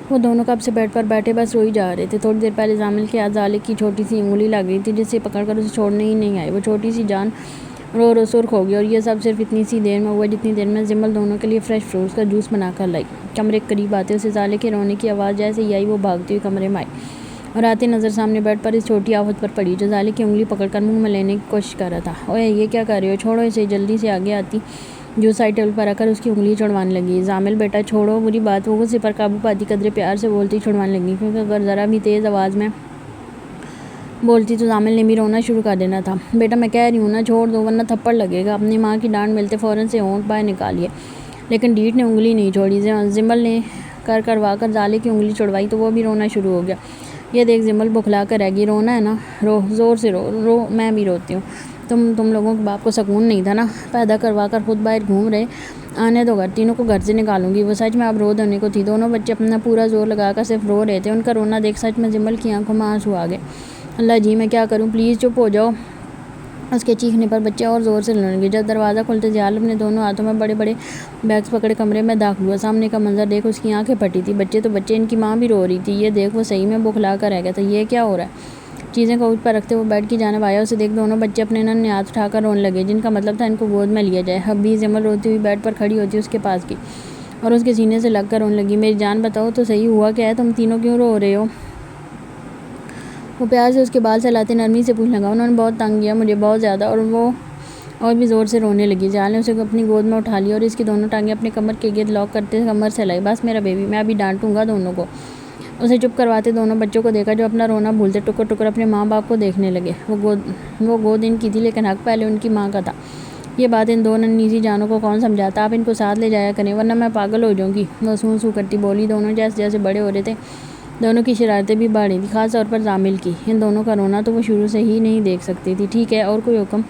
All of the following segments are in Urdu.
وہ دونوں کب سے بیڈ پر بیٹھے بس روئی جا رہے تھے۔ تھوڑی دیر پہلے زامل کے ہاتھ ظالق کی چھوٹی سی انگلی لگ رہی تھی جسے پکڑ کر اسے چھوڑنے ہی نہیں آئی۔ وہ چھوٹی سی جان رو رو سرخ ہو گئی، اور یہ سب صرف اتنی سی دیر میں ہوا جتنی دیر میں زمل دونوں کے لیے فریش فروٹس کا جوس بنا کر لائی۔ کمرے کے قریب آتے اسے ظالق کے رونے کی آواز جیسے ہی آئی وہ بھاگتی ہوئی کمرے میں آئی اور آتے نظر سامنے بیڈ پر اس چھوٹی آفت پر پڑی جو ظالق کی انگلی پکڑ کر منہ میں لینے کی کوشش کر رہا تھا۔ اوئے یہ کیا کر رہے ہو؟ چھوڑو اسے! جلدی سے آگے آتی جو سائڈ ٹیبل پر آ کر اس کی انگلی چھڑوانے لگی۔ زامل بیٹا چھوڑو، بری بات۔ وہ غصے پر قابو پاتی قدرے پیار سے بولتی چھڑوانے لگی، کیونکہ اگر ذرا بھی تیز آواز میں بولتی تو زامل نے بھی رونا شروع کر دینا تھا۔ بیٹا میں کہہ رہی ہوں نا چھوڑ دو ورنہ تھپڑ لگے گا۔ اپنی ماں کی ڈانٹ ملتے فوراً سے ہونٹ باہر نکالیے، لیکن ڈیٹ نے انگلی نہیں چھوڑی۔ زمل نے کروا کر ظالق کی انگلی چھڑوائی تو وہ بھی رونا شروع ہو گیا۔ یہ دیکھ زمل بوکھلا کر رہ گئی۔ رونا ہے نا؟ رو، زور سے رو رو، میں بھی روتی ہوں۔ تم لوگوں کے باپ کو سکون نہیں تھا نا؟ پیدا کروا کر خود باہر گھوم رہے۔ آنے دو گھر، تینوں کو گھر سے نکالوں گی۔ وہ سچ میں اب رو دینے کو تھی۔ دونوں بچے اپنا پورا زور لگا کر صرف رو رہے تھے۔ ان کا رونا دیکھ سچ میں زمل کی آنکھوں میں آنسو آ گئے۔ اللہ جی میں کیا کروں، پلیز چپ ہو جاؤ۔ اس کے چیخنے پر بچے اور زور سے رونے لگے۔ جب دروازہ کھلتے ضیال اپنے دونوں ہاتھوں میں بڑے بڑے بیگز پکڑے کمرے میں داخل ہوا۔ سامنے کا منظر دیکھ اس کی آنکھیں پھٹی تھی۔ بچے تو بچے، ان کی ماں بھی رو رہی تھی۔ یہ دیکھ وہ صحیح میں بوکھلا کر رہ گیا تھا۔ یہ کیا ہو رہا ہے؟ چیزیں کو اوپر رکھتے وہ بیڈ کی جانب آیا۔ اسے دیکھ دونوں بچے اپنے ننھے ہاتھ اٹھا کر رونے لگے، جن کا مطلب تھا ان کو گود میں لیا جائے۔ اب بھی زمل روتی ہوئی بیڈ پر کھڑی ہوتی اس کے پاس گئی اور اس کے سینے سے لگ کر رونے لگی۔ میری جان بتاؤ تو صحیح ہوا کیا ہے؟ تم تینوں کیوں رو رہے ہو؟ وہ پیار سے اس کے بال سہلاتے نرمی سے پوچھنے لگا۔ انہوں نے بہت تنگ کیا مجھے، بہت زیادہ۔ اور وہ اور بھی زور سے رونے لگی۔ ضیال نے اسے اپنی گود میں اٹھا لیا اور اس کی دونوں ٹانگیں اپنے کمر کے گرد لاک کرتے کمر سہلائی۔ بس میرا بیبی، میں ابھی ڈانٹوں گا دونوں کو۔ اسے چپ کرواتے دونوں بچوں کو دیکھا جو اپنا رونا بھولتے ٹکر ٹکر اپنے ماں باپ کو دیکھنے لگے۔ وہ گود ان کی تھی، لیکن حق پہلے ان کی ماں کا تھا۔ یہ بات ان دو ننھی سی جانوں کو کون سمجھاتا؟ آپ ان کو ساتھ لے جایا کریں ورنہ میں پاگل ہو جاؤں گی، وہ سوں سوں کرتی بولی۔ دونوں جیسے جیسے بڑے ہو رہے تھے دونوں کی شرارتیں بھی بڑھ رہی تھیں، خاص طور پر زامل کی۔ ان دونوں کا رونا تو وہ شروع سے ہی نہیں دیکھ سکتی تھی۔ ٹھیک ہے، اور کوئی حکم؟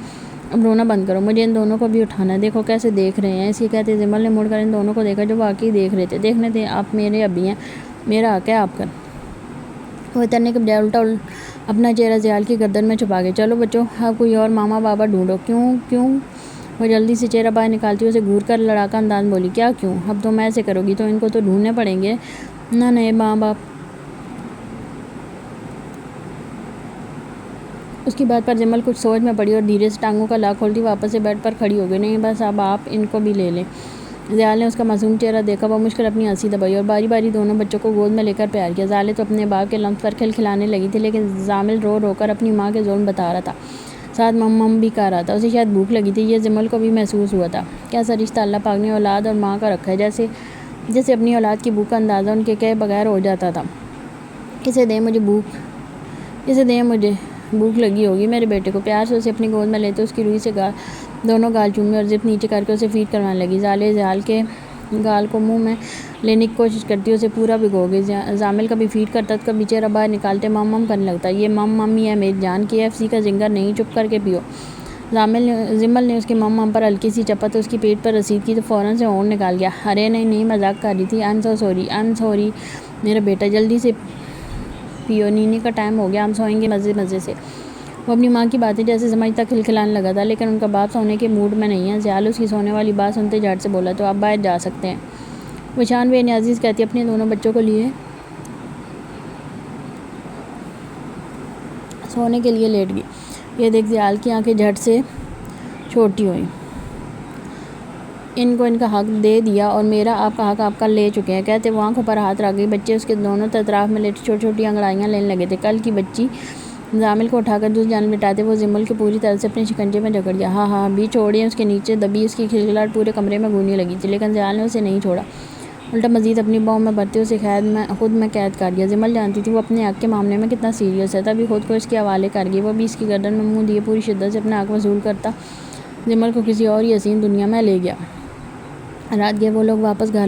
اب رونا بند کرو، مجھے ان دونوں کو بھی اٹھانا ہے۔ دیکھو کیسے دیکھ رہے ہیں۔ اس کے کہتے زمل نے مڑ کر ان دونوں کو دیکھا جو واقعی دیکھ رہے تھے۔ دیکھنے دیں، آپ میرے ابی ہیں، میرا حق ہے آپ کا۔ وہ اترنے کے بجائے الٹا اپنا چہرہ ضیال کی گردن میں چھپا گئے۔ چلو بچوں، اب کوئی اور ماما بابا ڈھونڈو۔ کیوں؟ وہ جلدی سے چہرہ باہر نکالتی ہوئے اسے گھور کر لڑاکا انداز میں بولی۔ کیا کیوں؟ اب تم ایسے کرو گی تو ان کو تو ڈھونڈنے پڑیں گے نہ نئے ماں باپ۔ اس کی بات پر زمل کچھ سوچ میں پڑی اور دھیرے سے ٹانگوں کا لاک کھولتی واپس سے بیڈ پر کھڑی ہو گئی۔ نہیں بس اب آپ ان کو بھی لے لیں۔ ضیال نے اس کا معصوم چہرہ دیکھا۔ وہ مشکل اپنی ہنسی دبائی اور باری باری دونوں بچوں کو گود میں لے کر پیار کیا۔ ضالع تو اپنے باپ کے لمس پر کھلکھلانے لگی تھی، لیکن زامل رو رو کر اپنی ماں کے ظلم بتا رہا تھا، ساتھ مم بھی کر رہا تھا۔ اسے شاید بھوک لگی تھی، یہ زمل کو بھی محسوس ہوا تھا۔ کیسا رشتہ اللہ پاک نے اولاد اور ماں کا رکھا ہے، جیسے اپنی اولاد کی بھوک کا اندازہ ان کے کہے بغیر ہو جاتا تھا۔ اسے دیں مجھے بھوک لگی ہوگی میرے بیٹے کو۔ پیار سے اسے اپنی گود میں لیتے اس کی روئی سے دونوں گال چومے اور زپ نیچے کر کے اسے فیڈ کروانے لگی۔ ضالع ضیال کے گال کو منہ میں لینے کی کوشش کرتی اسے پورا بھگو گئی۔ زامل کبھی فیڈ کرتا تو کبھی چہرہ باہر نکالتے مم کرنے لگتا۔ یہ ممی ہے میری جان، KFC کا زنگر نہیں، چپ کر کے پیو۔ زمل نے اس کے مم پر ہلکی سی چپت اس کی پیٹ پر رسید کی تو فوراً سے ہونٹ نکال گیا۔ ارے نہیں، مذاق کر رہی تھی۔ آئی ایم سوری میرا بیٹا، جلدی سے پیو، نینے کا ٹائم ہو گیا، ہم سوئیں گے مزے سے۔ وہ اپنی ماں کی باتیں جیسے سمجھتا کھلکھلانے لگا تھا، لیکن ان کا باپ سونے کے موڈ میں نہیں ہے۔ ضیال اس کی سونے والی بات سنتے جھٹ سے بولا، تو آپ باہر جا سکتے ہیں۔ وہ شان بے نیازی سے کہتی اپنے دونوں بچوں کو لیے سونے کے لیے لیٹ گئی۔ یہ دیکھ ضیال کی آنکھیں جھٹ سے چھوٹی ہوئیں۔ ان کو ان کا حق دے دیا اور میرا آپ کا حق آپ کا لے چکے ہیں، کہتے وہ آنکھوں پر ہاتھ رکھ گئی۔ بچے اس کے دونوں اطراف میں لیٹے چھوٹی چھوٹی انگڑائیاں لینے لگے تھے۔ کل کی بچی۔ زامل کو اٹھا کر دوسری جانب لٹاتے وہ زمل کو پوری طرح سے اپنے شکنجے میں جکڑ گیا۔ ہاں ابھی چھوڑیں اس کے نیچے دبی اس کی کھلکھلاہٹ پورے کمرے میں گونجنے لگی تھی، لیکن ضیال نے اسے نہیں چھوڑا، الٹا مزید اپنی باہوں میں بھرتے اسے خود میں قید کر دیا۔ زمل جانتی تھی وہ اپنے حق کے معاملے میں کتنا سیریس ہے، تبھی خود کو اس کے حوالے کر گئی۔ وہ بھی اس کی گردن میں منہ دیے پوری شدت سے اپنا حق وصول کرتا زمل کو کسی اور ہی حسین دنیا میں لے گیا۔ رات گئے وہ واپس گھر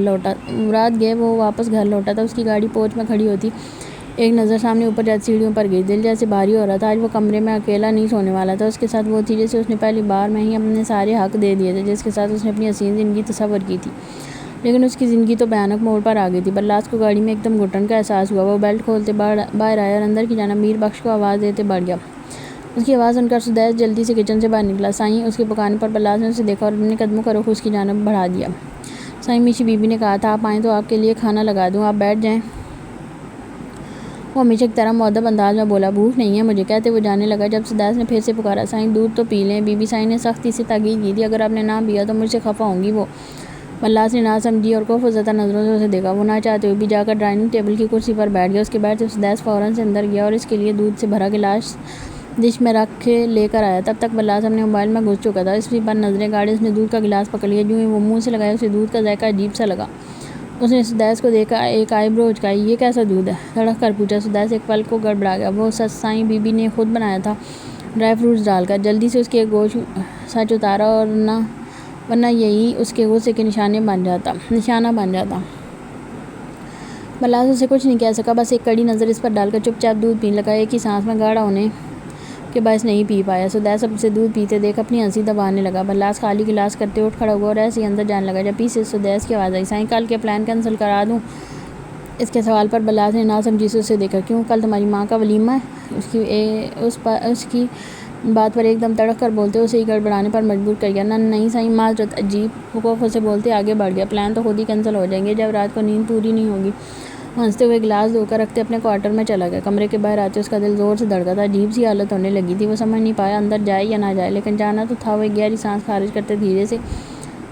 لوٹا تھا۔ اس کی گاڑی پورچ میں کھڑی ہوتی ایک نظر سامنے اوپر جاتی سیڑھیوں پر گئی۔ دل جیسے بھاری ہو رہا تھا۔ آج وہ کمرے میں اکیلا نہیں سونے والا تھا، اس کے ساتھ وہ تھی جسے اس نے پہلی بار میں ہی اپنے سارے حق دے دیے تھے، جس کے ساتھ اس نے اپنی حسین زندگی تصور کی تھی۔ لیکن اس کی زندگی تو بھیانک موڑ پر آ گئی تھی۔ برلاس کو گاڑی میں ایک دم گھٹن کا احساس ہوا۔ وہ بیلٹ کھولتے باہر آیا اور اندر کی جانب میر بخش کو آواز دیتے بڑھ گیا۔ اس کی آواز سن کر سدیش جلدی سے کچن سے باہر نکلا۔ سائیں، اس کے پکارنے پر برلاس نے اسے دیکھا اور اپنے قدموں کا رخ اس کی جانب بڑھا دیا۔ سائیں، میشی بی بی نے کہا تھا آپ آئیں تو آپ کے لیے کھانا لگا دوں، آپ بیٹھ جائیں۔ وہ ہمیشہ کی طرح مؤدب انداز میں بولا بھوک نہیں ہے مجھے، کہتے وہ جانے لگا جب سدیس نے پھر سے پکارا سائیں دودھ تو پی لیں۔ بی بی سائیں نے سختی سے تاکید کی تھی اگر آپ نے نہ پیا تو مجھ سے خفا ہوں گی وہ۔ بلاس نے نہ سمجھی اور خوف زدہ نظروں سے اسے دیکھا۔ وہ نہ چاہتے ہوئے بھی جا کر ڈائننگ ٹیبل کی کرسی پر بیٹھ گیا۔ اس کے بیٹھتے سدیس فوراً سے اندر گیا اور اس کے لیے دودھ سے بھرا گلاس ڈش میں رکھ کے لے کر آیا۔ تب تک بلاس اپنے موبائل میں گھس چکا تھا۔ اس پر نظریں گاڑی اس نے دودھ کا گلاس پکڑ لیا۔ جوں ہی وہ منہ سے لگایا اسے دودھ کا ذائقہ عجیب سا لگا۔ اس نے سدیس کو دیکھا، ایک آئی برو اچکائی۔ یہ کیسا دودھ ہے؟ تڑک کر پوچھا۔ سدیس ایک پل کو گڑبڑا گیا۔ وہ سچ سائیں بی بی نے خود بنایا تھا ڈرائی فروٹس ڈال کر۔ جلدی سے اس کے گوش سچ اتارا اور ورنہ یہی اس کے غصے کے نشانہ بن جاتا۔ بلاس اسے کچھ نہیں کہہ سکا، بس ایک کڑی نظر اس پر ڈال کر چپ چاپ دودھ پینے لگا۔ ایک ہی سانس میں گاڑھا ہونے کے باعث نہیں پی پایا۔ سدیس اب اسے دودھ پیتے دیکھ اپنی ہنسی دبانے لگا۔ بلاس خالی گلاس کرتے اٹھ کھڑا ہوا اور ایسے ہی اندر جانے لگا جب پیچھے سے سدیس کی آواز آئی، سائیں کل کے پلان کینسل کرا دوں؟ اس کے سوال پر بلاس نے نہ سمجھی سے اسے دیکھا۔ کیوں؟ کل تمہاری ماں کا ولیمہ ہے؟ اس کی بات پر ایک دم تڑک کر بولتے اسے ہی گڑبڑانے پر مجبور کر گیا۔ نہیں سائیں معذرت۔ عجیب وقوف سے بولتے آگے بڑھ گیا۔ پلان تو خود ہی کینسل ہو جائیں گے جب رات کو نیند پوری نہیں ہوگی۔ ہنستے ہوئے گلاس دھو کر رکھتے اپنے کوارٹر میں چلا گیا۔ کمرے کے باہر آتے اس کا دل زور سے دھڑکا تھا۔ عجیب سی حالت ہونے لگی تھی۔ وہ سمجھ نہیں پایا اندر جائے یا نہ جائے، لیکن جانا تو تھا۔ وہ ایک گہری سانس خارج کرتے دھیرے سے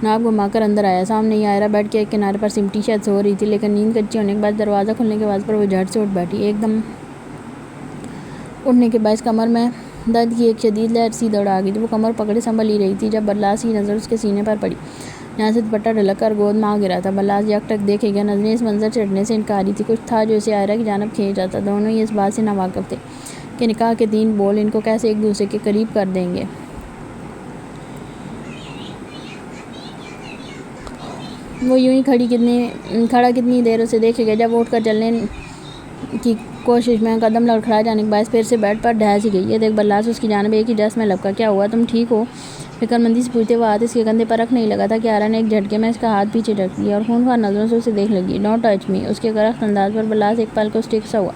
ناک گھما کر اندر آیا۔ سامنے ہی آئرہ بیٹھ کے ایک کنارے پر سمٹی شاید سو رہی تھی، لیکن نیند کچی ہونے کے بعد دروازہ کھلنے کے آواز پر وہ جھٹ سے اٹھ بیٹھی۔ ایک دم اٹھنے کے باعث کمر میں درد کی ایک شدید لہر سی دوڑ آ گئی تھی۔ وہ کمر پکڑے سنبھل ہی رہی تھی جب بلاس کی نظر اس کے سینے پر پڑی جہاں سے دوپٹہ ڈھلک کر گود میں آ گرا تھا۔ بلاس یک ٹک دیکھے گیا۔ نظریں اس منظر سے ہٹنے سے انکاری تھی۔ کچھ تھا جو اسے آئرہ کی جانب کھینچ جاتا۔ دونوں ہی اس بات سے ناواقف تھے کہ نکاح کے 3 بول ان کو کیسے ایک دوسرے کے قریب کر دیں گے۔ وہ یوں ہی کھڑا کتنی دیر اسے دیکھے گیا جب وہ اٹھ کر چلنے کی کوشش میں قدم لڑکھڑا جانے کے باعث پھر سے بیڈ پر ڈھس ہی گئی۔ یہ دیکھ بلاس اس کی جانب ایک ہی جس میں لپکا۔ کیا ہوا؟ تم ٹھیک ہو؟ فکر مندی سے پوچھتے وہ ہاتھ اس کے کندھے پر رکھ نہیں لگا تھا کہ آئرہ نے ایک جھٹکے میں اس کا ہاتھ پیچھے رکھ لیا اور خونخوار نظروں سے اسے دیکھ لگی۔ Don't touch me. اس کے کرخت انداز پر بلاس ایک پل کو اسٹک سا ہوا۔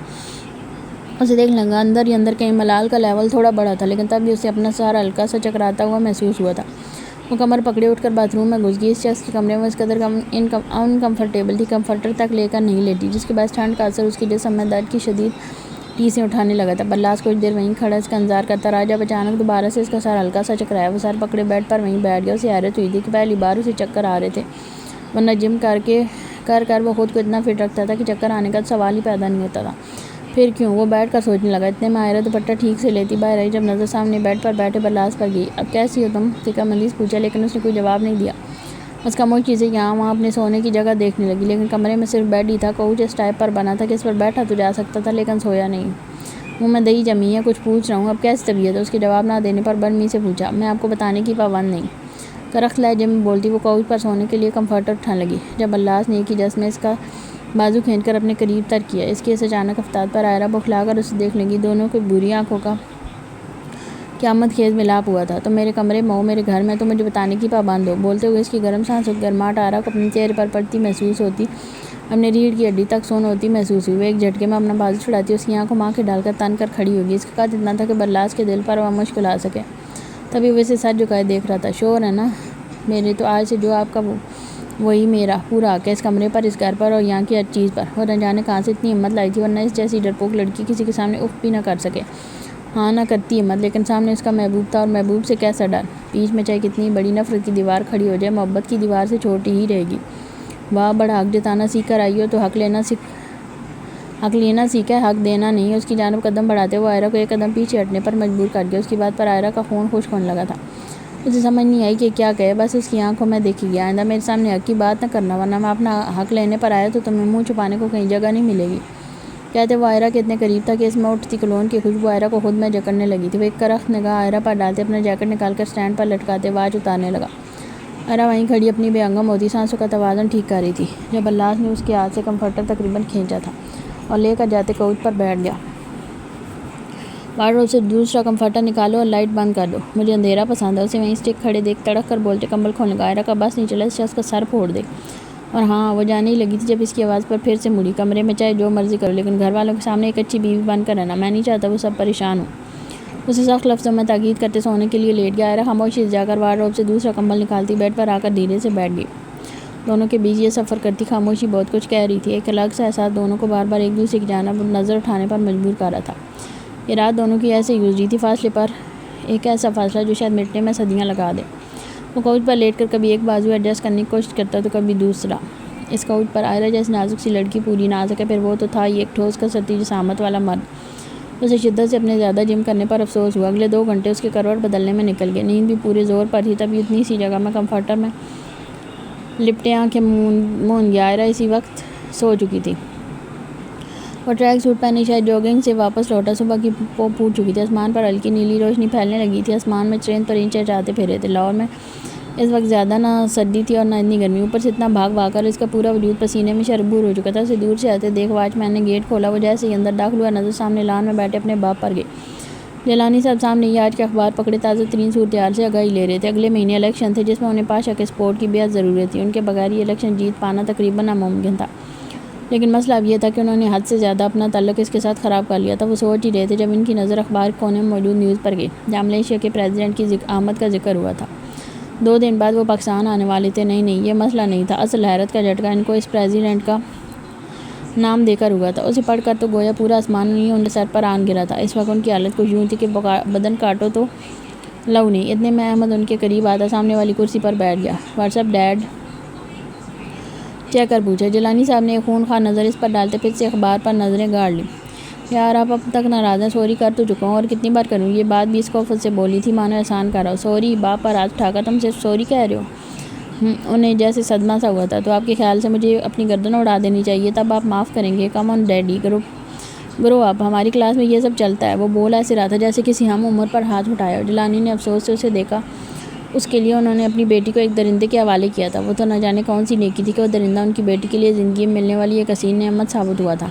اسے دیکھ لگا اندر ہی اندر کہیں ملال کا لیول تھوڑا بڑھا تھا، لیکن تب بھی اسے اپنا سہارا ہلکا سا چکراتا ہوا محسوس ہوا تھا۔ وہ کمر پکڑے اٹھ کر باتھ روم میں گھس گئی۔ اس شخص کے کمرے میں اس قدر ان کمفرٹیبل تھی کمفرٹر تک لے کر نہیں لیٹی، جس کے باعث ٹھنڈ کا اثر اس کے جسم میں درد کی شدید ٹیسیں اٹھانے لگا تھا۔ بلاس کچھ دیر وہیں کھڑا اس کا انتظار کرتا رہا جب اچانک دوبارہ سے اس کا سر ہلکا سا چکرایا۔ وہ سر پکڑے بیڈ پر وہیں بیٹھ گیا۔ اسے حیرت ہوئی تھی کہ پہلی بار اسے چکر آ رہے تھے، ورنہ جم کر وہ خود کو اتنا فٹ رکھتا تھا کہ چکر آنے کا سوال ہی پیدا نہیں ہوتا تھا۔ پھر کیوں؟ وہ بیٹھ کر سوچنے لگا۔ اتنے میں آئرہ دوپٹہ ٹھیک سے لیتی باہر آئی جب نظر سامنے بیڈ پر بیٹھے بلاس پر گئی۔ اب کیسی ہو تم؟ فکر مندی سے پوچھا، لیکن اس نے کوئی جواب نہیں دیا۔ اس کا منہ چیزیں یہاں وہاں اپنے سونے کی جگہ دیکھنے لگی، لیکن کمرے میں صرف بیڈ ہی تھا۔ کوچ اس ٹائپ پر بنا تھا کہ اس پر بیٹھا تو جا سکتا تھا، لیکن سویا نہیں۔ منہ میں دہی جمی ہے، کچھ پوچھ رہا ہوں، اب کیسی طبیعت ہے؟ اس کے جواب نہ دینے پر برمی سے پوچھا، میں آپ کو بتانے کی پابند نہیں۔ کرخت لہجے میں بولتی وہ کوچ پر سونے کے لیے کمفرٹر اٹھانے لگی جب بلاس نے ایک ہی جس میں اس کا بازو کھینچ کر اپنے قریب تر کیا۔ اس کی اس اچانک افتاد پر آئرہ بوکھلا کر اسے دیکھ لگی۔ دونوں کی بری آنکھوں کا قیامت خیز ملاپ ہوا تھا۔ تم میرے کمرے میں ہو، میرے گھر میں، تو مجھے بتانے کی پابند ہو۔ بولتے ہوئے اس کی گرم سانسوں کی گرماہٹ آئرہ کو اپنے چہرے پر پڑتی محسوس ہوتی، اپنے ریڑھ کی ہڈی تک سون ہوتی محسوس ہوئی۔ وہ ایک جھٹکے میں اپنا بازو چھڑاتی اس کی آنکھوں میں آنکھیں ڈال کر تن کر کھڑی ہوگی۔ اس کا قد اتنا تھا کہ بلاس کے دل پر وہ مشکل آ سکے، تبھی وہ اسے سر جھکائے دیکھ رہا تھا۔ شور ہے نا میرے، تو آج سے جو آپ کا وہی میرا پورا حق ہے اس کمرے پر، اس گھر پر اور یہاں کی ہر چیز پر۔ وہ نہ جانے کہاں سے اتنی ہمت لائی تھی، ورنہ اس جیسی ڈرپوک لڑکی کسی کے سامنے اف بھی نہ کر سکے۔ ہاں نہ کرتی ہمت، لیکن سامنے اس کا محبوب تھا، اور محبوب سے کیسا ڈر؟ بیچ میں چاہے کتنی بڑی نفرت کی دیوار کھڑی ہو جائے، محبت کی دیوار سے چھوٹی ہی رہے گی۔ واہ، بڑا حق جتانا سیکھ کر آئی ہو تو حق لینا سیکھا ہے، حق دینا نہیں۔ اس کی جانب قدم بڑھاتے وہ آئرہ کو ایک قدم پیچھے ہٹنے پر مجبور کر گیا۔ اس کی بات پر آئرہ کا خون خشک ہونے لگا تھا۔ اسے سمجھ نہیں آئی کہ کیا کہے، بس اس کی آنکھوں میں دیکھی گیا۔ آئندہ میرے سامنے حق کی بات نہ کرنا، ورنہ میں اپنا حق لینے پر آیا تو تمہیں منہ چھپانے کو کہیں جگہ نہیں ملے گی۔ کہتے وہ آئرہ کے اتنے قریب تھا کہ اس میں اٹھتی کلون کی خوشبو آئرہ کو خود میں جکڑنے لگی تھی۔ وہ ایک کرخت نگاہ آئرہ پر ڈالتے اپنا جیکٹ نکال کر سٹینڈ پر لٹکاتے واچ اتارنے لگا۔ آئرہ وہیں کھڑی اپنی بے ہنگم ہوتی سانسوں کا توازن ٹھیک کر رہی تھی جب بلاس نے اس کے ہاتھ سے کمفرٹر تقریباً کھینچا تھا اور لے کر جاتے کوچ پر بیٹھ گیا۔ وارڈروب سے دوسرا کمفرٹر نکالو اور لائٹ بند کر دو، مجھے اندھیرا پسند ہے۔ اسے وہیں اسٹک کھڑے دیکھ تڑک کر بولتے کمبل کھولنے لگا۔ آئرہ کا بس نہیں چلا، اس شخص کا سر پھوڑ دے۔ اور ہاں، وہ جانے ہی لگی تھی جب اس کی آواز پر پھر سے مڑی، کمرے میں چاہے جو مرضی کرو، لیکن گھر والوں کے سامنے ایک اچھی بیوی بن کر رہنا، میں نہیں چاہتا وہ سب پریشان ہوں۔ اسے سخت لفظوں میں تاکید کرتے سونے کے لیے لیٹ گیا۔ آئرہ خاموشی سے جا کر وارڈروب سے دوسرا کمبل نکالتی بیڈ پر آ کر دھیرے سے بیٹھ گئی۔ دونوں کے بیچ یہ سفر کرتی خاموشی بہت کچھ کہہ رہی تھی۔ ایک الگ سا احساس دونوں کو بار بار ایک دوسرے کی جانب نظر اٹھانے پر مجبور کر رہا تھا۔ یہ رات دونوں کی ایسے ہی گزری تھی، فاصلے پر ایک ایسا فاصلہ جو شاید مٹنے میں صدیاں لگا دے۔ وہ کوچ پر لیٹ کر کبھی ایک بازو ایڈجسٹ کرنے کی کوشش کرتا تو کبھی دوسرا۔ اس کوچ پر آئرہ جیسی نازک سی لڑکی پوری نہ آ سکے، پھر وہ تو تھا ہی ایک ٹھوس کسرتی جسامت والا مرد۔ اسے شدت سے اپنے زیادہ جم کرنے پر افسوس ہوا۔ اگلے 2 گھنٹے اس کے کروٹ بدلنے میں نکل گئے، نیند بھی پورے زور پر تھی۔ تبھی اتنی سی جگہ میں کمفرٹر میں لپٹے آنکھیں مون گیا آئرہ اسی وقت سو چکی تھی۔ وہ ٹریک سوٹ پہنے شاید جوگنگ سے واپس لوٹا۔ صبح کی پھوٹ چکی تھی، آسمان پر ہلکی نیلی روشنی پھیلنے لگی تھی۔ آسمان میں چرند پرند چہچہاتے پھر رہے تھے۔ لاہور میں اس وقت زیادہ نہ سردی تھی اور نہ اتنی گرمی، اوپر سے اتنا بھاگ کر اس کا پورا وجود پسینے میں شربور ہو چکا تھا۔ اسے دور سے آتے دیکھ واچ مین نے گیٹ کھولا۔ وہ جیسے ہی اندر داخل ہوا، نظر سامنے لان میں بیٹھے اپنے باپ پر گئی۔ جیلانی صاحب سامنے ہی آج کے اخبار پکڑے تازہ ترین صورتحال سے آگاہی لے رہے تھے۔ اگلے مہینے الیکشن تھے جس میں انہیں پاشا کے سپورٹ کی بے حد ضرورت تھی۔ ان کے بغیر یہ الیکشن جیت پانا تقریباً ناممکن تھا، لیکن مسئلہ اب یہ تھا کہ انہوں نے حد سے زیادہ اپنا تعلق اس کے ساتھ خراب کر لیا تھا۔ وہ سوچ ہی رہے تھے جب ان کی نظر اخبار کے کونے میں موجود نیوز پر گئی، جہاں ملیشیا کے پریزیڈنٹ کی آمد کا ذکر ہوا تھا۔ 2 دن بعد وہ پاکستان آنے والے تھے۔ نہیں، یہ مسئلہ نہیں تھا، اصل حیرت کا جھٹکا ان کو اس پریزیڈنٹ کا نام دے کر ہوا تھا۔ اسے پڑھ کر تو گویا پورا آسمان ہی ان کے سر پر آن گرا تھا۔ اس وقت ان کی حالت کچھ یوں تھی کہ بدن کاٹو تو لو نہیں۔ اتنے میں احمد ان کے قریب آتا سامنے والی کرسی پر بیٹھ گیا۔ What's up dead? چیک کر پوچھا۔ جیلانی صاحب نے ایک خونخوار نظر اس پر ڈالتے پھر سے اخبار پر نظریں گاڑ لیں۔ یار آپ اب تک ناراض ہیں؟ سوری کر تو چکا ہوں، اور کتنی بار کروں؟ یہ بات بھی اس کو خود سے بولی تھی، مانو احسان کر رہا ہو۔ سوری؟ باپ پر ہاتھ اٹھا کر تم صرف سوری کہہ رہے ہو؟ انہیں جیسے صدمہ سا ہوا تھا۔ تو آپ کے خیال سے مجھے اپنی گردن اڑا دینی چاہیے، تب آپ معاف کریں گے؟ کم آن ڈیڈی، گرو اپ، ہماری کلاس میں یہ سب چلتا ہے۔ وہ بول ایسے رہا تھا جیسے کسی ہم عمر پر ہاتھ اٹھایا ہو۔ جیلانی نے افسوس سے اسے دیکھا۔ اس کے لیے انہوں نے اپنی بیٹی کو ایک درندے کے حوالے کیا تھا۔ وہ تو نہ جانے کون سی نیکی تھی کہ وہ درندہ ان کی بیٹی کے لیے زندگی میں ملنے والی ایک حسین نعمت ثابت ہوا تھا۔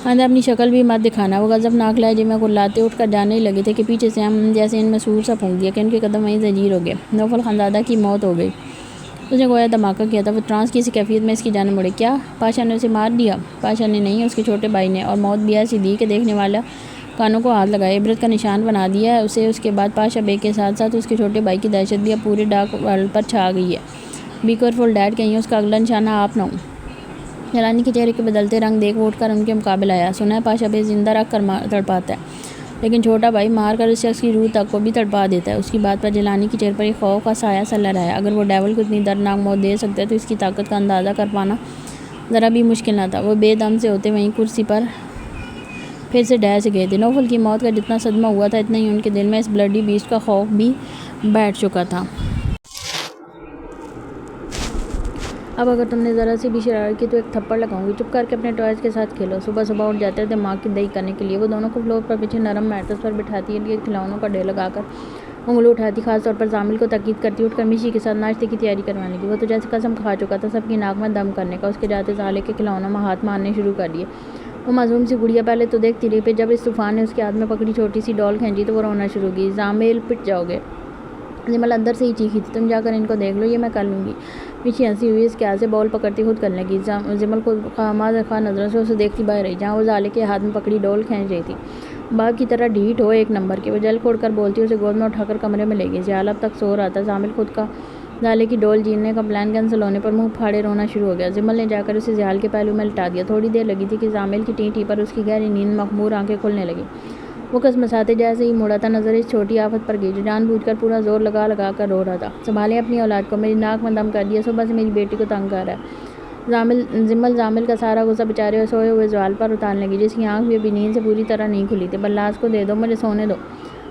آئندہ اپنی شکل بھی مت دکھانا۔ وہ غضبناک لہجے میں کللاتے اٹھ کر جانے ہی لگے تھے کہ پیچھے سے ہم جیسے ان میں سور سا پھونک دیا کہ ان کے قدم وہیں زنجیر ہو گئے۔ نوفل خانزادہ کی موت ہو گئی؟ اس نے گویا دھماکہ کیا تھا۔ وہ ٹرانس کی سی کیفیت میں اس کی جانب مڑے۔ کیا پاشا نے اسے مار دیا؟ پاشا نے نہیں، اس کے چھوٹے بھائی نے، اور موت بھی ایسی دی کہ دیکھنے والا کانوں کو ہاتھ لگائے، عبرت کا نشان بنا دیا ہے اسے۔ اس کے بعد پاشا بے کے ساتھ ساتھ اس کے چھوٹے بھائی کی دہشت بھی اب پورے ڈارک ورلڈ پر چھا گئی ہے۔ بی کیئرفل ڈیڈ، کہیں اس کا اگلا نشانہ آپ نہ ہو۔ جیلانی کے چہرے کے بدلتے رنگ دیکھ وہ اٹھ کر ان کے مقابل آیا۔ سنا ہے پاشا بے زندہ رکھ کر تڑپاتا ہے، لیکن چھوٹا بھائی مار کر اس شخص کی روح تک کو بھی تڑپا دیتا ہے۔ اس کی بات پر جیلانی کے چہرے پر ایک خوف کا سایہ سا لہرایا۔ اگر وہ ڈیول کو اتنی دردناک موت دے سکتا ہے تو اس کی طاقت کا اندازہ کر پانا ذرا بھی مشکل نہ تھا۔ وہ بے دم سے ہوتے وہیں کرسی پر پھر سے ڈھہ سے گئے تھے۔ نوفل کی موت کا جتنا صدمہ ہوا تھا، اتنا ہی ان کے دل میں اس بلڈی بیسٹ کا خوف بھی بیٹھ چکا تھا۔ اب اگر تم نے ذرا سی بھی شرارت کی تو ایک تھپڑ لگاؤں گی۔ چپ کر کے اپنے ٹوائز کے ساتھ کھیلو۔ صبح صبح اٹھ جاتے تھے دماغ کی دہی کرنے کے لیے۔ وہ دونوں کو فلور پر پیچھے نرم میٹرس پر بٹھاتی، ان کے کھلونوں کا ڈھیر لگا کر انگلی اٹھاتی، خاص طور پر زامل کو تاکید کرتی، اٹھ کر میشی کے ساتھ ناشتے کی تیاری کروانے لگی۔ وہ تو جیسے قسم کھا چکا تھا سب کی ناک میں دم کرنے کا۔ اس کے جاتے سالے کے کھلونوں میں ہاتھ مارنے شروع کر دیے۔ وہ معصوم سی گڑیا پہلے تو دیکھتی رہی، پھر جب اس طوفان نے اس کے ہاتھ میں پکڑی چھوٹی سی ڈال کھینچی تو وہ رونا شروع کی۔ زامل پٹ جاؤ گے؟ جمل اندر سے ہی چیخی تھی۔ تم جا کر ان کو دیکھ لو، یہ میں کر لوں گی۔ میشی ہنسی ہوئی اس کے ہاتھ سے بال پکڑتی خود کرنے لگی۔ جمل خود خواہ نظروں سے اسے دیکھتی باہر رہی، جہاں وہ زالے کے ہاتھ میں پکڑی ڈول کھینچ رہی تھی۔ باپ کی طرح ڈھیٹ ہو ایک نمبر کے، وہ جل کھوڑ کر بولتی، اسے گود میں اٹھا کر کمرے میں لے گئی۔ زیال اب تک سو رہا تھا۔ زامل خود کا زالے کی ڈول جیتنے کا پلان کینسل ہونے پر منہ پھاڑے رونا شروع ہو گیا۔ جمل نے جا کر اسے زیال کے پہلو میں لٹا دیا۔ تھوڑی دیر لگی تھی کہ زامل کی ٹیں ٹیں پر اس کی گہری نیند مخمور آنکھیں کھلنے لگیں۔ وہ کسمساتے جیسے ہی مڑا تھا نظر اس چھوٹی آفت پر گئی جو جان بوجھ کر پورا زور لگا کر رو رہا تھا۔ سنبھالیں اپنی اولاد کو، میری ناک میں دم کر دیا، صبح سے میری بیٹی کو تنگ کر رہا ہے۔ جمل زامل کا سارا غصہ بیچارے سوئے ہوئے زوال پر اتارنے لگی، جس کی آنکھ بھی ابھی نیند سے پوری طرح نہیں کھلی تھی۔ بلاس کو دے دو، مجھے سونے دو۔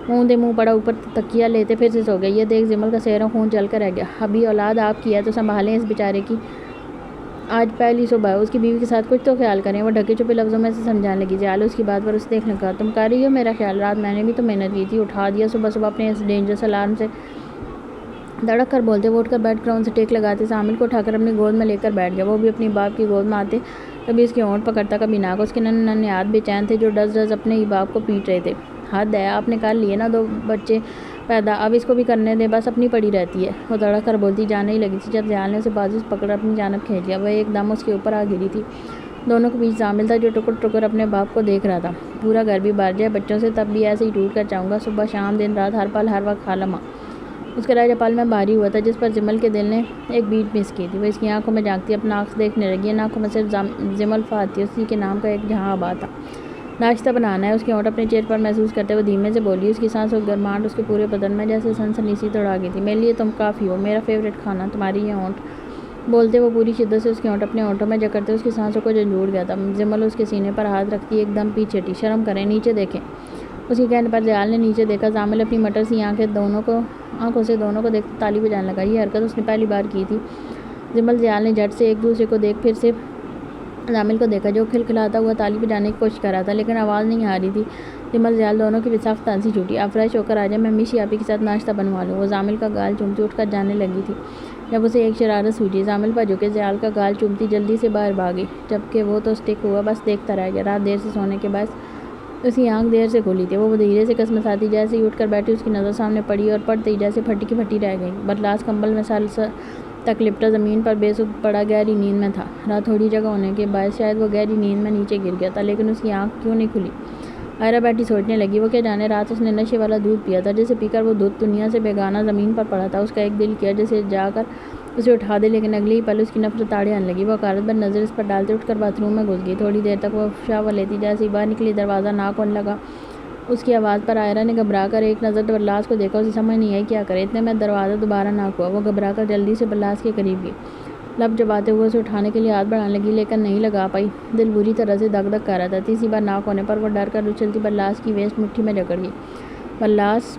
منہ پڑا اوپر تکیہ لیتے پھر سے سو گئے۔ یہ دیکھ جمل کا چہرہ خون جل کر رہ گیا۔ ابھی اولاد آپ کی ہے تو سنبھالیں اس بیچارے کی، آج پہلی صبح ہے، اس کی بیوی کے ساتھ کچھ تو خیال کریں۔ وہ ڈھکے چھپے لفظوں میں سے سمجھانے لگی۔ زیال اس کی بات پر اسے دیکھنے لگا۔ تم کر رہی ہو میرا خیال؟ رات میں نے بھی تو محنت کی تھی، اٹھا دیا صبح صبح اپنے اس ڈینجرس الارم سے۔ دڑک کر بولتے وہ اٹھ کر بیٹھ کر ان سے ٹیک لگاتے زامل کو اٹھا کر اپنی گود میں لے کر بیٹھ گیا۔ وہ بھی اپنی باپ کی گود میں آتے، کبھی اس کے ہونٹ پکڑتا کبھی ناک۔ اس کے ننھے ننھے ہاتھ بے چین تھے جو ڈز ڈز اپنے ہی باپ کو پیٹ رہے تھے۔ حد ہے، آپ نے کر لیے نا 2 بچے پیدا، اب اس کو بھی کرنے دیں، بس اپنی پڑی رہتی ہے۔ وہ دڑک کر بولتی جانے ہی لگی تھی جب زیال نے اسے بازو سے پکڑ اپنی جانب کھینچ لیا۔ وہ ایک دم اس کے اوپر آ گری تھی۔ دونوں کے بیچ زامل تھا جو ٹکر ٹکر اپنے باپ کو دیکھ رہا تھا۔ پورا گھر بھی بھر جائے بچوں سے تب بھی ایسے ہی ٹوٹ کر جاؤں گا، صبح شام دن رات ہر پل ہر وقت خالہ ماں۔ اس کا راجہ پال میں بھاری ہوا تھا جس پر جمل کے دل نے ایک بیٹ مس کی تھی۔ وہ اس کی آنکھوں میں جھانکتی اپنا عکس دیکھنے لگی۔ ان آنکھوں میں صرف جمل فات تھی، اسی کے نام کا ایک جہاں آباد تھا۔ ناشتہ بنانا ہے، اس کے ہونٹ اپنے چہرے پر محسوس کرتے ہوئے دھیمے سے بولی۔ اس کی سانسوں کی گرماہٹ اس کے پورے بدن میں جیسے سنسنی سی دوڑا گئی تھی۔ میرے لیے تم کافی ہو، میرا فیوریٹ کھانا، تمہاری یہ ہونٹ۔ بولتے وہ پوری شدت سے اس کے ہونٹ اپنے ہونٹوں میں جکڑتے اس کی سانسوں کو جھنجھوڑ گیا تھا۔ جمل اس کے سینے پر ہاتھ رکھتی ایک دم پیچھے ہٹی۔ شرم کریں، نیچے دیکھیں۔ اس کے کہنے پر زیال نے نیچے دیکھا۔ زامل اپنی مٹر سی آنکھوں سے دونوں کو دیکھتے تالی بجانے لگا۔ یہ حرکت اس نے پہلی بار کی تھی۔ جمل زیال نے جھٹ سے ایک دوسرے کو دیکھ پھر سے زامل کو دیکھا جو کھلکھلاتا ہوا تالی بجانے کی کوشش کر رہا تھا لیکن آواز نہیں آ رہی تھی۔ جمل زیال دونوں کی سخت ہنسی چھوٹی۔ آپ فریش ہو کر آ جائیں، میں میشی آپی کے ساتھ ناشتہ بنوا لوں۔ وہ زامل کا گال چومتی اٹھ کر جانے لگی تھی جب اسے ایک شرارت سوچی۔ زامل پر جھکے زیال کا گال چومتی جلدی سے باہر بھاگی جبکہ وہ تو سٹک ہوا بس دیکھتا رہ گیا۔ رات دیر سے سونے کے باعث اس کی آنکھ دیر سے کھلی تھی۔ وہ دھیرے سے کسمساتی جیسے ہی اٹھ کر بیٹھی اس کی نظر سامنے پڑی اور پڑتے ہی جیسے پھٹی کی پھٹی رہ گئی۔ برلاس کمبل میں سال تک لپٹا زمین پر بے سود پڑا گہری نیند میں تھا۔ رات تھوڑی جگہ ہونے کے باعث شاید وہ گہری نیند میں نیچے گر گیا تھا لیکن اس کی آنکھ کیوں نہیں کھلی؟ آئرہ بیٹھی سوچنے لگی۔ وہ کیا جانے رات اس نے نشے والا دودھ پیا تھا جسے پی کر وہ دودھ دنیا سے بیگانہ زمین پر پڑا تھا۔ اس کا ایک دل کیا جسے جا کر اسے اٹھا دے لیکن اگلے ہی پل اس کی نفرت آڑے آنے لگی۔ وہ حقارت بھر نظر اس پر ڈالتے اٹھ کر باتھ روم میں گھس گئی۔ تھوڑی دیر تک وہ شاور لیتی جیسے ہی باہر نکلی دروازہ ناک ہونے لگا۔ اس کی آواز پر آئرہ نے گھبرا کر ایک نظر برلاس کو دیکھا۔ اسے سمجھ نہیں آئی کیا کرے۔ اتنے میں دروازہ دوبارہ ناک ہوا۔ وہ گھبرا کر جلدی سے برلاس کے قریب گئی۔ لب چباتے ہوئے اسے اٹھانے کے لیے ہاتھ بڑھانے لگی لیکن نہیں لگا پائی۔ دل بری طرح سے دھک دھک کر رہا تھا۔ تیسری بار ناک ہونے پر وہ ڈر کر اچھلتی برلاس کی ویسٹ مٹھی میں جکڑ گئی۔ برلاس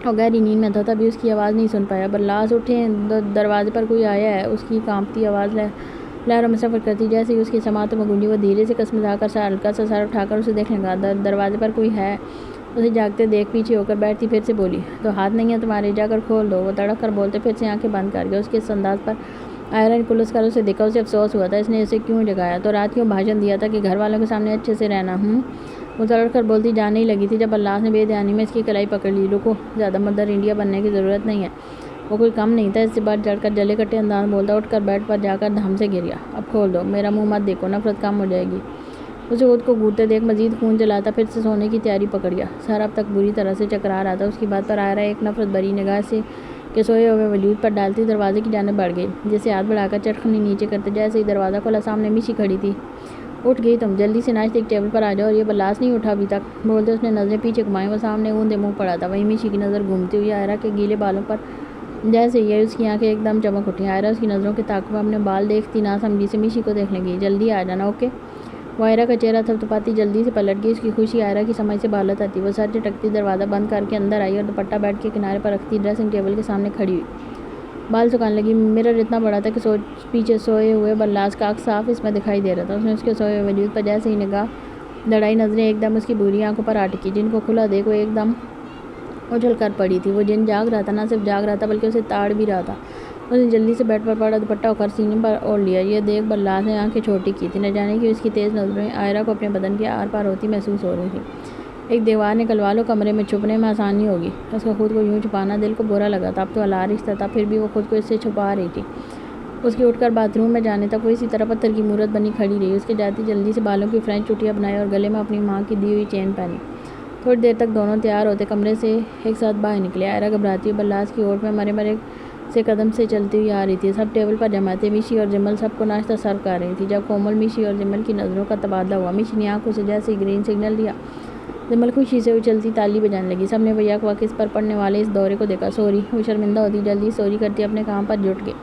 اور گہری نیند میں تھا تبھی اس کی آواز نہیں سن پایا۔ برلاس اٹھیں، دروازے پر کوئی آیا ہے۔ اس کی کانپتی آواز لہروں میں سفر کرتی جیسے ہی اس کی سماعتوں میں گونجی۔ وہ دھیرے سے کسمسا کر ہلکا سا سر اٹھا کر اسے دیکھنے لگا۔ دروازے پر کوئی ہے۔ اسے جاگتے دیکھ پیچھے ہو کر بیٹھتی پھر سے بولی، تو ہاتھ نہیں ہے تمہارے، جا کر کھول دو۔ وہ تڑک کر بولتے پھر سے آنکھیں بند کر گیا۔ اس کے اس انداز پر آئرہ نے کلس کر اسے دیکھا۔ اسے افسوس ہوا تھا اس نے اسے کیوں جگایا، تو رات کیوں بھاشن دیا تھا کہ گھر والوں کے سامنے اچھے سے رہنا۔ وہ تڑک کر بولتی جانے ہی لگی تھی جب برلاس نے بے دھیانی میں اس کی کلائی پکڑ لی۔ رکو، زیادہ مدر انڈیا بننے کی ضرورت نہیں ہے۔ وہ کوئی کم نہیں تھا، اس سے بڑھ چڑھ کر جلے کٹے انداز میں بولتا۔ اٹھ کر بیڈ پر جا کر دھم سے گر گیا۔ اب کھول دو، میرا منہ مت دیکھو، نفرت کم ہو جائے گی۔ اسے خود کو گھوٹتے دیکھ مزید خون جلاتا پھر سے سونے کی تیاری پکڑ گیا۔ سر اب تک بری طرح سے چکرا رہا تھا۔ اس کی بات پر آئرہ ایک نفرت بھری نگاہ سے کے سوئے ہوئے وجود پر ڈالتی دروازے کی جانب بڑھ گئی، جسے ہاتھ بڑھا کر چٹخنی نیچے کرتے جیسے ہی دروازہ کھلا سامنے میشی کھڑی تھی۔ اٹھ گئی تم، جلدی سے ناشتے کی ٹیبل پر آ جاؤ، اور یہ برلاس نہیں اٹھا ابھی تک۔ بولتے اس نے نظریں پیچھے گھمائیں۔ وہ سامنے اوندے منہ پڑا تھا، وہیں میشی کی نظر گھومتی ہوئی آئرہ کے گیلے بالوں پر جیسے ہی اس کی آنکھیں ایک دم چمک اٹھیں۔ آئرہ اس کی نظروں کے تعاقب اپنے بال دیکھتی نہ سمجھی سے میشی کو دیکھنے گئی۔ جلدی آ جانا، اوکے؟ وہ آئرہ کا چہرہ تھپتھپاتی جلدی سے پلٹ گئی۔ اس کی خوشی آئرہ کی سمجھ سے بالت آتی۔ وہ سر چٹکتی دروازہ بند کر کے اندر آئی اور دوپٹہ بیڈ کے کنارے پر رکھتی ڈریسنگ ٹیبل کے سامنے کھڑی ہوئی بال سکھانے لگی۔ مرر اتنا بڑا تھا کہ پیچھے سوئے ہوئے برلاس کا عکس صاف اس میں دکھائی دے رہا تھا۔ اس نے اس کے سوئے ہوئے وجود پر جیسے ہی نگاہ دڑائی، نظریں ایک دم اس کی بھوری آنکھوں پر آ ٹکی جن کو کھلا دیکھ وہ ایک دم اچھل کر پڑی تھی۔ وہ جن جاگ رہا تھا، نہ صرف جاگ رہا تھا بلکہ اسے تاڑ بھی رہا تھا۔ اس نے جلدی سے بیڈ پر پڑا دوپٹہ اکھڑ سینے پر اوڑھ لیا۔ یہ دیکھ برلاس نے آنکھیں چھوٹی کی تھیں۔ نہ جانے کیوں اس کی تیز نظریں آئرہ کو اپنے بدن کے آر پار ہوتی محسوس ہو رہی تھیں۔ ایک دیوار نکلوا لو، کمرے میں چھپنے میں آسانی ہوگی۔ اس کا خود کو یوں چھپانا دل کو برا لگا تھا۔ اب تو الارشتہ تھا، پھر بھی وہ خود کو اس سے چھپا رہی تھی۔ اس کے اٹھ کر باتھ روم میں جانے تک وہ اسی طرح پتھر کی مورت بنی کھڑی رہی۔ اس کے جاتی جلدی سے بالوں کی فرینچ چٹیاں بنائی اور گلے میں اپنی ماں کی دی ہوئی چین پہنی۔ تھوڑی دیر تک دونوں تیار ہوتے کمرے سے ایک ساتھ باہر نکلے۔ آئرہ گھبراتی ہوئی برلاس کی اوٹ میں مرے مرے سے قدم سے چلتی ہوئی آ رہی تھی۔ سب ٹیبل پر جمع تھے۔ میشی اور جمل سب کو ناشتہ سرو کر رہی تھی جب کومل، میشی اور جمل کی نظروں کا تبادلہ ہوا۔ میشی نے آنکھوں سے جیسے ہی گرین سگنل دیا، جمل خوشی سے اچھلتی تالی بجانے لگی۔ سب نے وہ یک وقت اس پر پڑنے والے اس دورے کو دیکھا۔ سوری، وہ شرمندہ ہوتی جلدی سوری کرتی اپنے کام پر جٹ گئی۔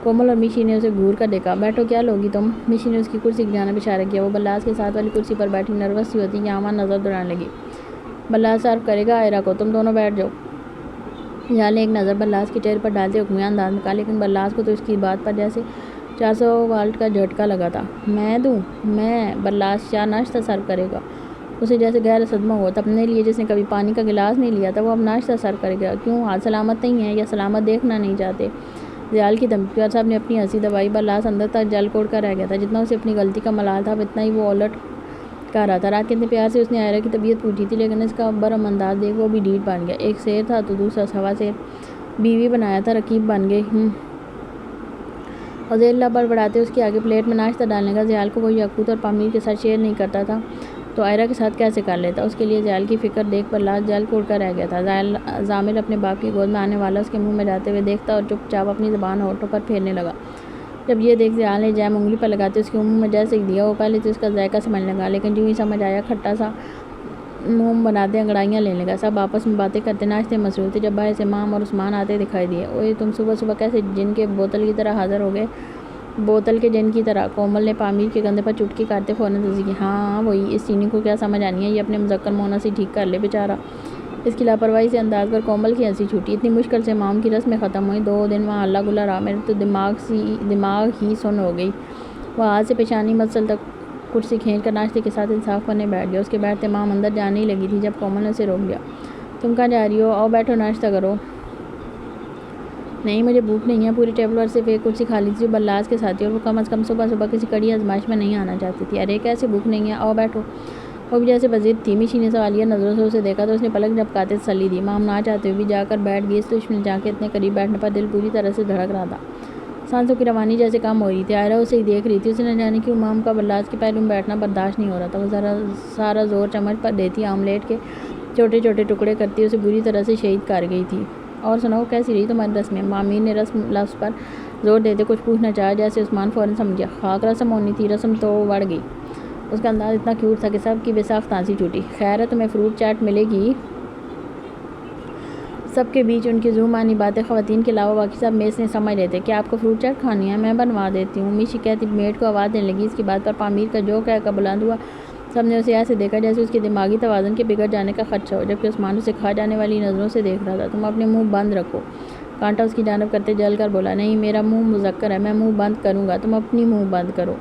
کومل اور میشی نے اسے گھور کر دیکھا۔ بیٹھو، کیا لوگی تم؟ میشی نے اس کی کرسی کی جانب اشارہ کیا۔ وہ برلاس کے ساتھ والی کرسی پر بیٹھی نروس سی ہوتی یہاں وہاں نظر دوڑانے لگی۔ برلاس سرو کرے گا آئرہ کو، تم دونوں بیٹھ جاؤ۔ زیال نے ایک نظر برلاس کے چہرے پر ڈالتے حکمیہ انداز میں کہا، لیکن برلاس کو تو اس کی بات پر جیسے 400 والٹ کا جھٹکا لگا تھا۔ میں دوں؟ میں؟ برلاس شاہ ناشتہ سرو کرے گا؟ اسے جیسے گہرا صدمہ ہوا تھا اپنے لیے، جس نے کبھی پانی کا گلاس نہیں لیا تھا، وہ اب ناشتہ سرو کرے گا؟ کیوں، ہاتھ سلامت نہیں ہے یا سلامت دیکھنا نہیں چاہتے؟ زیال کی دھمکی پر سب نے اپنی ہنسی دبائی۔ برلاس اندر تک جل کوڑ کر رہ گیا تھا۔ جتنا اسے اپنی غلطی کا ملال تھا اب اتنا ہی وہ الٹ کر رہا تھا۔ رات کتنے پیار سے اس نے آئرہ کی طبیعت پوچھی تھی لیکن اس کا برہم انداز دیکھ وہ بھی ڈھیٹ بن گیا۔ ایک شیر تھا تو دوسرا سوا شیر، بیوی بنایا تھا رقیب بن گئی۔ اور زیر لب بڑبڑاتے اس کے آگے پلیٹ میں ناشتہ ڈالنے کا زیال کو کوئی یاقوت اور پامیر کے ساتھ شیئر نہیں کرتا تھا۔ تو آئرہ کے ساتھ کیسے کر لیتا؟ اس کے لیے زیال کی فکر دیکھ بلاس جل کو اڑ کر رہ گیا تھا۔ زامل اپنے باپ کی گود میں آنے والا اس کے منہ میں جاتے ہوئے دیکھتا اور چپ چاپ اپنی زبان ہونٹوں پر پھیرنے لگا۔ جب یہ دیکھ زیال نے جیم انگلی پر لگاتے اس کے منہ میں جیسے دیا، وہ پہلے تو اس کا ذائقہ سمجھنے لگا، لیکن جو ہی سمجھ آیا کھٹا سا منہ بناتے انگڑائیاں لینے لگا۔ سب آپس میں باتیں کرتے ناشتے مصروف تھے جب باہر سے مام اور عثمان آتے دکھائی دیے۔ اوئے تم صبح صبح کیسے جن کے بوتل کی طرح حاضر ہو گئے؟ بوتل کے جن کی طرح، کومل نے پامیر کے کندھے پر چٹکی کاٹتے فوراً تصدیق کی۔ ہاں وہی، اس چینی کو کیا سمجھ آنی ہے، یہ اپنے مذکر مؤنث ہی ٹھیک کر لے بیچارہ۔ اس کی لاپرواہی سے انداز پر کومل کی ہنسی چھوٹی۔ اتنی مشکل سے مام کی رسمیں ختم ہوئیں، 2 دن وہاں ہلا گلا رہا، میرے تو دماغ ہی سن ہو گئی۔ وہ ہاتھ سے پیشانی مفصل تک کرسی کھینچ کر ناشتے کے ساتھ انصاف کرنے بیٹھ گیا۔ اس کے بیٹھتے مام اندر جانے ہی لگی تھی جب کومل نے اسے روک دیا۔ تم کہاں جا رہی ہو؟ آؤ بیٹھو ناشتہ کرو۔ نہیں مجھے بھوک نہیں ہے۔ پوری ٹیبل پر صرف ایک کرسی خالی تھی جو بلاس کے ساتھ تھی، اور وہ کم از کم صبح صبح کسی کڑی آزمائش میں نہیں آنا چاہتی تھی۔ ارے کیسے بھوک نہیں ہے، آؤ بیٹھو۔ وہ بھی جیسے بضد تھی۔ میشی نے سوالیہ نظروں سے اسے دیکھا تو اس نے پلک جھپکاتے تسلی دی۔ مام نہ چاہتے ہوئے بھی جا کر بیٹھ گئی۔ اس دشمن جان کے اتنے قریب بیٹھنے پر دل پوری طرح سے دھڑک رہا تھا، سانسوں کی روانی جیسے کم ہو رہی تھی۔ آئرہ اسے ہی دیکھ رہی تھی، اسے نہ جانے کیوں مام کا بلاس کے پہلو میں بیٹھنا برداشت نہیں ہو رہا تھا۔ وہ سارا زور چمچ پر دیتی، آملیٹ کے چھوٹے چھوٹے ٹکڑے کرتی اسے بری طرح سے شہید کر گئی تھی۔ اور سناؤ کیسی رہی تمہاری رسمیں؟ مامیر نے رسم لفظ پر زور دیتے کچھ پوچھنا چاہا، جیسے عثمان فوراً سمجھ گیا۔ خاک رسم ہونی تھی، رسم تو بڑھ گئی۔ اس کا انداز اتنا کیوٹ تھا کہ سب کی بے ساختہ ہنسی چھوٹی۔ خیر ہے تمہیں فروٹ چاٹ ملے گی۔ سب کے بیچ ان کی ذومعنی باتیں خواتین کے علاوہ باقی سب میز نے سمجھ رہے تھے۔ کیا آپ کو فروٹ چاٹ کھانی ہے؟ میں بنوا دیتی ہوں، میشی کہتی میڈ کو آواز دینے لگی۔ اس کی بات پر پامیر کا جو کہہ بلند ہوا۔ سب نے اسے ایسے دیکھا جیسے اس کے دماغی توازن کے بگڑ جانے کا خدشہ ہو، جبکہ عثمان اسے کھا جانے والی نظروں سے دیکھ رہا تھا۔ تم اپنے منہ بند رکھو، کانٹا اس کی جانب کرتے جل کر بولا۔ نہیں میرا منہ مذکر ہے، میں منہ بند کروں گا، تم اپنی منہ بند کرو۔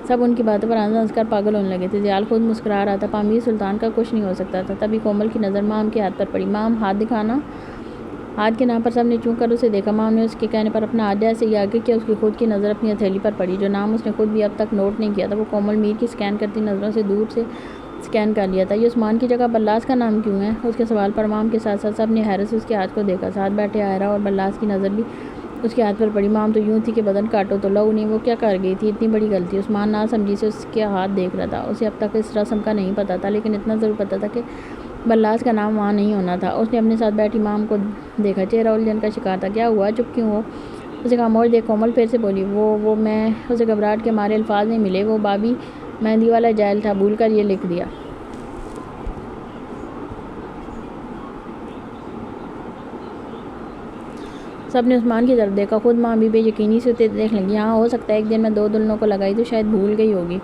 سب ان کی باتوں پر ہنس کر پاگل ہونے لگے تھے۔ زیال خود مسکرا رہا تھا، پامیر سلطان کا کچھ نہیں ہو سکتا تھا۔ تبھی کومل کی نظر مام کے ہاتھ پر پڑی۔ مام ہاتھ دکھانا۔ ہاتھ کے نام پر سب نے چونک کر اسے دیکھا۔ مام نے اس کے کہنے پر اپنا ہاتھ جیسے ہی آگے کیا، اس کی خود کی نظر اپنی ہتھیلی پر پڑی۔ جو نام اس نے خود بھی اب تک نوٹ نہیں کیا تھا، وہ کومل میر کی سکین کرتی نظروں سے دور سے سکین کر لیا تھا۔ یہ عثمان کی جگہ بلاس کا نام کیوں ہے؟ اس کے سوال پر مام کے ساتھ ساتھ سب نے حیرت سے اس کے ہاتھ کو دیکھا۔ ساتھ بیٹھے آئرہ اور بلاس کی نظر بھی اس کے ہاتھ پر پڑی۔ مام تو یوں تھی کہ بدن کاٹو تو لو نہیں۔ وہ کیا کر گئی تھی؟ اتنی بڑی غلطی۔ عثمان نہ سمجھی سے اس کے ہاتھ دیکھ رہا تھا۔ اسے اب تک اس رسم کا نہیں پتا تھا، لیکن اتنا ضرور پتا تھا کہ بلاس کا نام وہاں نہیں ہونا تھا۔ اس نے اپنے ساتھ بیٹھی مام کو دیکھا، چہرہ الجھن کا شکار تھا۔ کیا ہوا؟ چپ کیوں ہو؟ اسے خاموش دیکھ کومل پھر سے بولی۔ وہ میں اسے گھبراہٹ کے مارے الفاظ نہیں ملے۔ وہ بابی مہندی والا جیل تھا، بھول کر یہ لکھ دیا۔ سب نے عثمان کی طرف دیکھا، خود ماں بھی بے یقینی سے اسے دیکھ لگی۔ ہاں ہو سکتا ہے ایک دن میں 2 دلہنوں کو لگائی تو شاید بھول گئی ہوگی۔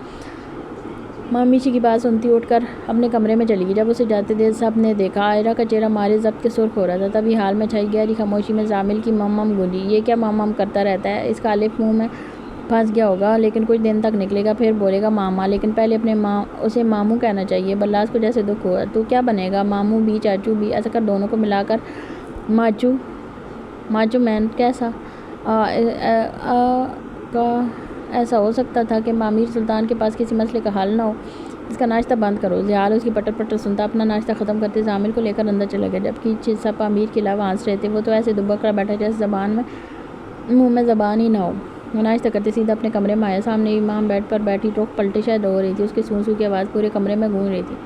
ماں میشی کی بات سنتی اٹھ کر اپنے کمرے میں چلی گئی۔ جب اسے جاتے دیر سب نے دیکھا، آئرہ کا چہرہ مارے ضبط کے سرخ ہو رہا تھا۔ تبھی حال میں چھائی گہری خاموشی میں زامل کی مم گونجی۔ یہ کیا مم کرتا رہتا ہے؟ اس کا الف منہ میں پھنس گیا ہوگا، لیکن کچھ دن تک نکلے گا، پھر بولے گا ماما، لیکن پہلے اسے ماموں کہنا چاہیے۔ بلاس کو جیسے دکھ ہوا۔ تو کیا بنے گا؟ ماموں بھی چاچو بھی؟ ایسا کر دونوں کو ملا کر ماچو مین کیسا؟ ایسا ہو سکتا تھا کہ مامیر سلطان کے پاس کسی مسئلے کا حل نہ ہو۔ اس کا ناشتہ بند کرو۔ زیال اس کی پٹر پٹر سنتا اپنا ناشتہ ختم کرتے زامل کو لے کر اندر چلا گیا، جبکہ سب پامیر کے علاوہ ہنس رہے تھے۔ وہ تو ایسے دبکڑا بیٹھا جیسے منہ میں زبان ہی نہ ہو۔ وہ ناشتہ کرتے سیدھا اپنے کمرے میں آیا۔ سامنے امام بیڈ پر بیٹھی رخ پلٹے شاید رو رہی تھی۔ اس کی سوں سوں کی آواز پورے کمرے میں گونج رہی تھی۔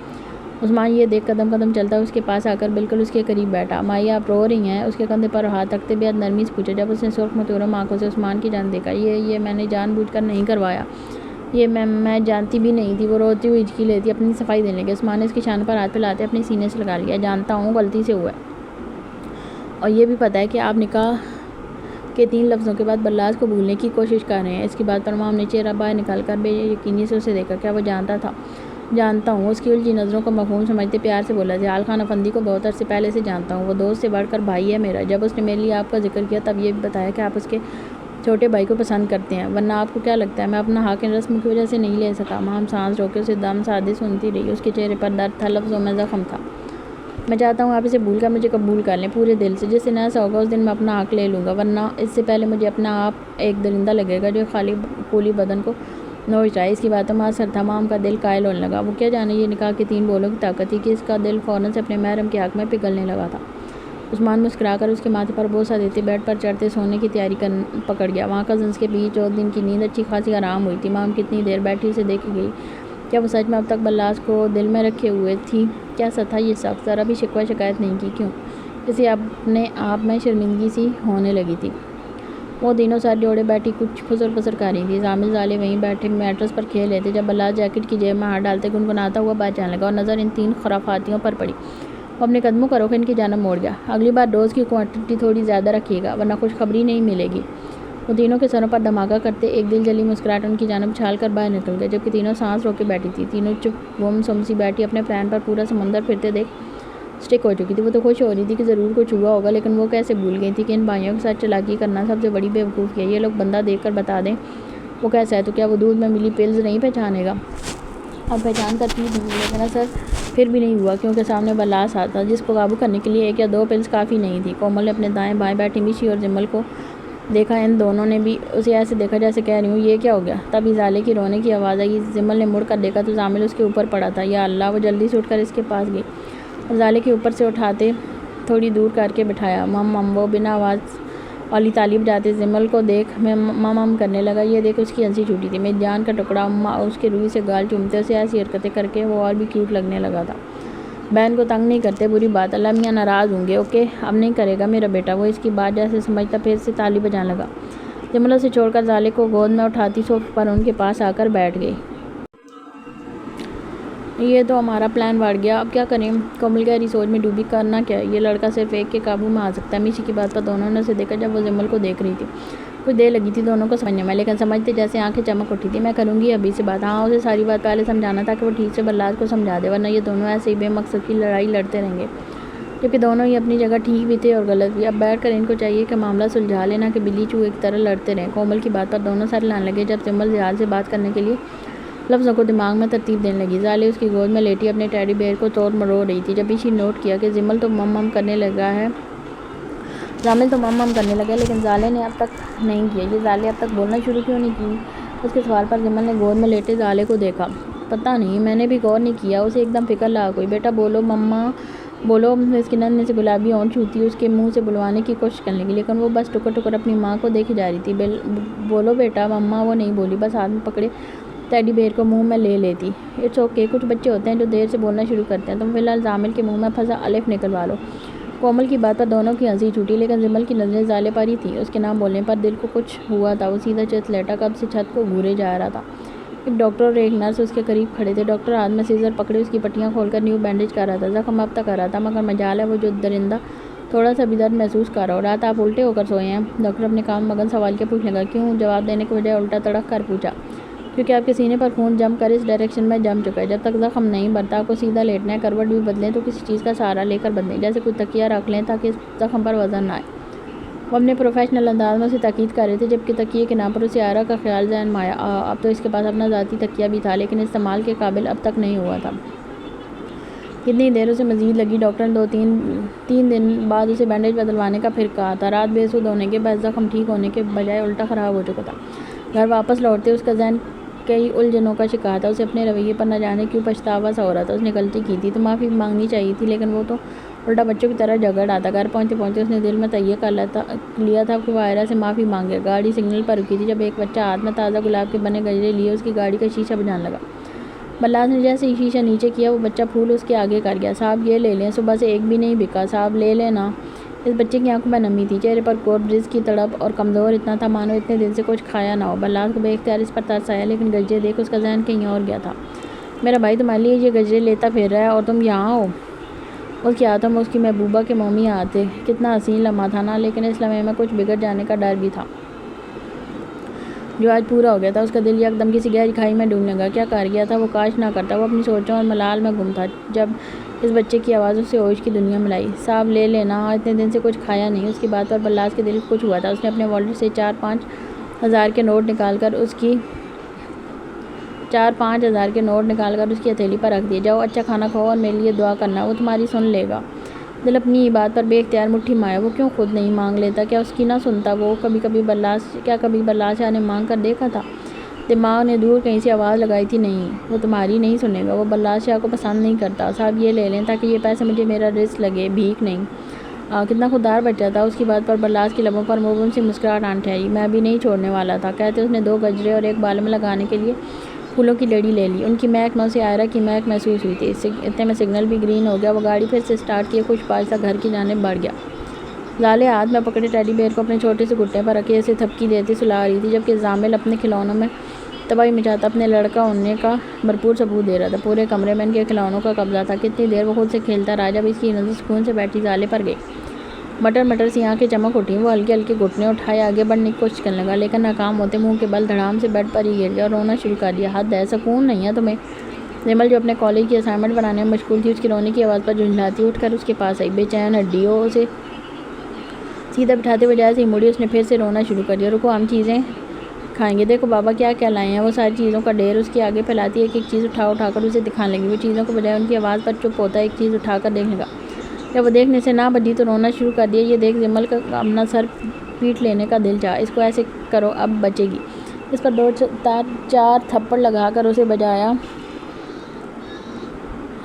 عثمان یہ دیکھ قدم قدم چلتا اس کے پاس آ کر بالکل اس کے قریب بیٹھا۔ مائی آپ رو رہی ہیں؟ اس کے کندھے پر ہاتھ رکھتے بے حد نرمی سے پوچھا۔ جب اس نے سرخ متورم آنکھوں سے عثمان کی جانب دیکھا، یہ میں نے جان بوجھ کر نہیں کروایا، یہ میں جانتی بھی نہیں تھی۔ وہ روتی ہوئی ہچکی لیتی اپنی صفائی دینے لگی۔ عثمان نے اس کے شانوں پر ہاتھ پھیلاتے اپنے سینے سے لگا لیا۔ جانتا ہوں غلطی سے ہوا ہے، اور یہ بھی پتہ ہے کہ آپ نکاح کے 3 لفظوں کے بعد بلاس کو بھولنے کی کوشش کر رہے ہیں۔ اس کی بات پر مام نے چہرہ باہر نکال کر بے یقینی سے اسے دیکھا۔ کیا وہ جانتا تھا؟ جانتا ہوں۔ اس کی الجھی نظروں کو مفہوم سمجھتے پیار سے بولا۔ زیال خان افندی کو بہت عرصے پہلے سے جانتا ہوں، وہ دوست سے بڑھ کر بھائی ہے میرا۔ جب اس نے میرے لیے آپ کا ذکر کیا تب یہ بھی بتایا کہ آپ اس کے چھوٹے بھائی کو پسند کرتے ہیں، ورنہ آپ کو کیا لگتا ہے میں اپنا حق ان رسم کی وجہ سے نہیں لے سکا؟ مام سانس روکے اسے دم سادے سنتی رہی۔ اس کے چہرے پر درد تھا، لفظوں میں زخم تھا۔ میں چاہتا ہوں آپ اسے بھول کر مجھے قبول کر لیں پورے دل سے۔ جس دن ایسا ہوگا اس دن میں اپنا حق لے لوں گا، ورنہ اس سے پہلے مجھے اپنا آپ ایک درندہ لگے گا جو خالی پھولی بدن کو نوچ رہا ہے۔ اس کی باتوں میں اثر تھا۔ مام کا دل قائل ہونے لگا۔ وہ کیا جانے یہ نکاح کے 3 بولوں کی طاقت تھی کہ اس کا دل فوراً سے اپنے محرم کے حق میں پگھلنے لگا تھا۔ عثمان مسکرا کر اس کے ماتھے پر بوسہ دیتے بیڈ پر چڑھتے سونے کی تیاری پکڑ گیا۔ وہاں کزنس کے بیچ 2 دن کی نیند اچھی خاصی آرام ہوئی تھی۔ مام کتنی دیر بیٹھی اسے دیکھی گئی۔ کیا کیا وہ سچ میں اب تک بلاس کو دل میں رکھے ہوئے تھی؟ کیسا تھا یہ شخص؟ ذرا بھی شکوہ شکایت نہیں کی؟ کیوں؟ اسے اپنے آپ میں شرمندگی سی ہونے لگی تھی۔ وہ دونوں ساتھ جوڑے بیٹھی کچھ خسر پسر کر رہی تھی۔ زامل زالے وہیں بیٹھے میٹرس پر کھیل رہے تھے جب بلاس جیکٹ کی جیب میں ہاتھ ڈالتے گنگناتا ہوا بات جانے لگا اور نظر ان تین خرافاتیوں پر پڑی۔ وہ اپنے قدموں کا رخ ان کی جانب موڑ گیا۔ اگلی بار ڈوز کی کوانٹٹی تھوڑی زیادہ رکھیے گا ورنہ خوشخبری نہیں ملے گی۔ وہ تینوں کے سروں پر دھماکہ کرتے ایک دل جلی مسکراہٹ ان کی جانب چھال کر باہر نکل گئے جبکہ تینوں سانس روکے بیٹھی تھی۔ تینوں چپ گم سم سی بیٹھی اپنے پلان پر پورا سمندر پھرتے دیکھ سٹک ہو چکی تھی۔ وہ تو خوش ہو رہی تھی کہ ضرور کچھ ہوا ہوگا لیکن وہ کیسے بھول گئی تھی کہ ان بھائیوں کے ساتھ چالاکی کرنا سب سے بڑی بیوقوفی ہے۔ یہ لوگ بندہ دیکھ کر بتا دیں وہ کیسا ہے تو کیا وہ دودھ میں ملی پلز نہیں پہچانے گا؟ اب پہچان کر کی تھی لیکن اثر پھر بھی نہیں ہوا کیونکہ سامنے بلاس آتا جس کو قابو کرنے کے لیے ایک یا دو پلز کافی نہیں تھی۔ کومل نے اپنے دائیں بائیں بیٹھی میشی اور جمل کو دیکھا۔ ان دونوں نے بھی اسے ایسے دیکھا جیسے کہہ رہی ہوں یہ کیا ہو گیا؟ تب ازالے کی رونے کی آواز آئی۔ جمل نے مڑ کر دیکھا تو زامل اس کے اوپر پڑا تھا۔ یا اللہ! وہ جلدی سے اٹھ کر اس کے پاس گئی۔ ازالے کے اوپر سے اٹھاتے تھوڑی دور کر کے بٹھایا۔ مم وہ بنا آواز والی تالی بجاتے جمل کو دیکھ مم کرنے لگا۔ یہ دیکھ اس کی ہنسی چھوٹی تھی۔ میری جان کا ٹکڑا اماں اس کے روئی سے گال چومتے اسے ایسی حرکتیں کر کے وہ اور بھی کیوٹ لگنے لگا تھا۔ بہن کو تنگ نہیں کرتے بری بات، اللہ میاں ناراض ہوں گے۔ اوکے اب نہیں کرے گا میرا بیٹا۔ وہ اس کی بات جیسے سمجھتا پھر سے تالی بجانے لگا۔ جمل اسے چھوڑ کر زالے کو گود میں اٹھاتی صوفے پر ان کے پاس آ کر بیٹھ گئی۔ یہ تو ہمارا پلان بڑھ گیا، اب کیا کریں؟ کومل گہری سوچ میں ڈوبی۔ کرنا کیا ہے؟ یہ لڑکا صرف ایک کے قابو میں آ سکتا ہے۔ میشی کی بات پر دونوں نے اسے دیکھا جب وہ جمل کو دیکھ رہی تھی۔ کچھ دیر لگی تھی دونوں کو سمجھنے میں لیکن سمجھتے جیسے آنکھیں چمک اٹھی تھی۔ میں کروں گی ابھی سے بات۔ ہاں اسے ساری بات پہلے سمجھانا تھا کہ وہ ٹھیک سے بلاس کو سمجھا دے ورنہ یہ دونوں ایسے ہی بے مقصد کی لڑائی لڑتے رہیں گے جبکہ دونوں ہی اپنی جگہ ٹھیک بھی تھے اور غلط بھی۔ اب بیٹھ کر ان کو چاہیے کہ معاملہ سلجھا لینا کہ بلی چوہے کی طرح لڑتے رہیں۔ کومل کی بات پر دونوں سر ہلانے لگے جب جمل زیاد سے بات کرنے کے لیے لفظوں کو دماغ میں ترتیب دینے لگی۔ زالے اس کی گود میں لیٹی اپنے ٹیڈی بیئر کو توڑ مروڑ رہی تھی جب میشی نوٹ کیا کہ جمل تو مم کرنے لگا ہے زامل تو مم کرنے لگا ہے لیکن زالے نے اب تک نہیں کیا۔ یہ زالے اب تک بولنا شروع کیوں نہیں کی؟ اس کے سوال پر جمل نے گود میں لیٹے زالے کو دیکھا۔ پتہ نہیں، میں نے بھی غور نہیں کیا۔ اسے ایک دم فکر لاحق ہوئی۔ بیٹا بولو مما بولو۔ اس کی ننھے سے گلابی ہونٹ چھوتی اس کے منہ سے بلوانے کی کوشش کرنے لگی لیکن وہ بس ٹکر ٹکر اپنی ماں کو دیکھی جا رہی تھی۔ بولو بیٹا مما۔ وہ نہیں بولی، بس ہاتھ میں پکڑے ٹیڈی بیئر کو منہ میں لے لیتی۔ اٹس اوکے، کچھ بچے ہوتے ہیں جو دیر سے بولنا شروع کرتے ہیں۔ تم فی الحال زامل کے منہ میں پھنسا الف نکلوا لو۔ کومل کی بات پر دونوں کی ہنسی چھوٹی لیکن جمل کی نظریں زالے پر ہی تھیں۔ اس کے نام بولنے پر دل کو کچھ ہوا تھا۔ وہ سیدھا چت لیٹا کب سے چھت کو گھورے جا رہا تھا۔ ایک ڈاکٹر اور ایک نرس اس کے قریب کھڑے تھے۔ ڈاکٹر ہاتھ میں سیزر پکڑے اس کی پٹیاں کھول کر نیو بینڈیج کر رہا تھا۔ زخم اب تک ہرا تھا مگر مجال ہے وہ جو درندہ تھوڑا سا بھی درد محسوس کر رہا ہو۔ رات آپ الٹے ہو کر سوئے ہیں؟ ڈاکٹر اپنے کام مگن سوال کیا پوچھنے لگا۔ کیوں؟ جواب دینے کے بجائے الٹا تڑک کر پوچھا۔ کیونکہ آپ کے سینے پر خون جم کر اس ڈائریکشن میں جم چکا ہے۔ جب تک زخم نہیں بھرتا آپ کو سیدھا لیٹنا ہے۔ کروٹ بھی بدلیں تو کسی چیز کا سہارا لے کر بدلیں جیسے کوئی تکیہ رکھ لیں تاکہ اس زخم پر وزن نہ آئے۔ وہ اپنے پروفیشنل انداز میں اسے تاکید کر رہے تھے جبکہ تکیے کے نام پر اسے آرا کا خیال ذہن میں آیا۔ اب تو اس کے پاس اپنا ذاتی تکیہ بھی تھا لیکن استعمال کے قابل اب تک نہیں ہوا تھا۔ کتنی دیر اسے مزید لگی؟ ڈاکٹر نے تین دن بعد اسے بینڈیج بدلوانے کا پھر کہا تھا۔ رات بے سود ہونے کے بعد زخم ٹھیک ہونے کے بجائے الٹا خراب ہو چکا تھا۔ گھر واپس لوٹتے اس کا ذہن کئی الجھنوں کا شکار تھا۔ اسے اپنے رویے پر نہ جانے کیوں پچھتاوا سا ہو رہا تھا۔ اس نے غلطی کی تھی تو معافی مانگنی چاہیے تھی لیکن وہ تو الٹا بچوں کی طرح جھگڑ رہا تھا۔ گھر پہنچتے پہنچتے اس نے دل میں تہیہ کر لیا تھا کہ وہ آئرہ سے معافی مانگے گا۔ گاڑی سگنل پر رکی تھی جب ایک بچہ ہاتھ میں تازہ گلاب کے بنے گجرے لیے اس کی گاڑی کا شیشہ بجانے لگا۔ بلاس نے جیسے ہی شیشہ نیچے کیا وہ بچہ پھول اس کے آگے کر گیا۔ صاحب یہ لے لیں، صبح سے ایک بھی نہیں بکا۔ صاحب لے لیں نا۔ اس بچے کی آنکھوں میں نمی تھی، چہرے پر قرب رزق کی تڑپ اور کمزور اتنا تھا مانو اتنے دن سے کچھ کھایا نہ ہو۔ بلاس کو بے اختیار اس پر ترس آیا لیکن گجرے دیکھ اس کا ذہن کہیں اور گیا تھا۔ میرا بھائی تمہارے لیے یہ گجرے لیتا پھر رہا ہے اور تم یہاں ہو؟ اس کے ہاتھوں میں اس کی محبوبہ کے مومی ہاتھ تھے۔ کتنا حسین لمحہ تھا نا، لیکن اس لمحے میں کچھ بگڑ جانے کا ڈر بھی تھا جو آج پورا ہو گیا تھا۔ اس کا دل یک دم کسی گہری کھائی میں ڈوبنے لگا۔ کیا کر گیا تھا وہ؟ کاش نہ کرتا۔ وہ اپنی سوچوں اور ملال میں گم تھا جب اس بچے کی آواز اسے ہوش کی دنیا میں لائی۔ صاحب لے لینا، اتنے دن سے کچھ کھایا نہیں۔ اس کی بات پر بلاس کے دل کو کچھ ہوا تھا۔ اس نے اپنے والیٹ سے 4-5 ہزار کے نوٹ نکال کر اس کی ہتھیلی پر رکھ دیے۔ جاؤ اچھا کھانا کھاؤ اور میرے لیے دعا کرنا، وہ تمہاری سن لے گا۔ دل اپنی ہی بات پر بے اختیار مٹھی میں آیا۔ وہ کیوں خود نہیں مانگ لیتا؟ کیا اس کی نہ سنتا وہ؟ کبھی بلاس نے مانگ کر دیکھا تھا؟ دماغ نے دور کہیں سے آواز لگائی تھی، نہیں وہ تمہاری نہیں سنے گا، وہ بلاس شاہ کو پسند نہیں کرتا۔ صاحب یہ لے لیں تاکہ یہ پیسے مجھے میرا رزق لگے، بھیک نہیں۔ کتنا خوددار بچہ تھا۔ اس کی بات پر بلاس کی لبوں پر مبہم سی مسکراہٹ آن ٹھہری۔ میں بھی نہیں چھوڑنے والا تھا۔ کہتے اس نے 2 گجرے اور ایک بال میں لگانے کے لیے پھولوں کی لڑی لے لی، ان کی مہک میں اسے آئرہ کی مہک محسوس ہوئی تھی۔ اتنے میں سگنل بھی گرین ہو گیا، وہ گاڑی پھر سے سٹارٹ کیے، خوش پاش سا گھر کی جانب بڑھ گیا۔ زالے ہاتھ میں پکڑے ٹیڈی بیئر کو اپنے چھوٹے سے گھٹنے پر رکھے اسے تھپکی دیتی سلا رہی تھی، جبکہ زامل اپنے کھلونوں میں تباہی مچاتا اپنے لڑکا ہونے کا بھرپور ثبوت دے رہا تھا۔ پورے کمرے میں ان کے کھلونوں کا قبضہ تھا۔ کتنی دیر وہ خود سے کھیلتا رہا، جب اس کی نظر سکون سے بیٹھی زالے پر گئی۔ مٹر مٹر سی آنکھیں چمک اٹھیں، وہ ہلکے ہلکے گھٹنے اٹھائے آگے بڑھنے کی کوشش کرنے لگا، لیکن ناکام ہوتے منہ کے بل دھڑام سے بیڈ پر ہی گر گیا اور رونا شروع کر دیا۔ حد ہے، سکون نہیں ہے تمہیں؟ جمل جو اپنے کالج کی اسائنمنٹ بنانے میں مشغول تھی، اس کی رونے کی آواز پر جھنجھلاتی اٹھ کر اس کے پاس آئی۔ بے چین ہڈیوں اسے سیدھا بٹھاتے بجائے سے ہی مڑی، اس نے پھر سے رونا شروع کر دیا۔ رکو، ہم چیزیں کھائیں گے، دیکھو بابا کیا کیا لائے ہیں۔ وہ ساری چیزوں کا ڈھیر اس کے آگے پھیلاتی ایک ایک چیز اٹھا اٹھا کر اسے دکھانے لگی۔ وہ چیزوں کو بجائے ان کی آواز پر چپ ہوتا ایک چیز اٹھا کر دیکھنے لگا۔ جب وہ دیکھنے سے نہ بجی تو رونا شروع کر دیا۔ یہ دیکھ جمل کا اپنا سر پیٹ لینے کا دل چاہا۔ اس کو ایسے کرو اب بچے گی۔ اس پر دو چار تھپڑ لگا کر اسے بجایا۔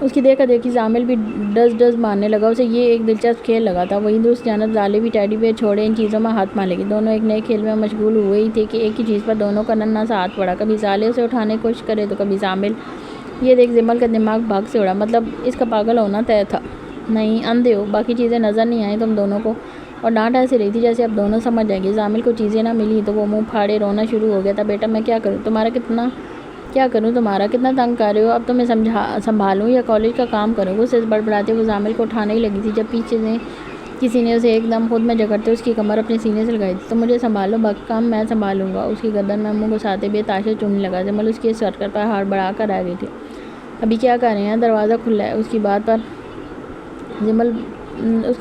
اس کی دیکھا دیکھی زامل بھی ڈز ڈز مارنے لگا، اسے یہ ایک دلچسپ کھیل لگا تھا۔ وہیں دوسری جانب زالے بھی ٹیڈی بیئر چھوڑے ان چیزوں میں ہاتھ مارنے لگی۔ دونوں ایک نئے کھیل میں مشغول ہوئے ہی تھے کہ ایک ہی چیز پر دونوں کا ننھا سا ہاتھ پڑا، کبھی زالے اسے اٹھانے کی کوشش کرے تو کبھی زامل۔ یہ دیکھ جمل کا دماغ بھاگ سے اڑا، مطلب اس کا پاگل ہونا طے تھا۔ نہیں، اندھے ہو، باقی چیزیں نظر نہیں آئیں تم دونوں کو؟ اور ڈانٹ ایسے رہی تھی جیسے اب دونوں سمجھ جائیں گے۔ زامل کو چیزیں نہ ملی تو وہ منہ پھاڑے رونا شروع ہو گیا تھا۔ بیٹا میں کیا کروں تمہارا، کتنا تنگ کر رہے ہو؟ اب تمہیں سنبھالوں یا کالج کا کام کروں؟ وہ سے بڑبڑاتے وہ زامل کو اٹھانے ہی لگی تھی جب پیچھے سے کسی نے اسے ایک دم خود میں جکڑتے اس کی کمر اپنے سینے سے لگائی تھی۔ تم مجھے سنبھالو، باقی کام میں سنبھالوں گا۔ اس کی گردن میں منہ گھساتے بے تحاشا چومنے لگا۔ جمل اس کے سر پر ہاتھ بڑھا کر رہ گئی تھی۔ ابھی کیا کر رہے ہیں؟ دروازہ کھلا ہے۔ اس کی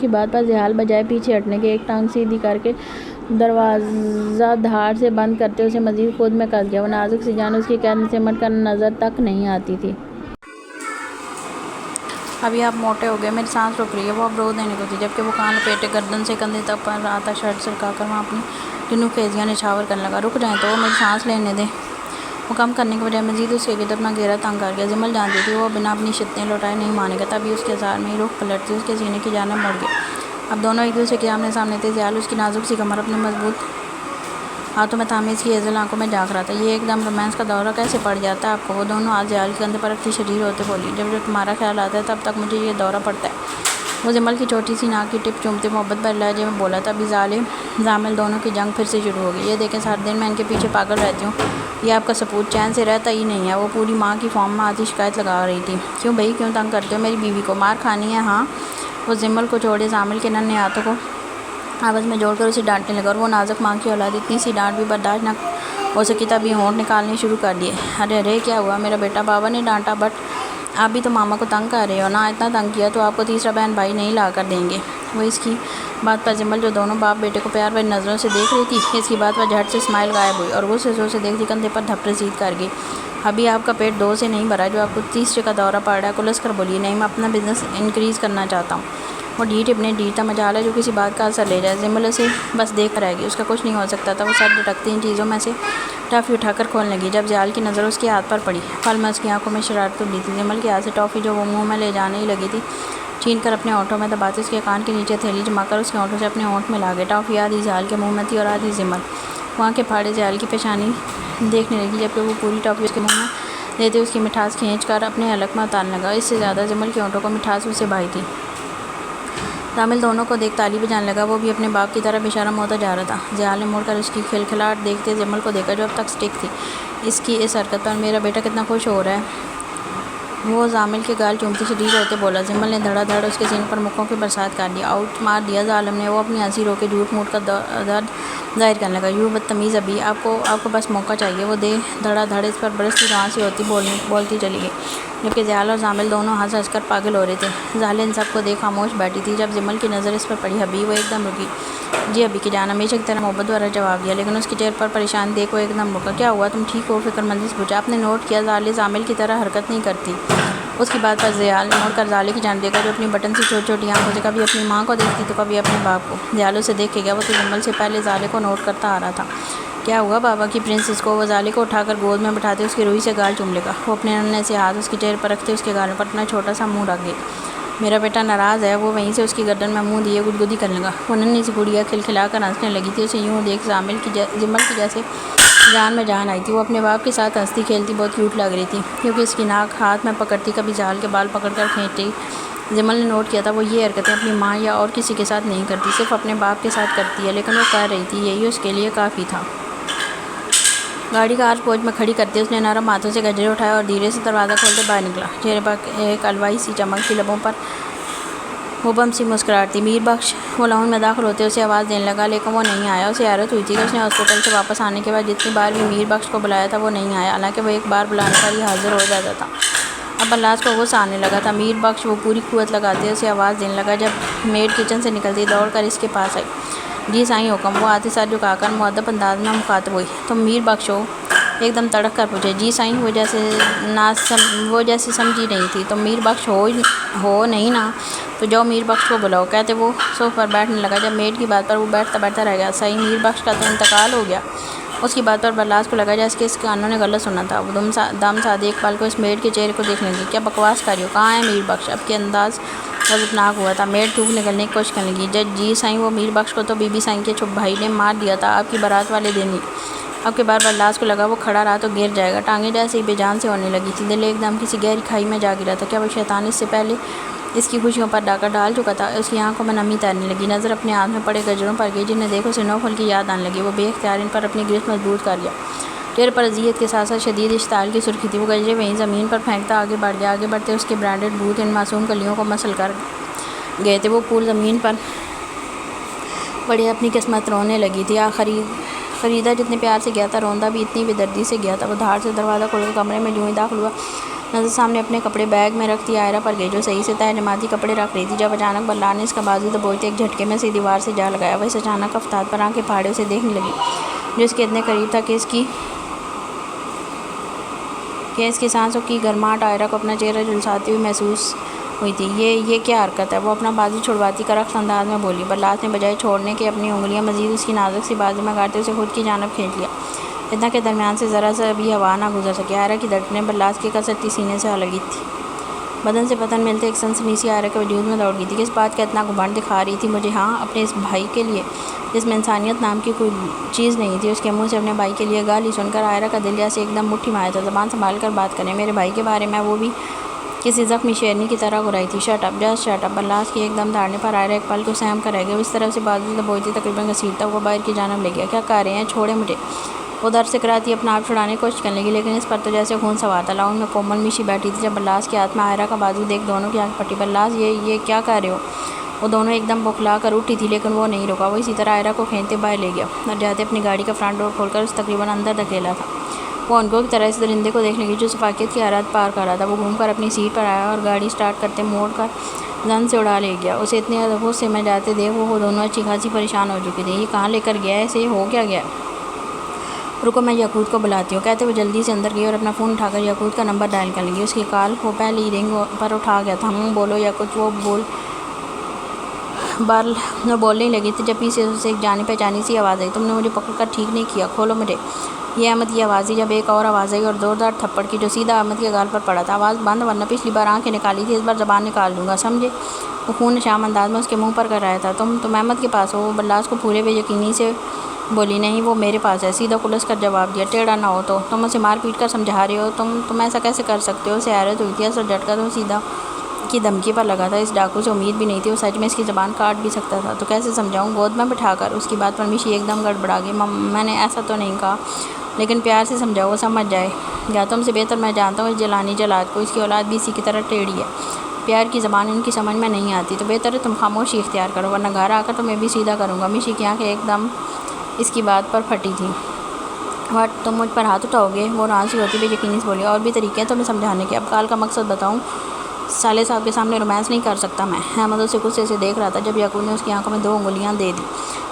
بات پر ذیال بجائے پیچھے ہٹنے کے ایک ٹانگ سیدھی کر کے دروازہ دھاڑ سے بند کرتے اسے مزید خود میں کس گیا۔ وہ نازک سی جان اس کی قید میں سمٹ کر نظر تک نہیں آتی تھی۔ ابھی آپ موٹے ہو گئے، میری سانس رک رہی ہے۔ وہ اب رو دینے کو تھی، جبکہ وہ کان لپیٹے گردن سے کندھے تک پر رہا تھا، شرٹ سرکا کر وہاں اپنی ٹنو خیزیاں نچھاور کرنے لگا۔ رک جائیں تو میری سانس لینے دیں۔ وہ کم کرنے کے بجائے مزید اس کے گرد اپنا گھیرا تنگ کر گیا۔ جمل جانتی تھی وہ بنا اپنی شرطیں لوٹائے نہیں مانے گا، تبھی اس کے ہزار میں ہی رخ پلٹتی اس کے سینے کی جانب مڑ گیا۔ اب دونوں ایک دوسرے کے آمنے سامنے تھے۔ ذیال اس کی نازک سی کمر اپنے مضبوط ہاتھوں میں تھامے اس کی ہیزل آنکھوں میں جھانک رہا تھا۔ یہ ایک دم رومانس کا دورہ کیسے پڑ جاتا ہے آپ کو؟ وہ دونوں ہاتھ ذیال کے کندھے پر رکھتی شریر ہوتے بولی۔ جب تمہارا خیال آتا ہے تب تک مجھے یہ دورہ پڑتا ہے۔ وہ جمل کی چھوٹی سی ناک کی ٹپ چومتے محبت بھرے لہجے میں بولا تھا۔ ابھی زامل دونوں کی جنگ پھر سے شروع ہو گئی۔ یہ دیکھیں، ہر دن میں ان کے پیچھے پاگل رہتی ہوں، یہ آپ کا ثبوت چین سے رہتا ہی نہیں ہے۔ وہ پوری ماں کی فارم میں آتی شکایت لگا رہی تھی۔ کیوں بھائی، کیوں تنگ کرتے ہو میری بیوی کو؟ مار کھانی ہے ہاں؟ وہ جمل کو چھوڑے زامل کے ننھے ہاتھوں کو آپس میں جوڑ کر اسے ڈانٹنے لگا، اور وہ نازک ماں کی اولاد اتنی سی ڈانٹ بھی برداشت نہ ہو سکی تبھی ہونٹ نکالنے شروع کر دیے۔ ارے کیا ہوا میرا بیٹا؟ بابا نے ڈانٹا، بٹ آپ بھی تو ماما کو تنگ کر رہے ہو نا۔ اتنا تنگ کیا تو آپ کو تیسرا بہن بھائی نہیں لا کر دیں گے۔ وہ اس کی بات پر جمل جو دونوں باپ بیٹے کو پیار بھری نظروں سے دیکھ رہی تھی، اس کی بات پر جھٹ سے اسمائل غائب ہوئی اور وہ اسے زور سے دیکھتی کندھے پر دھپ رسید کر گئی۔ ابھی آپ کا پیٹ 2 سے نہیں بھرا جو آپ کو تیسرے کا دورہ پڑ رہا ہے؟ کلس کر بولیے۔ نہیں، میں اپنا بزنس انکریز کرنا چاہتا ہوں۔ وہ ڈھیٹ ابن ڈھیٹ تھا، مجال ہے جو کسی بات کا اثر لے جائے۔ جمل اسے بس دیکھ رہ گئی، اس کا کچھ نہیں ہو سکتا تھا۔ وہ سر لٹکتی ان چیزوں میں سے ٹافی اٹھا کر کھولنے لگی جب ذیال کی نظر اس کے ہاتھ پر پڑی۔ پل میں اس کی آنکھوں میں شرارت ابلی تھی۔ جمل کے ہاتھ سے ٹافی جو وہ منہ میں لے جانے ہی لگی تھی چھین کر اپنے ہونٹوں میں دباتے اس کے کان کے نیچے ہتھیلی جما کر اس کے ہونٹوں سے اپنے ہونٹ ملا گئے۔ ٹافی آدھی ذیال کے منہ میں تھی اور آدھی جمل۔ وہ آنکھیں پھاڑے ذیال کی پیشانی دیکھنے لگی، جبکہ وہ پوری ٹافی اس کے منہ میں لیتے اس کی مٹھاس کھینچ کر اپنے حلق میں اتارنے لگا۔ اس سے زیادہ جمل کے ہونٹوں کو مٹھاس اسے بھائی تھی۔ زامل دونوں کو دیکھ تالی بجانے لگا، وہ بھی اپنے باپ کی طرح بے شرم ہوتا جا رہا تھا۔ ذیال نے مڑ کر اس کی کھلکھلاہٹ دیکھتے جمل کو دیکھا جو اب تک سٹک تھی اس کی اس حرکت پر۔ میرا بیٹا کتنا خوش ہو رہا ہے، وہ زامل کے گال چومتے شدید ہوتے بولا۔ جمل نے دھڑا دھڑ اس کے سینے پر مکوں کی برسات کر دی۔ آؤٹ مار دیا ظالم نے، وہ اپنی ہنسی رو کے جھوٹ موٹ کر درد ظاہر کرنے لگا۔ یوں بدتمیز، ابھی آپ کو بس موقع چاہیے۔ وہ دھڑا دھڑ اس پر برستی رواں سی ہوتی بولتی چلی گئی، جبکہ ذیال اور زامل دونوں ہنس ہنس کر پاگل ہو رہے تھے۔ ظاہر ان سب کو دیکھ خاموش بیٹھی تھی۔ جب جمل کی نظر اس پر پڑی، ابھی وہ ایک دم رکی۔ جی ابھی کی جان، ہمیشہ کی طرح محبت بھرا جواب دیا، لیکن اس کے چہرے پر پریشان دیکھ وہ ایک دم رکا۔ کیا ہوا، تم ٹھیک ہو؟ فکر مندی سے پوچھا۔ آپ نے نوٹ کیا ظاہر زامل کی طرح حرکت نہیں کرتی۔ اس کی بات پر ذیال نے مڑ کر ظاہر کی جانب دیکھا جو اپنی بٹن سی چھوٹی چھوٹی آنکھوں سے کبھی اپنی ماں کو دیکھتی تو کبھی اپنے باپ کو۔ ذیال اسے دیکھ کے گیا، وہ تو جمل سے پہلے ظاہر کو نوٹ کرتا آ رہا تھا۔ کیا ہوا بابا کی پرنسس کو؟ وہ ظاہر کو اٹھا کر گود میں بٹھاتے اس کی روئی سے گال چوم لگا۔ وہ اپنے ننھے سے ہاتھ اس کے چہرے پر رکھتے اس کے گالوں پر اپنا چھوٹا سا منہ رکھ گئی۔ میرا بیٹا ناراض ہے؟ وہ وہیں سے اس کی گردن میں منہ دیے گدگدی کرنے لگا۔ وہ ننھی سی گڑیا کھلکھلا کر ہنسنے لگی تھی۔ اسے یوں دیکھ جمل کی جیسے جان میں جان آئی تھی. وہ اپنے باپ کے ساتھ ہنستی کھیلتی بہت کیوٹ لگ رہی تھی کیونکہ اس کی ناک ہاتھ میں پکڑتی, کبھی جال کے بال پکڑ کر کھینچتی. جمل نے نوٹ کیا تھا وہ یہ حرکتیں اپنی ماں یا اور کسی کے ساتھ نہیں کرتی, صرف اپنے باپ کے ساتھ کرتی ہے, لیکن وہ کر رہی تھی, یہی اس کے لیے کافی تھا. گاڑی کا آرچ پوچھ میں کھڑی کرتے اس نے نرم ہاتھوں سے گجرے اٹھائے اور دھیرے سے دروازہ کھولتے باہر نکلا. چہرے پر ایک الوائی سی چمک تھی, لبوں پر مبہم سی مسکراہٹ تھی. میر بخش وہ لاؤن میں داخل ہوتے اسے آواز دینے لگا, لیکن وہ نہیں آیا. اسے حیرت ہوئی تھی کہ اس نے ہاسپٹل سے واپس آنے کے بعد جتنی بار بھی میر بخش کو بلایا تھا وہ نہیں آیا, حالانکہ وہ ایک بار بلانے پر ہی حاضر ہو جاتا تھا. اب بلاس کو غصہ آنے لگا تھا. میر بخش وہ پوری قوت لگاتے اسے آواز دینے لگا. جب میڈ کچن سے نکلتی دوڑ کر اس کے پاس آئی. جی سائیں حکم. وہ آتے سر جھکا کر مؤدب انداز میں مخاطب ہوئی. تم میر بخش ہو؟ ایک دم تڑک کر پوچھے. جی سائیں. وہ جیسے سمجھی نہیں تھی. تم میر بخش ہو نہیں نا؟ تو جاؤ میر بخش کو بلاؤ, کہتے وہ صوفے پر بیٹھنے لگا. جب میڈ کی بات پر وہ بیٹھتا رہ گیا. صحیح میر بخش کا تو انتقال ہو گیا؟ اس کی بات پر بلاس کو لگا جیسے کہ اس کانوں نے غلط سنا تھا. وہ دم سادے ایک پل کو اس میڈ کے چہرے کو دیکھنے لگی. کیا بکواس کر رہی ہو؟ کہاں ہے میر بخش؟ اب کے انداز غضبناک ہوا تھا. میڈ تھوک نکلنے کی کوشش کرنے لگی. جی سائیں وہ میر بخش کو تو بی بی سائیں کے بھائی نے مار دیا تھا آپ کی بارات والے دن ہی. اب کے بار بلاس کو لگا وہ کھڑا رہا تو گر جائے گا. ٹانگیں جیسے ہی بے جان سے ہونے لگی تھی. دل ایک دم کسی گہری کھائی میں جا گرا تھا. کیا وہ شیطان اس سے پہلے اس کی خوشیوں پر ڈاکہ ڈال چکا تھا؟ اس کی آنکھوں میں نمی تیرنے لگی. نظر اپنے ہاتھ میں پڑے گجروں پر گئی جنہیں دیکھو اسے نوفل کی یاد آنے لگی. وہ بے اختیار ان پر اپنی گرفت مضبوط کر گیا. چہرے پر اذیت کے ساتھ ساتھ شدید اشتعال کی سرخی تھی. وہ گجرے وہیں زمین پر پھینکتا آگے بڑھ گیا. آگے بڑھتے اس کے برانڈڈ بوٹ ان معصوم کلیوں کو مسل کر گئے تھے. وہ پھول زمین پر پڑے اپنی قسمت رونے لگی تھی. خریدا جتنے پیار سے گیا تھا روندہ بھی اتنی بے دردی سے گیا تھا. وہ دھاڑ سے دروازہ کھول کر کمرے میں جو ہی داخل ہوا نظر سامنے اپنے کپڑے بیگ میں رکھتی آئرہ پر گئی جو صحیح سے تہہ جماعتی کپڑے رکھ رہی تھی. جب اچانک بلا نے اس کا بازو دبوچتے ایک جھٹکے میں سے دیوار سے جا لگایا. وہ اس اچانک افتاد پر آنکھیں پھاڑے اسے دیکھنے لگی جو اس کے اتنے قریب تھا کہ اس کی سانسوں کی گرماہٹ آئرہ کو اپنا چہرہ جھلساتی ہوئی محسوس ہوئی تھی. یہ کیا حرکت ہے؟ وہ اپنا بازو چھڑواتی کر رقص انداز میں بولی. بلاس نے بجائے چھوڑنے کے اپنی انگلیاں مزید اس کی نازک سی بازو میں گاڑتے اسے خود کی جانب کھینچ لیا, اتنا کہ درمیان سے ذرا سا بھی ہوا نہ گزر سکے. آئرہ کی دھڑکنیں بلاس کے کسرتی سینے سے الگ تھی. بدن سے بدن ملتے ایک سنسنی سی آئرہ کے وجود میں دوڑ گئی تھی کہ اس بات کا اتنا گھمنڈ دکھا رہی تھی مجھے, ہاں اپنے اس بھائی کے لیے جس میں انسانیت نام کی کوئی چیز نہیں تھی. اس کے منہ سے اپنے بھائی کے لیے گالی سن کر آئرہ کا دل جیسے ایک دم مٹھی میں آیا تھا. زبان سنبھال کر بات کریں, میرے بھائی کے بارے میں. وہ بھی کسی زخمی شیرنی کی طرح گھرائی تھی. Shut up, just shut up. بلاس کی ایک دم دھاڑنے پر آئرہ ایک پل کو سہم کر رہ گیا. وہ اس طرف سے بازو دبوچتی تقریباً گھسیٹتا ہوا باہر کی جانب لے گیا. کیا کر رہے ہیں؟ چھوڑیں مجھے. وہ در سے کراتی اپنا آپ چھڑانے کی کوشش کرنے لگی لیکن اس پر تو جیسے خون سوار تھا. لاؤن میں کومل میشی بیٹھی تھی. جب بلاس کے ہاتھ میں آئرہ کا بازو دیکھ دونوں کی آنکھ پھٹی. بلاس یہ کیا کر رہے ہو؟ وہ دونوں ایک دم بوکھلا کر اٹھی تھی لیکن وہ نہیں رکا. وہ اسی طرح آئرہ کو کھینچتے باہر لے گیا اور جاتے اپنی گاڑی کا فرنٹ ڈور کھول کر اسے تقریباً اندر دھکیلا تھا. وہ انگوں کی طرح اس درندے کو دیکھنے لگی جو سفاکیت کی حد پار کر رہا تھا. وہ گھوم کر اپنی سیٹ پر آیا اور گاڑی سٹارٹ کرتے موڑ کر زن سے اڑا لے گیا. اسے اتنے غصے میں جاتے دیکھ وہ دونوں اچھی خاصی پریشان ہو چکی تھی. یہ کہاں لے کر گیا ہے اسے؟ ہو کیا گیا؟ رکو میں یاقوت کو بلاتی ہوں, کہتے وہ جلدی سے اندر گئی اور اپنا فون اٹھا کر یاقوت کا نمبر ڈائل کرنے لگی. اس کی کال وہ پہلے ہی رنگ پر اٹھا گیا تھا. بولو یاقوت. وہ بولنے لگی تھی جب پیچھے سے ایک جانی پہچانی سی آواز آئی. تم نے مجھے پکڑ کر ٹھیک نہیں کیا, کھولو مجھے. یہ احمد کی آواز تھی. جب ایک اور آواز آئی اور زوردار تھپڑ کی جو سیدھا احمد کے گال پر پڑا تھا. آواز بند, ورنہ پچھلی بار آنکھیں نکالی تھی, اس بار زبان نکال دوں گا, سمجھے؟ وہ خون نشام انداز میں اس کے منہ پر کر رہا تھا. تم احمد کے پاس ہو؟ وہ بلاس کو پورے بے یقینی سے بولی. نہیں وہ میرے پاس ہے, سیدھا کلس کر جواب دیا. ٹیڑھا نہ ہو تو تم اسے مار پیٹ کر سمجھا رہے ہو؟ تم ایسا کیسے کر سکتے ہو؟ اسے حیرت ہوئی تھی. اصل جھٹکا تو سیدھا کی دھمکی پر لگا تھا. اس ڈاکو سے امید بھی نہیں تھی وہ سچ میں اس کی زبان کاٹ بھی سکتا تھا. تو کیسے سمجھاؤں؟ گود میں بٹھا کر. اس کی بات پر میشی ایک دم گڑبڑا گئی. میں نے ایسا تو نہیں کہا, لیکن پیار سے سمجھاؤ, وہ سمجھ جائے گا. تم سے بہتر میں جانتا ہوں اس جیلانی جلاد کو. اس کی اولاد بھی اسی کی طرح ٹیڑھی ہے. پیار کی زبان ان کی سمجھ میں نہیں آتی. تو بہتر ہے تم خاموشی اختیار کرو, ورنہ گھر آ کر تمہیں بھی سیدھا کروں گا. میشی کی آنکھیں ایک دم اس کی بات پر پھٹی تھیں. واٹ, تم مجھ پر ہاتھ اٹھاؤ گے؟ وہ رانسی ہوتی بے یقینی سے بولی. اور بھی طریقے ہیں تمہیں سمجھانے کے. اب کال کا مقصد بتاؤں. سالے صاحب کے سامنے رومانس نہیں کر سکتا میں. احمد اسے غصے سے دیکھ رہا تھا. جب یاقوت نے اس کی آنکھوں میں 2 انگلیاں دے دی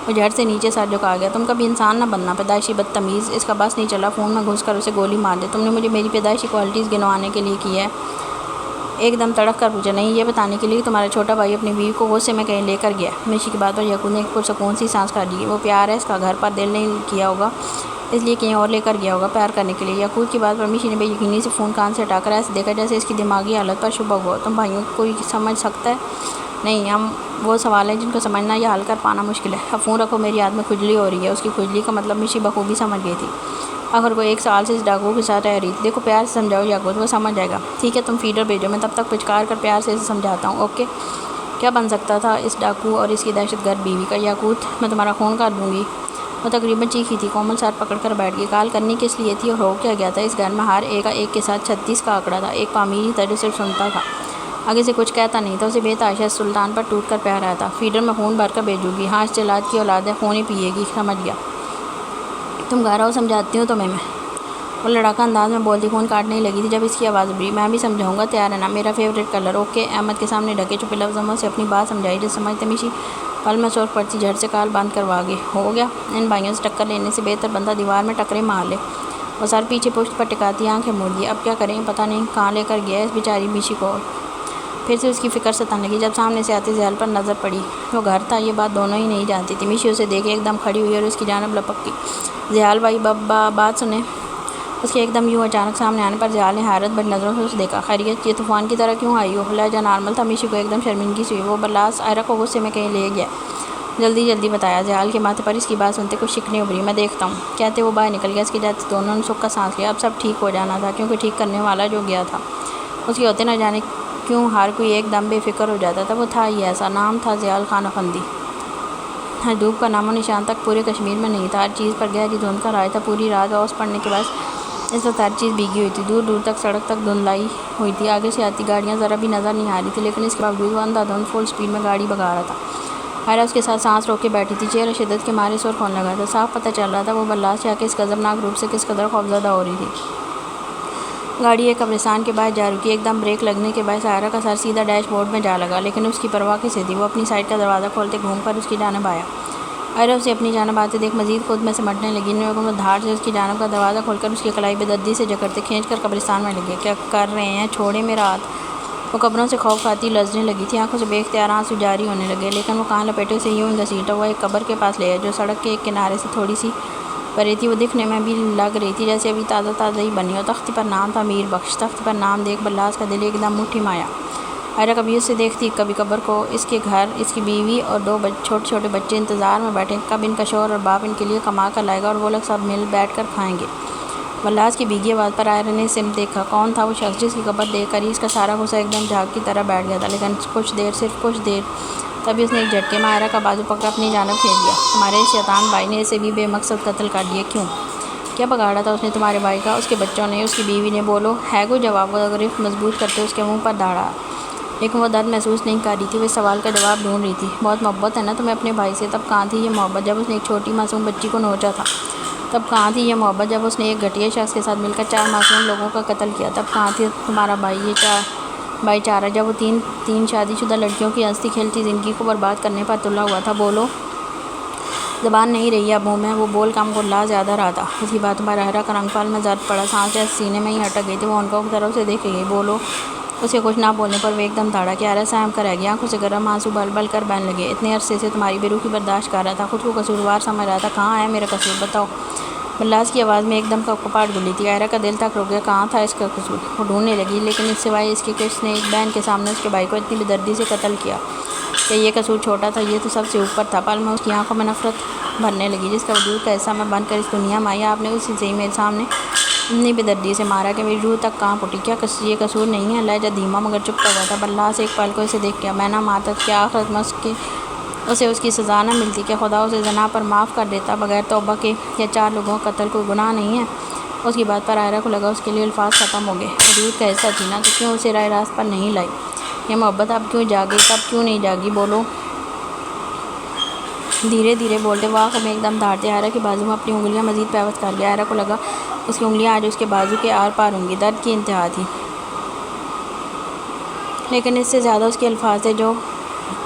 وہ جھٹ سے نیچے سر جھکا گیا. تم کبھی انسان نہ بننا, پیدائشی بدتمیز. اس کا بس نہیں چلا فون میں گھس کر اسے گولی مار دے. تم نے مجھے میری پیدائشی کوالٹیز گنوانے کے لیے کی ہے؟ ایک دم تڑک کر پوچھا. نہیں, یہ بتانے کے لیے کہ تمہارا چھوٹا بھائی اپنی بیوی کو غصے میں کہیں لے کر گیا. میشی کی بات پر یاقوت نے ایک پرسکون سی سانس کھا لی. وہ پیار ہے اس کا, گھر پر دل نہیں کیا ہوگا اس لیے کہیں اور لے کر گیا ہوگا پیار کرنے کے لیے. یاقوت کی بات پر میشی نے بے یقینی سے فون کان سے ہٹا کر ایسے دیکھا جیسے اس کی دماغی حالت پر شبہ ہوا. تم بھائیوں کو کوئی سمجھ سکتا ہے؟ نہیں, ہم وہ سوال ہیں جن کو سمجھنا یا حل کر پانا مشکل ہے. اب فون رکھو, میری ہاتھ میں کھجلی ہو رہی ہے. اس کی کھجلی کا مطلب میشی بخوبی سمجھ گئی تھی. آخر کو 1 سال سے اس ڈاکو کے ساتھ رہ رہی تھی. دیکھو پیار سے سمجھاؤ یاقوت، وہ سمجھ جائے گا. ٹھیک ہے تم فیڈر بھیجو، میں تب تک پچکار کر پیار سے اسے سمجھاتا ہوں. اوکے. کیا بن سکتا تھا اس ڈاکو اور اس کی دہشت گرد بیوی کا؟ یاقوت میں تمہارا خون کر دوں گی. وہ تقریباً چیخی تھی. کومل سر پکڑ کر بیٹھ گئی. کال کرنی کس لیے تھی اور ہو کیا گیا تھا؟ اس گھر میں ہر ایک کا ایک کے ساتھ 36 کا آنکڑا تھا. ایک پامیری تھا جو صرف سنتا تھا، آگے سے کچھ کہتا نہیں تھا. اسے بے تحاشا سلطان پر ٹوٹ کر پیار آیا تھا. فیڈر میں خون بھر کر بھیجوں گی. ہاں اس جلاد کی اولاد ہے، خون ہی پیے گی. سمجھ گیا. تم گھر آؤ، سمجھاتی ہوں تمہیں میں. وہ لڑاکا انداز میں بولتی خون کاٹنے لگی تھی جب اس کی آواز ابھری. میں بھی سمجھاؤں گا، تیار ہے نا؟ میرا فیوریٹ کلر. اوکے. احمد کے سامنے ڈھکے چھپے لفظوں سے اپنی بات سمجھائی. جو سمجھتے میشی پل میں سرخ پڑتی جھٹ سے کال بند کروا گئی. ہو گیا. ان بھائیوں سے ٹکر لینے سے بہتر بندہ دیوار میں ٹکرے مار لے. وہ سر پیچھے پشت پر ٹکاتی آنکھیں موڑ دی. اب کیا کریں؟ پتہ نہیں کہاں لے کر گیا ہے اس بیچاری میشی کو. پھر سے اس کی فکر ستانے لگی جب سامنے سے آتے زیال پر نظر پڑی. وہ گھر تھا یہ بات دونوں ہی نہیں جانتی تھی. میشی اسے دیکھے ایک دم کھڑی ہوئی اور اس کی جانب لپک گئی. زیال بھائی بات سنیں. اس کے ایک دم یوں اچانک سامنے آنے پر زیال نے حیرت بھری نظروں سے اسے دیکھا. خیریت؟ یہ طوفان کی طرح کیوں آئی ہو؟ لہجہ نارمل تھا. میشی کو ایک دم شرمندگی سی ہوئی. وہ بلاس آئرہ کو غصے میں کہیں لے گیا. جلدی بتایا. زیال کے ماتھے پر اس کی بات سنتے کچھ شکنیں ابھری. میں دیکھتا ہوں. کہتے وہ باہر نکل گیا. اس کی جاتے دونوں نے سکھ کا سانس لیا. اب سب ٹھیک ہو جانا تھا کیونکہ ٹھیک کرنے والا جو گیا تھا اس کے ہوتے نہ جانے کیوں ہر کوئی ایک دم بے فکر ہو جاتا تھا. وہ تھا ہی ایسا. نام تھا زیال خان افندی. دھوپ کا نام و نشان تک پورے کشمیر میں نہیں تھا. ہر چیز پر گہری دھند کا راج تھا. پوری رات اوس پڑنے کے بعد اس وقت ہر چیز بھیگی ہوئی تھی. دور دور تک سڑک تک دھندلائی ہوئی تھی. آگے سے آتی گاڑیاں ذرا بھی نظر نہیں آ رہی تھی لیکن اس کے باوجود وہ اندھا دھند فل سپیڈ میں گاڑی بھگا رہا تھا. آئرہ اس کے ساتھ سانس روک کے بیٹھی تھی. چہرہ شدت کے مارے سرخ ہونے لگا تھا. صاف پتہ چل رہا تھا وہ بلاس شاہ کے اس غضبناک روپ سے کس قدر خوفزدہ ہو رہی تھی. گاڑی ایک قبرستان کے باہر جا رکی. ایک دم بریک لگنے کے باعث آئرہ کا سر سیدھا ڈیش بورڈ میں جا لگا لیکن اس کی پرواہ کسے تھی؟ وہ اپنی سائڈ کا دروازہ کھولتے گھوم کر اس کی جانب آیا. آئرہ اسے اپنی جانب آتے دیکھ مزید خود میں سمٹنے لگی. وہ دھاڑ سے اس کی جانب کا دروازہ کھول کر اس کی کلائی بدردی سے جکڑتے کھینچ کر قبرستان میں لگے. کیا کر رہے ہیں؟ چھوڑیں میرا ہاتھ. وہ قبروں سے خوف کھاتی لرزنے لگی تھی. آنکھوں سے بے اختیار آنسو جاری ہونے لگے لیکن وہ کان لپیٹے اسے یوں گھسیٹا ہوا ایک قبر کے پاس لے آیا جو سڑک کے ایک کنارے سے تھوڑی سی پرے تھی. وہ دیکھنے میں بھی لگ رہی تھی جیسے ابھی تازہ ہی بنی ہو. تخت پر نام تھا میر بخش. تخت پر نام دیکھ بلاس کا دل ایک دم مٹھی میں آیا. آئرہ کبھی اسے دیکھتی کبھی قبر کو. اس کے گھر اس کی بیوی اور 2 چھوٹے بچے انتظار میں بیٹھے کب ان کا شوہر اور باپ ان کے لیے کما کر لائے گا اور وہ لوگ سب مل بیٹھ کر کھائیں گے. بلاس کی بھیگی آواز پر آئرہ نے سمت دیکھا. کون تھا وہ شخص جس کی قبر دیکھ کر ہی اس کا سارا غصہ ایک دم جھاگ کی طرح بیٹھ گیا تھا. لیکن صرف کچھ دیر تبھی اس نے ایک جھٹکے میں آئرہ کا بازو پکڑ اپنی جانب کھینچ لیا. تمہارے شیطان بھائی نے اسے بھی بے مقصد قتل کر دیا. کیوں؟ کیا بگاڑا تھا اس نے تمہارے بھائی کا؟ اس کے بچوں نے، اس کی بیوی نے. بولو. ہے کوئی جواب؟ وہ گرفت مضبوط کرتے اس کے منہ پر دھاڑا لیکن وہ درد محسوس نہیں کر رہی تھی. وہ اس سوال کا جواب ڈھونڈ رہی تھی. بہت محبت ہے نا تمہیں اپنے بھائی سے. تب کہاں تھی یہ محبت جب اس نے ایک چھوٹی معصوم بچی کو نوچا تھا؟ تب کہاں تھی یہ محبت جب اس نے ایک گھٹیا شخص کے ساتھ مل کر 4 معصوم لوگوں کا قتل کیا؟ تب کہاں تھی تمہارا بھائی یہ بھائی چارہ جب وہ تین شادی شدہ لڑکیوں کی ہنستی کھیلتی زندگی کو برباد کرنے پر تلا ہوا تھا؟ بولو. زبان نہیں رہی اب منہ میں. وہ بول کم گلا زیادہ رہا تھا. اس کی باتوں پر آئرہ کا رنگ پھل میں زرد پڑا. سانس جیسے سینے میں ہی اٹک گئی تھی. وہ ان کو کی طرف سے دیکھے گئی. بولو. اس کے کچھ نہ بولنے پر وہ ایک دم دھاڑا کہ آئرہ سہم کر رہ گیا. آنکھوں سے گرم آنسو بل بل کر بہنے لگے. اتنے عرصے سے تمہاری بے روحی برداشت کر رہا تھا. خود کو قصوروار سمجھ رہا تھا. کہاں ہے میرا قصور؟ بتاؤ. بلاس کی آواز میں ایک دم کپاٹ گلی تھی. آئرہ کا دل تک رک گیا. کہاں تھا اس کا قصور؟ وہ ڈھونڈنے لگی لیکن اس سوائے اس کے کہ اس نے ایک بہن کے سامنے اس کے بھائی کو اتنی بے دردی سے قتل کیا. کہ یہ قصور چھوٹا تھا؟ یہ تو سب سے اوپر تھا. پل میں اس کی آنکھوں میں نفرت بھرنے لگی. جس کا وجود کا حصہ میں بن کر اس دنیا میں آئی آپ نے اسی سے میرے سامنے اتنی بے دردی سے مارا کہ میری روح تک کہاں پھٹی. کیا یہ قصور نہیں ہے؟ لہجہ دھیما مگر چپتا ہوا تھا. بلاس ایک پل کو اسے دیکھ گیا. میں نہ مارتا کیا آخرت میں اسے اس کی سزا نہ ملتی؟ کہ خدا اسے زنا پر معاف کر دیتا بغیر توبہ کے؟ یا 4 لوگوں کا قتل کوئی گناہ نہیں ہے؟ اس کی بات پر آئرہ کو لگا اس کے لیے الفاظ ختم ہو گئے. وجود کا حصہ تھی نا تو کیوں اسے راہ راست پر نہیں لائی؟ یہ محبت اب کیوں جاگی؟ تب کیوں نہیں جاگی؟ بولو. دھیرے بولتے وہ آنکھوں میں ایک دم دھاڑتے. آئرہ کے بازو میں اپنی انگلیاں مزید پیوست کر گیا. آئرہ کو لگا اس کی انگلیاں آج اس کے بازو کے آر پار ہوں گی. درد کی انتہا تھی لیکن اس سے زیادہ اس کے الفاظ تھے جو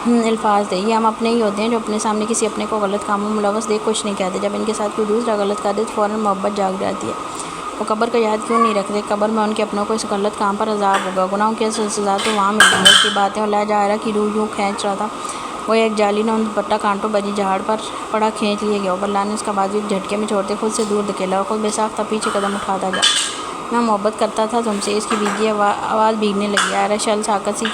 الفاظ تھے. یہ ہم اپنے ہی ہوتے ہیں جو اپنے سامنے کسی اپنے کو غلط کاموں میں ملوث دیکھ کچھ نہیں کہتے. جب ان کے ساتھ کوئی دوسرا غلط کر دے تو فوراً محبت جاگ جاتی ہے. وہ قبر کو یاد کیوں نہیں رکھتے؟ قبر میں ان کے اپنوں کو اس غلط کام پر عذاب ہوگا. گناہوں کی سزا تو وہاں مل رہی ہے. اس کی باتیں اور لہجہ آئرہ کی روح یوں کھینچ رہا تھا. وہ ایک جالی نے دوپٹہ کانٹوں بجی جہاڑ پر پڑا کھینچ لیے گیا. بلا نے اس کا بازو ایک جھٹکے میں چھوڑتے خود سے دور دھکیلا اور خود بے ساختہ پیچھے قدم اٹھاتا گیا. میں محبت کرتا تھا تم سے. اس کی بھیگی آواز بھیگنے لگی. آئرہ شل ساکت سی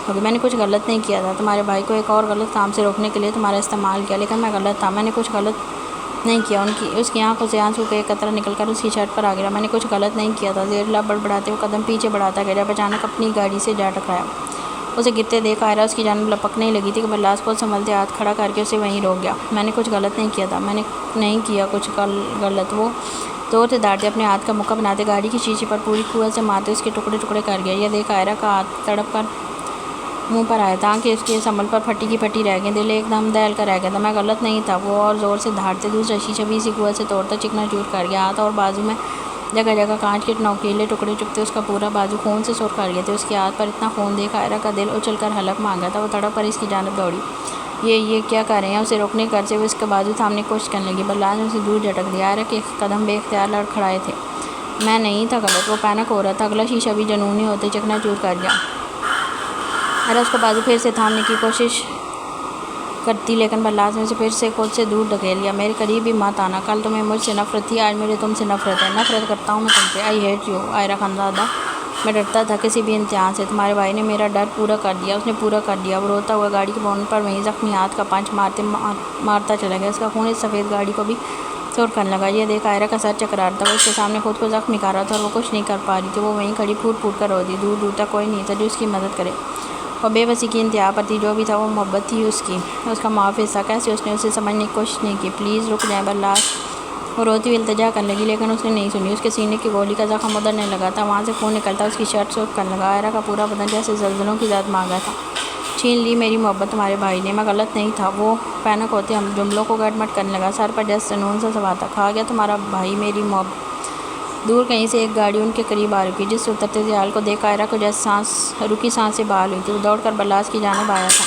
ہوگی. میں نے کچھ غلط نہیں کیا تھا. تمہارے بھائی کو ایک اور غلط کام سے روکنے کے لیے تمہارا استعمال کیا لیکن میں غلط تھا. میں نے کچھ غلط نہیں کیا. اس کی آنکھوں سے آنسو کا ایک قطرہ نکل کر اس کی شرٹ پر آ گرا. میں نے کچھ غلط نہیں کیا تھا. زیر لب بڑبڑاتے ہوئے قدم پیچھے بڑھاتا گیا جب اچانک اپنی گاڑی سے جا ٹکرایا. اسے گرتے دیکھ عائرہ اس کی جانب لپکنے ہی لگی تھی کہ برداشت کو سنبھلتے ہاتھ کھڑا کر کے اسے وہیں روک گیا. میں نے کچھ غلط نہیں کیا تھا. میں نے نہیں کیا کچھ غلط. وہ زور سے ڈانٹتے اپنے ہاتھ کا مکہ بناتے گاڑی کی شیشے پر پوری قوت سے مارتے اس کے ٹکڑے ٹکڑے کر گیا. یہ دیکھ عائرہ کا ہاتھ تڑپ کر منہ پر آیا تھا کہ اس کے سنبھل پر پھٹی کی پھٹی رہ گئی. دل ایک دم دہل کر رہ گیا تھا. میں غلط نہیں تھا. وہ اور زور سے دھاڑتے دوسرا شیشہ بھی اسی قوت سے توڑتا چکنا چور کر گیا. ہاتھ اور بازو میں جگہ جگہ کانچ کے نوکیلے ٹکڑے چپتے اس کا پورا بازو خون سے سرخ کر گئے تھے. اس کے ہاتھ پر اتنا خون دیکھ عائرہ کا دل اچھل کر حلق مانگا تھا. وہ تڑپ کر اس کی جانب دوڑی. یہ کیا کر رہے ہیں؟ اسے روکنے کی غرض سے وہ اس کا بازو تھامنے کی کوشش کرنے لگی. بلال نے اسے دور جھٹک دیا. عائرہ کے قدم بے اختیار لڑکھڑائے تھے. میں نہیں تھا غلط. وہ پینک ہو رہا تھا. اگلا شیشہ بھی جنونی ہوتے چکنا چور کر گیا. عائرہ اس کا بازو پھر سے تھامنے کی کوشش کرتی لیکن بلال نے اسے پھر سے خود سے دور دھکیل لیا. میرے قریب بھی مت آنا. کل تمہیں مجھ سے نفرت تھی. آج مجھے تم سے نفرت ہے. نفرت کرتا ہوں میں تم سے. I hate you. عائرہ خندہ. میں ڈرتا تھا کسی بھی امتحان سے. تمہارے بھائی نے میرا ڈر پورا کر دیا. اس نے پورا کر دیا. وہ روتا ہوا گاڑی کے بونٹ پر وہیں زخمی ہاتھ کا پنچ مارتا چلا گیا. اس کا خون اس سفید گاڑی کو بھی سرخ کرنے لگا. یہ دیکھ عائرہ کا سر چکرا رہا تھا. وہ اس کے سامنے خود کو زخمی کر رہا تھا اور وہ کچھ نہیں کر پا رہی تھی. وہ وہیں کھڑی پھوٹ پھوٹ کر رو دی. دور دور تک کوئی نہیں تھا جو اس کی مدد کرے. وہ بے بسی کی انتہا پر تھی. جو بھی تھا وہ محبت تھی اس کی. اس کا محافظ تھا. کیسے اس نے اسے سمجھنے کی کوشش نہیں کی. پلیز رک جائیں بلال. وہ روتی ہوئی التجا کرنے لگی لیکن اس نے نہیں سنی. اس کے سینے کی گولی کا زخم ادھرنے لگا تھا. وہاں سے خون نکلتا اس کی شرٹ سرخ کرنے لگا. عائرہ کا پورا بدن جیسے زلزلوں کی زد مانگا تھا. چھین لی میری محبت تمہارے بھائی نے. میں غلط نہیں تھا. وہ پینک ہوتے ہم جملوں کو گٹ مٹ کرنے لگا. سر پر جیسے جنون سا سوار تھا. کھا گیا تمہارا بھائی میری محبت. دور کہیں سے ایک گاڑی ان کے قریب آ رکی جس سے اترتے ضیال کو دیکھ عائرہ کو جیسے رکی سانس سے بحال ہوئی تھی. وہ دوڑ کر بلاس کی جانب آیا تھا.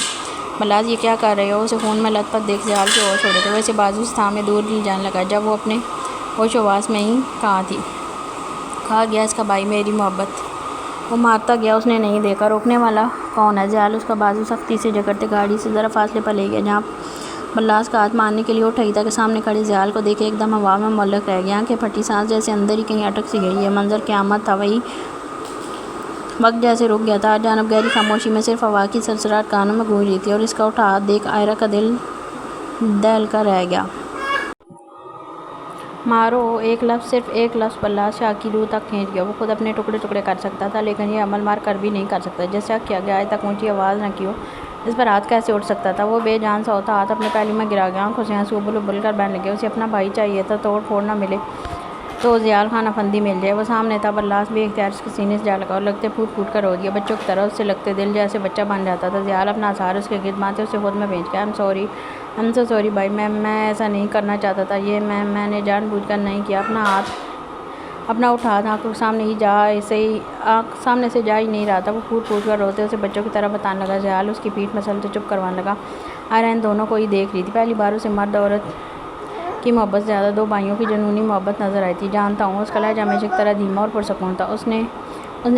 بلاس یہ کیا کر رہے ہو؟ اسے خون میں لت پت دیکھ ضیال کے ہوش اڑے تھے. وہ اسے بازو سے تھامے دور لے جانے لگا. جب وہ اپنے ہوش و حواس میں ہی کہاں تھی. کھا گیا اس کا بھائی میری محبت. وہ مارتا گیا. اس نے نہیں دیکھا. روکنے والا کون ہے؟ ضیال اس کا بازو سختی سے جکڑتے گاڑی سے ذرا فاصلے پر لے گیا. جہاں بلاس کا ہاتھ مارنے کے لیے اٹھ رہی تھا کہ سامنے کھڑے ضیال کو دیکھے ایک دم ہوا میں معلق رہ گیا. آنکھیں پھٹی. سانس جیسے اندر ہی کہیں اٹک سی گئی. یہ منظر قیامت تھا. وہی وقت جیسے رک گیا تھا. ہر جانب گہری خاموشی میں صرف ہوا کی سرسراہٹ کانوں میں گونج رہی تھی. اور اس کا اٹھا ہاتھ دیکھ عائرہ کا دل دہل کر رہ گیا. مارو. ایک لفظ. صرف ایک لفظ. بلاس شاہ کی روح تک کھینچ گیا. وہ خود اپنے ٹکڑے ٹکڑے کر سکتا تھا لیکن یہ عمل مار کر بھی نہیں کر سکتا. جس شخص کے آگے آج تک اونچی آواز نہ کی ہو اس پر ہاتھ کیسے اٹھ سکتا تھا؟ وہ بے جان سا ہوتا. ہاتھ اپنے پہلو میں گرا گیا. آنکھوں سے آنسو ابل ابل کر بہنے لگے. اسے اپنا بھائی چاہیے تھا. توڑ پھوڑ نہ ملے تو ضیال خان افندی مل جائے. وہ سامنے تھا. بلاس بے اختیار اس کے سینے سے جا لگا اور لگتے پھوٹ پھوٹ کر رو دیا. بچوں کی طرح اس سے لگتے دل جیسے بچہ بن جاتا تھا. ضیال اپنا اثار اس کے گرد ماتے اسے خود میں بھیج گیا. I'm so sorry بھائی. میں ایسا نہیں کرنا چاہتا تھا. یہ میں نے جان بوجھ کر نہیں کیا. اپنا اٹھا ہاتھ آنکھوں کے سامنے سے جا ہی نہیں رہا تھا. وہ پھوٹ پھوٹ کر روتے اسے بچوں کی طرح بتانے لگا. ضیال اس کی پیٹھ مسلتے چپ کروانے لگا. عائرہ ان دونوں کو ہی دیکھ رہی تھی. پہلی بار اسے مرد عورت کی محبت سے زیادہ دو بھائیوں کی جنونی محبت نظر آئی تھی. جانتا ہوں. اس کا لہجہ ہمیشہ کی طرح دھیما اور پرسکون تھا. اس نے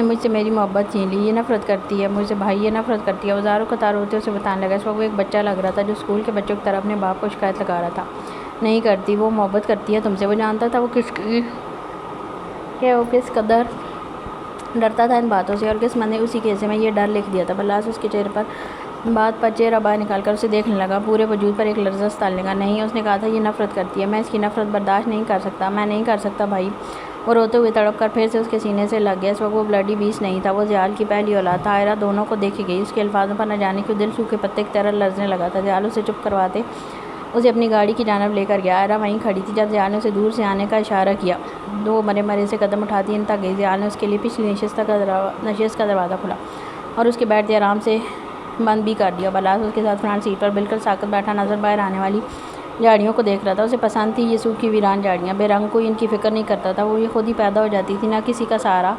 مجھ سے میری محبت چھین لی. یہ نفرت کرتی ہے مجھ سے بھائی. یہ نفرت کرتی ہے. وہ زاروں قطار روتے اسے بتانے لگا. اس وقت وہ ایک بچہ لگ رہا تھا جو اسکول کے بچوں کی طرح اپنے باپ کو شکایت لگا رہا تھا. نہیں کرتی. وہ محبت کرتی ہے تم سے. وہ جانتا تھا وہ کس قدر ڈرتا تھا ان باتوں سے اور قسمت نے اسی کے حصے میں یہ ڈر لکھ دیا تھا. بلاس اس کے چہرے پر بات پر چہرہ باہر نکال کر اسے دیکھنے لگا. پورے وجود پر ایک لرزہ ستالنے لگا. نہیں. اس نے کہا تھا یہ نفرت کرتی ہے. میں اس کی نفرت برداشت نہیں کر سکتا. میں نہیں کر سکتا بھائی. وہ روتے ہوئے تڑپ کر پھر سے اس کے سینے سے لگ گیا. اس وقت وہ بلڈی بیسٹ نہیں تھا. وہ ضیال کی پہلی اولاد تھا. عائرہ دونوں کو دیکھی گئی. اس کے الفاظوں پر نہ جانے کیوں دل سوکھے پتے کی طرح لرزنے لگا تھا. ضیال اسے چپ کرواتے اسے اپنی گاڑی کی جانب لے کر گیا. عائرہ وہیں کھڑی تھی جب ضیال نے اسے دور سے آنے کا اشارہ کیا. دو مرے سے قدم اٹھاتی ان تک گئی. ضیال نے اس کے لیے پچھلی نشست کا دروازہ کھولا اور اس کے بیٹھتے آرام سے بند بھی کر دیا. بلاس اس کے ساتھ فرنٹ سیٹ پر بالکل ساکت بیٹھا نظر باہر آنے والی جھاڑیوں کو دیکھ رہا تھا. اسے پسند تھی یہ سوکھی ویران جھاڑیاں. بے رنگ کوئی ان کی فکر نہیں کرتا تھا. وہ یہ خود ہی پیدا ہو جاتی تھی. نہ کسی کا سہارا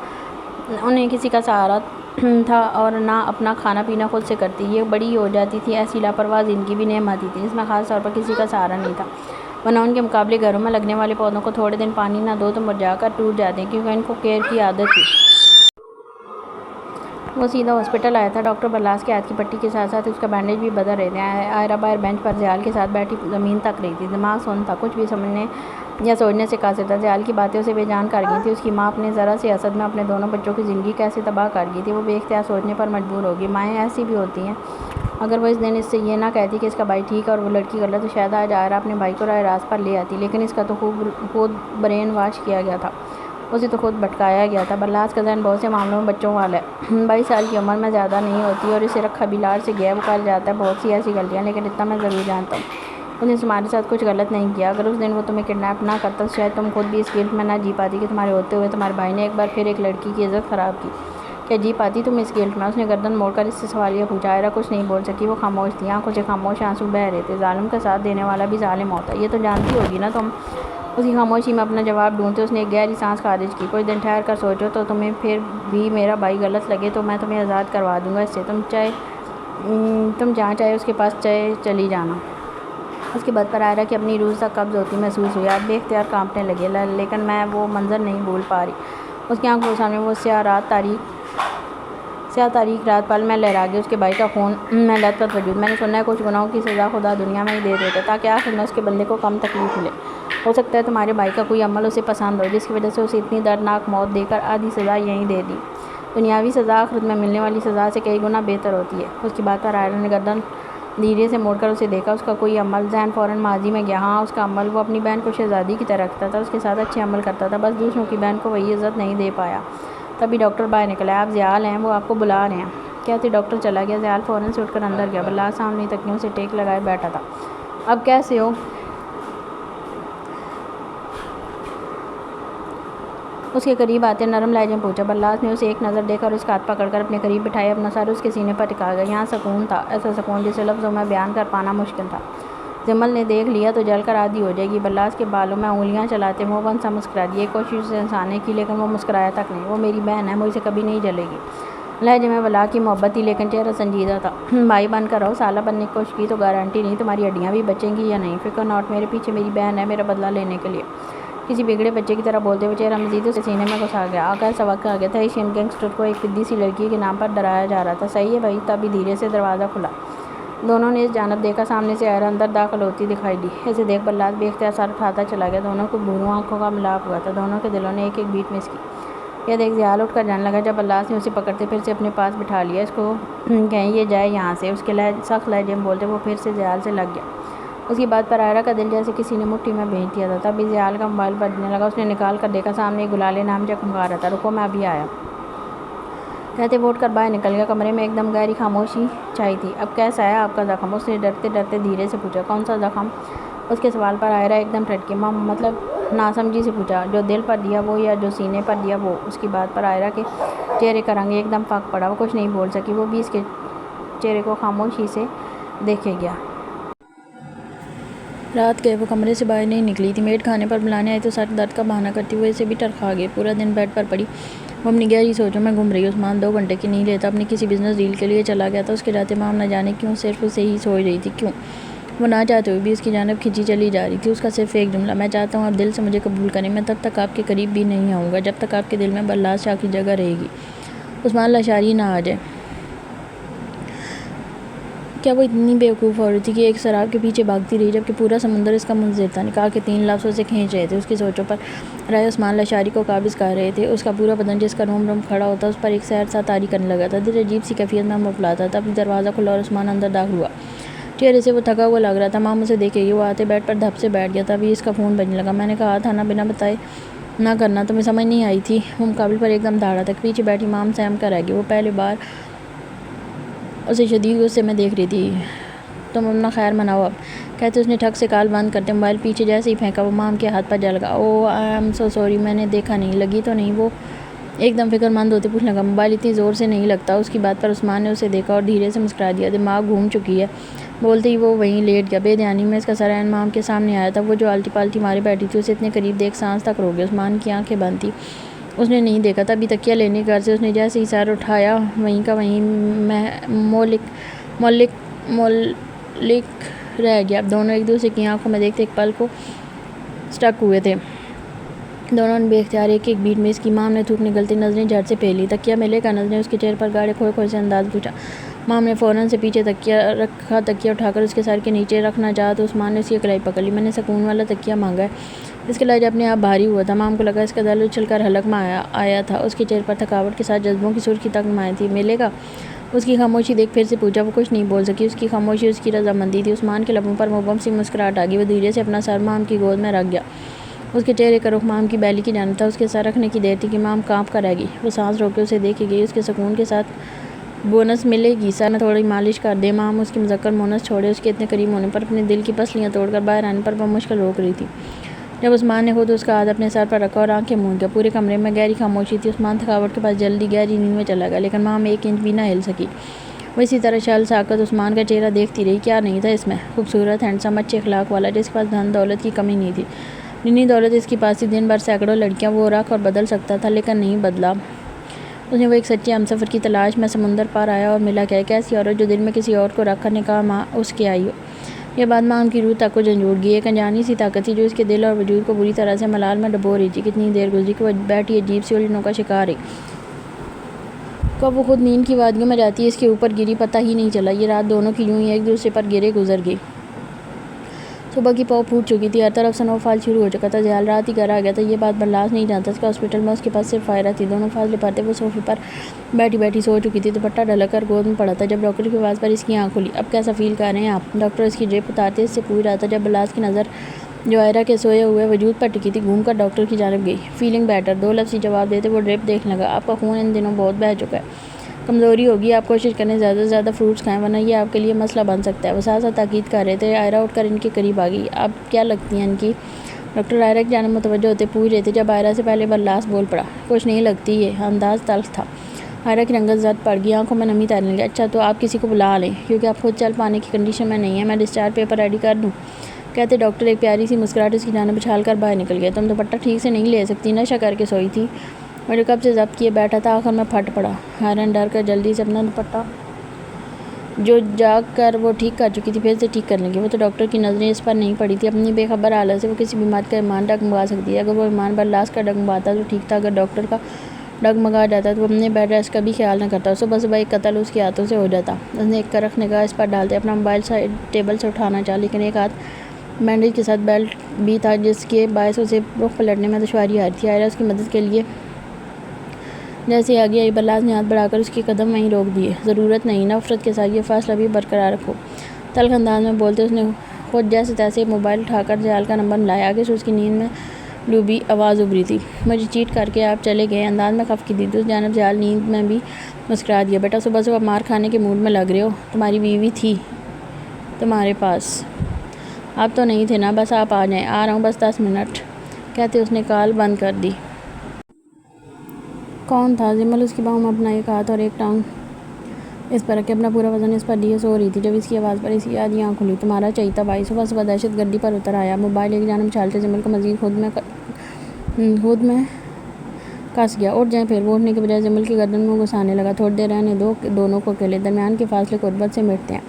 انہیں کسی کا سہارا تھا اور نہ اپنا کھانا پینا خود سے کرتی. یہ بڑی ہو جاتی تھی. ایسی لاپرواہ زندگی بھی نعمت تھی جس میں خاص طور پر کسی کا سہارا نہیں تھا. ورنہ ان کے مقابلے گھروں میں لگنے والے پودوں کو تھوڑے دن پانی نہ دو تو مرجھا کر ٹوٹ جاتے ہیں کیونکہ ان کو کیئر کی عادت تھی. وہ سیدھا ہاسپٹل آیا تھا. ڈاکٹر بلاس کے ہاتھ کی پٹی کے ساتھ ساتھ اس کا بینڈیج بھی بدل رہے تھے. عائرہ باہر بینچ پر ضیال کے ساتھ بیٹھی زمین تک رہی تھی. دماغ سن تھا. کچھ بھی سمجھنے یا سوچنے سے قاصر تھا. ضیال کی باتیں اسے بے جان کر گئی تھی. اس کی ماں اپنے ذرا سے حسد میں اپنے دونوں بچوں کی زندگی کیسے تباہ کر گئی تھی. وہ بے اختیار سوچنے پر مجبور ہوگی. مائیں ایسی بھی ہوتی ہیں. اگر وہ اس دن اس سے یہ نہ کہتی کہ اس کا بھائی ٹھیک ہے اور وہ لڑکی غلط، تو شاید آج آئرہ اپنے بھائی کو راہ راست پر لے آتی، لیکن اس کا تو خود برین واش کیا گیا تھا، اسے تو خود بھٹکایا گیا تھا۔ برلاس کا ذہن بہت سے معاملوں میں بچوں والا ہے۔ 22 سال کی عمر میں زیادہ نہیں ہوتی اور اسے رکھا بھی لاڑ سے گیا ہے، وہ کر جاتا ہے بہت سی ایسی غلطیاں، لیکن اتنا میں ضرور جانتا ہوں اس نے تمہارے ساتھ کچھ غلط نہیں کیا۔ اگر اس دن وہ تمہیں کڈنیپ نہ کرتا تو شاید تم خود بھی اس گلٹ میں نہ جی پاتی کہ تمہارے ہوتے ہوئے تمہارے بھائی نے ایک بار پھر ایک لڑکی کی عزت خراب کی۔ کیا جی پاتی تم اس گلٹ میں؟ اس نے گردن موڑ کر اس سے سوالیہ پوچھا۔ آئرہ کچھ نہیں بول سکی، وہ خاموش تھی، آنکھوں سے خاموش آنسو بہہ رہے تھے۔ ظالم کا ساتھ دینے والا بھی ظالم ہوتا ہے، یہ تو جانتی ہوگی نا تم۔ اس کی خاموشی میں اپنا جواب ڈھونڈتے اس نے ایک گہری سانس خارج کی۔ کچھ دن ٹھہر کر سوچو تو تمہیں پھر بھی میرا بھائی غلط لگے تو میں تمہیں آزاد کروا دوں گا اس سے، تم جہاں چاہے اس کے پاس چلی جانا۔ اس کی بات پر آئرہ کی اپنی روح تک قبض ہوتی محسوس ہوئی، آپ بے اختیار کانپنے لگے۔ لیکن میں وہ منظر نہیں بھول پا رہی۔ اس کی آنکھوں کے سامنے وہ سیاہ تاریک رات پل میں لہرا گئی، اس کے بھائی کا خون میں لت پت وجود۔ میں نے سنا ہے کچھ گناہوں کی سزا خدا دنیا میں ہی دے دیتا ہے تاکہ آخر میں اس کے بندے کو کم تکلیف ملے۔ ہو سکتا ہے تمہارے بھائی کا کوئی عمل اسے پسند ہو جس کی وجہ سے اسے اتنی دردناک موت دے کر آدھی سزا یہیں دے دی۔ دنیاوی سزا آخرت میں ملنے والی سزا سے کئی گنا بہتر ہوتی ہے۔ اس کی بات پر آئرہ نے گردن دھیرے سے موڑ کر اسے دیکھا۔ اس کا کوئی عمل؟ ذہن فوراً ماضی میں گیا۔ ہاں، اس کا عمل، وہ اپنی بہن کو شہزادی کی طرح رکھتا تھا، اس کے ساتھ اچھے عمل کرتا تھا، بس دوسروں کی بہن کو وہی عزت نہیں دے پایا۔ تبھی ڈاکٹر باہر نکلا۔ آپ ضیال ہیں، وہ آپ کو بلا رہے ہیں۔ کہتے ڈاکٹر چلا گیا۔ ضیال فوراً سے اٹھ کر اندر گیا۔ برلاس سامنے تکیوں سے ٹیک لگائے بیٹھا تھا۔ اب کیسے ہو؟ اس کے قریب آتے نرم لہجے میں پوچھا۔ برلاس نے اسے ایک نظر دیکھا اور اس کا ہاتھ پکڑ کر اپنے قریب بٹھایا، اپنا سر اس کے سینے پر ٹکا گیا۔ یہاں سکون تھا، ایسا سکون جسے لفظوں میں بیان کر پانا مشکل تھا۔ جمل نے دیکھ لیا تو جل کر آدھی ہو جائے گی۔ برلاس کے بالوں میں انگلیاں چلاتے منہ بند سا مسکرا دیا۔ ایک کوشش اسے ہنسانے کی، لیکن وہ مسکرایا تک نہیں۔ وہ میری بہن ہے، مجھ سے کبھی نہیں جلے گی۔ لہجے میں ولا کی محبت تھی، لیکن چہرہ سنجیدہ تھا۔ بھائی بن کر رہو، سالہ بننے کی کوشش کی تو گارنٹی نہیں تمہاری ہڈیاں بھی بچیں گی یا نہیں۔ فکر ناٹ، میرے پیچھے میری بہن ہے میرا بدلہ لینے کے لیے۔ کسی بگڑے بچے کی طرح بولتے ہوئے چہرہ مزید اسے سینے میں گھسا گیا۔ آخر ایسا وقت آ گیا تھا ایشین گینگسٹر کو ایک پدی سی لڑکی کے نام پر ڈرایا جا رہا تھا۔ صحیح ہے بھائی۔ تبھی دھیرے سے دروازہ کھلا۔ دونوں نے اس جانب دیکھا، سامنے سے آئرہ اندر داخل ہوتی دکھائی دی۔ اسے دیکھ برلاس بے اختیار سر اٹھاتا چلا گیا۔ دونوں کو بھوروں آنکھوں کا ملاپ ہوا تھا، دونوں کے دلوں نے ایک ایک بیٹ مس کی۔ یہ دیکھ ضیال اٹھ کر جانے لگا جب برلاس نے اسے پکڑتے پھر سے اپنے پاس بٹھا لیا۔ اس کو کہیں یہ جائے یہاں سے، اس کے سخت لہجے میں بولتے وہ پھر سے ضیال سے لگ گیا۔ اس کی بات پر آئرہ کا دل جیسے کسی نے مٹھی میں بھیج دیا تھا۔ تبھی ضیال کا موبائل بجنے لگا۔ اس نے نکال کر دیکھا، سامنے ایک گلالے نام چمکا رہا تھا۔ رکو میں ابھی آیا، کہتے وہ اٹھ کر باہر نکل گیا۔ کمرے میں ایک دم گہری خاموشی چھائی تھی۔ اب کیسا ہے آپ کا زخم؟ اس نے ڈرتے ڈرتے دھیرے سے پوچھا۔ کون سا زخم؟ اس کے سوال پر آئرہ ایک دم ٹھٹکی۔ مطلب ناسمجھی سے پوچھا۔ جو دل پر دیا وہ یا جو سینے پر دیا وہ؟ اس کی بات پر آئرہ کے چہرے کا رنگ ایک دم پھک پڑا۔ وہ کچھ نہیں بول سکی، وہ بھی اس کے چہرے کو خاموشی سے دیکھے گیا۔ رات گئے وہ کمرے سے باہر نہیں نکلی تھی۔ میڈ کھانے پر بلانے آئی تو سر درد کا بہانہ کرتی ہوئے اسے بھی ٹرخا گئی۔ پورا دن بیڈ پر پڑی وہ اپنی گہری سوچوں میں گم رہی۔ عثمان 2 گھنٹے کی نیند لیتا اپنی کسی بزنس ڈیل کے لیے چلا گیا تھا۔ اس کے جاتے مام نہ جانے کیوں صرف اسے ہی سوچ رہی تھی، کیوں وہ نہ چاہتے ہوئے بھی اس کی جانب کھینچی چلی جا رہی تھی۔ اس کا صرف ایک جملہ، میں چاہتا ہوں آپ دل سے مجھے قبول کریں، میں تب تک آپ کے قریب بھی نہیں آؤں گا جب تک آپ کے دل میں برلاس شاہ کی جگہ رہے گی، عثمان لاشاری نہ آ جائے۔ کیا وہ اتنی بیوقوف عورت تھی کہ ایک سراب کے پیچھے بھاگتی رہی جبکہ پورا سمندر اس کا منتظر تھا؟ نکاح کے 3 لفظ اسے کھینچ رہے تھے، اس کی سوچوں پر رائے عثمان لاشاری کو قابض کر رہے تھے۔ اس کا پورا بدن جس کا روم روم کھڑا ہوتا اس پر ایک سحر سا طاری کرنے لگا تھا۔ دل عجیب سی کیفیت میں مبتلا تھا۔ دروازہ کھلا اور عثمان اندر داخل ہوا۔ چہرے سے وہ تھکا ہوا لگ رہا تھا۔ مام اسے دیکھے گی، وہ آتے بیڈ پر دھپ سے بیٹھ گیا۔ تبھی اس کا فون بجنے لگا۔ میں نے کہا تھا نا بنا بتائے نہ کرنا، تمہیں سمجھ نہیں آئی تھی؟ وہ مقابل پر ایک دم دھاڑا تھا۔ پیچھے بیٹھی مام سہم کر رہ گئی، وہ پہلی بار اسے شدید غصے میں دیکھ رہی تھی۔ تم اپنا خیر مناؤ اب، کہتے اس نے ٹھک سے کال بند کرتے موبائل پیچھے جیسے ہی پھینکا وہ مام کے ہاتھ پر جا لگا۔ اوہ آئی ایم سو سوری، میں نے دیکھا نہیں، لگی تو نہیں؟ وہ ایک دم فکر مند ہوتے پوچھنے لگا۔ موبائل اتنی زور سے نہیں لگتا۔ اس کی بات پر عثمان نے اسے دیکھا اور دھیرے سے مسکرا دیا۔ دماغ گھوم چکی ہے، بولتے ہی وہ وہیں لیٹ گیا۔ بے دھیانی میں اس کا سر عین مام کے سامنے آیا تھا۔ وہ جو آلٹی پالٹی مارے بیٹھی تھی اسے اتنے قریب دیکھ سانس تک روک گئی۔ عثمان کی آنکھیں بند تھیں، اس نے نہیں دیکھا۔ تبھی تکیہ لینے کے غرض سے اس نے جیسے ہی سر اٹھایا وہیں کا وہیں مولک رہ گیا۔ اب دونوں ایک دوسرے کی آنکھوں میں دیکھتے ایک پل کو سٹک ہوئے تھے۔ دونوں نے بے اختیار ایک ایک بیٹ مس کی۔ مام نے تھوک نگلتی نظریں جھٹ سے پھیلی۔ تکیہ ملے گا؟ نظریں اس کے چہرے پر گاڑے کھوئے کھوئے سے انداز پوچھا۔ مام نے فوراً سے پیچھے تکیہ رکھا، تکیہ اٹھا کر اس کے سر کے نیچے رکھنا چاہا تو عثمان نے اس کی کلائی پکڑ لی۔ میں نے سکون والا تکیہ مانگا ہے۔ اس کا لہجہ اپنے آپ بھاری ہوا تھا۔ مام کو لگا اس کا دل اچھل کر حلق میں آیا تھا۔ اس کے چہرے پر تھکاوٹ کے ساتھ جذبوں کی سرخی تک نمایاں تھی۔ ملے گا؟ اس کی خاموشی دیکھ پھر سے پوچھا۔ وہ کچھ نہیں بول سکی، اس کی خاموشی اس کی رضامندی تھی۔ عثمان کے لبوں پر مبہم سی مسکراہٹ آ گئی، وہ دھیرے سے اپنا سر مام کی گود میں رکھ گیا۔ اس کے چہرے کا رخ مام کی بیلی کی جانب تھا۔ اس کے سر رکھنے کی دیر تھی کہ مام کانپ کر رہ گئی۔ وہ سانس روک کے اسے دیکھ کے گئی۔ اس کے سکون کے ساتھ بونس ملے گی، سر میں تھوڑی مالش کر دے۔ مام اس کی مذکر مونس چھوڑے اس کے اتنے قریب ہونے پر اپنے دل کی پسلیاں توڑ کر باہر آنے پر بمشکل روک رہی تھی۔ جب عثمان نے خود اس کا ہاتھ اپنے سر پر رکھا اور آنکھیں موند گیا، پورے کمرے میں گہری خاموشی تھی۔ عثمان تھکاوٹ کے بعد جلدی گہری نیند میں چلا گیا، لیکن مام ایک انچ بھی نہ ہل سکی۔ وہ اسی طرح شل ساکت عثمان کا چہرہ دیکھتی رہی۔ کیا نہیں تھا اس میں؟ خوبصورت، ہینڈسم، اچھے اخلاق والا، جس کے پاس دھن دولت کی کمی نہیں تھی۔ جتنی دولت اس کے پاس تھی، دن بھر سینکڑوں لڑکیاں وہ رکھ اور بدل سکتا تھا، لیکن نہیں بدلا۔ اس نے وہ ایک سچے ہمسفر کی تلاش میں سمندر پار آیا اور ملا کیا؟ ایک ایسی عورت جو دل میں کسی اور کو رکھ کر نکاح اس کے آئی ہو۔ یہ بات مام کی روح تک کو جھنجھوڑ گئی۔ ایک انجانی سی طاقت تھی جو اس کے دل اور وجود کو بری طرح سے ملال میں ڈبو رہی تھی۔ کتنی دیر گزری کہ وہ بیٹھی عجیب سی الجھنوں کا شکار رہی۔ کب وہ خود نیند کی وادیوں میں جاتی اس کے اوپر گری، پتہ ہی نہیں چلا۔ یہ رات دونوں کی یوں ہی ایک دوسرے پر گرے گزر گئی۔ صبح کی پاؤں پھوٹ چکی تھی، ہر طرف سنو فال شروع ہو چکا تھا۔ ضیال رات ہی گھر آ گیا تھا۔ یہ بات برداشت نہیں جانتا تھا کہ ہاسپٹل میں اس کے پاس صرف فائرہ تھی۔ دونوں فاصلے پر تھے۔ وہ صوفے پر بیٹھی بیٹھی سو چکی تھی، دوپٹہ ڈھلک کر گود میں پڑا تھا جب ڈاکٹر کی آواز پر اس کی آنکھ کھلی۔ اب کیسا فیل کر رہے ہیں آپ؟ ڈاکٹر اس کی ڈرپ اتارتے اس سے پوچھ رہا تھا جب بلاس کی نظر جو آئرہ کے سوئے ہوئے وجود پر ٹکی تھی گھوم کر ڈاکٹر کی جانب گئی۔ فیلنگ بیٹر، دو لفظی جواب دیتے وہ ڈرپ دیکھنے لگا۔ آپ کا خون ان دنوں بہت بہہ چکا ہے، کمزوری ہوگی، آپ کوشش کریں زیادہ سے زیادہ فروٹس کھائیں ورنہ یہ آپ کے لیے مسئلہ بن سکتا ہے۔ وہ ساتھ ساتھ تاکید کر رہے تھے۔ آئرہ اٹھ کر ان کے قریب آ گئی۔ آپ کیا لگتی ہیں ان کی؟ ڈاکٹر آئرہ کی جانب متوجہ ہوتے پوچھ رہے تھے جب آئرہ سے پہلے برلاس بول پڑا۔ کچھ نہیں لگتی، یہ انداز تلخ تھا۔ آئرہ کی رنگت زرد پڑ گئی، آنکھوں میں نمی تیرنے لگی۔ اچھا تو آپ کسی کو بلا لیں، کیونکہ آپ خود چل پانے کی کنڈیشن میں نہیں ہیں۔ میں ڈسچارج پیپر ریڈی کر دوں؟ کہتے ڈاکٹر ایک پیاری سی مسکراہٹ اس کی جانب اچھال کر باہر نکل گیا۔ تم دوپٹہ ٹھیک سے نہیں لے سکتی، نشہ کر کے سوئی تھی؟ اور جو کب سے ضبط کیے بیٹھا تھا آخر میں پھٹ پڑا۔ آئرہ ڈر کر جلدی سے اپنا دوپٹہ جو جاگ کر وہ ٹھیک کر چکی تھی پھر سے ٹھیک کرنے لگی۔ وہ تو ڈاکٹر کی نظریں اس پر نہیں پڑی تھی۔ اپنی بے خبر حالت سے وہ کسی بھی مرد کا ایمان ڈگمگا سکتی ہے۔ اگر وہ ایمان برلاس کا ڈگمگاتا تو ٹھیک تھا، اگر ڈاکٹر کا ڈگمگا جاتا تو وہ اپنے بیڈ ریسٹ کا بھی خیال نہ کرتا اور صبح صبح ایک قتل اس کے ہاتھوں سے ہو جاتا۔ اس نے ایک کرخ نگاہ اس پر ڈالتے اپنا موبائل ٹیبل سے اٹھانا چاہا، لیکن ایک ہاتھ بینڈیج کے ساتھ بیلٹ بھی تھا جس کے باعث اسے رخ پلٹنے میں دشواری آ رہی تھی۔ آئرہ اس کی مدد کے لیے جیسے آگے آئی، برلاس نے ہاتھ بڑھا کر اس کے قدم وہیں روک دیے۔ ضرورت نہیں، نفرت کے ساتھ یہ فاصلہ بھی برقرار رکھو، تلخ انداز میں بولتے اس نے خود جیسے تیسے موبائل اٹھا کر ضیال کا نمبر ملایا۔ آگے سے اس کی نیند میں ڈوبی آواز ابھری تھی۔ مجھے چیٹ کر کے آپ چلے گئے، انداز میں خفگی تھی۔ اس جانب ضیال نیند میں بھی مسکرا دیا۔ بیٹا صبح صبح مار کھانے کے موڈ میں لگ رہے ہو؟ تمہاری بیوی تھی تمہارے پاس؟ آپ تو نہیں تھے نا؟ بس آپ آ جائیں۔ آ رہا ہوں، بس 10 منٹ، کہتے اس نے کال بند کر دی۔ کون تھا؟ جمل اس کی باہوں میں اپنا ایک ہاتھ اور ایک ٹانگ اس پر رکھے اپنا پورا وزن اس پر لیے سو رہی تھی جب اس کی آواز پر اس کی آدھی آنکھ کھلی۔ تمہارا چہیتا بھائی صبح صبح دہشت گردی پر اتر آیا۔ موبائل ایک جانب چھالتے جمل کو مزید خود میں کس گیا۔ اٹھ جائیں پھر۔ وہ اٹھنے کے بجائے جمل کی گردن میں گھسانے لگا۔ تھوڑی دیر رہنے دو دونوں کو اکیلے، درمیان کے فاصلے کو غربت سے مٹتے ہیں،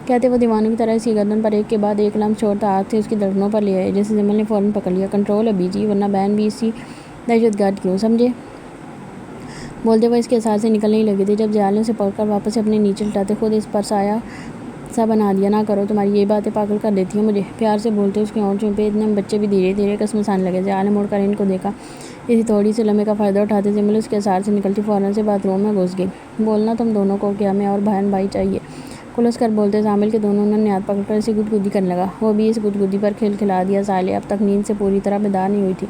کہتے وہ دیوانوں کی طرح اس کی گردن پر ایک کے بعد ایک لمس چھوڑتا ہاتھ سے اس کی دھڑکنوں پر لے آئے، جسے جمل نے فوراً پکڑ لیا۔ کنٹرول ابھی جی، ورنہ بہن بھی اسی دہشت گرد کیوں، سمجھے؟ بولتے وہ اس کے اثار سے نکلنے ہی لگے تھے جب ضیال نے اسے پکڑ کر واپس سے اپنے نیچے لٹاتے خود اس پر سایہ سا بنا دیا۔ نہ کرو، تمہاری یہی باتیں پاگل کر دیتی ہیں مجھے، پیار سے بولتے اس کے ہونٹوں پہ اتنے بچے بھی دھیرے دھیرے کسمسانے لگے۔ ضیال نے مڑ کر ان کو دیکھا۔ اسی تھوڑی سی لمحے کا فائدہ اٹھاتے جمل اس کے اثار سے نکلتی فوراً سے باتھ روم میں گھس گئی۔ بولنا تم دونوں کو کہ ہمیں اور بہن بھائی چاہیے، کھلس کر بولتے عامل کے دونوں نے ہاتھ پکڑ کر اسے گدگدی کرنے لگا۔ وہ بھی اس گدگدی پر کھلکھلا دیا۔ سالے اب تک نیند سے پوری طرح بیدار نہیں ہوئی تھی،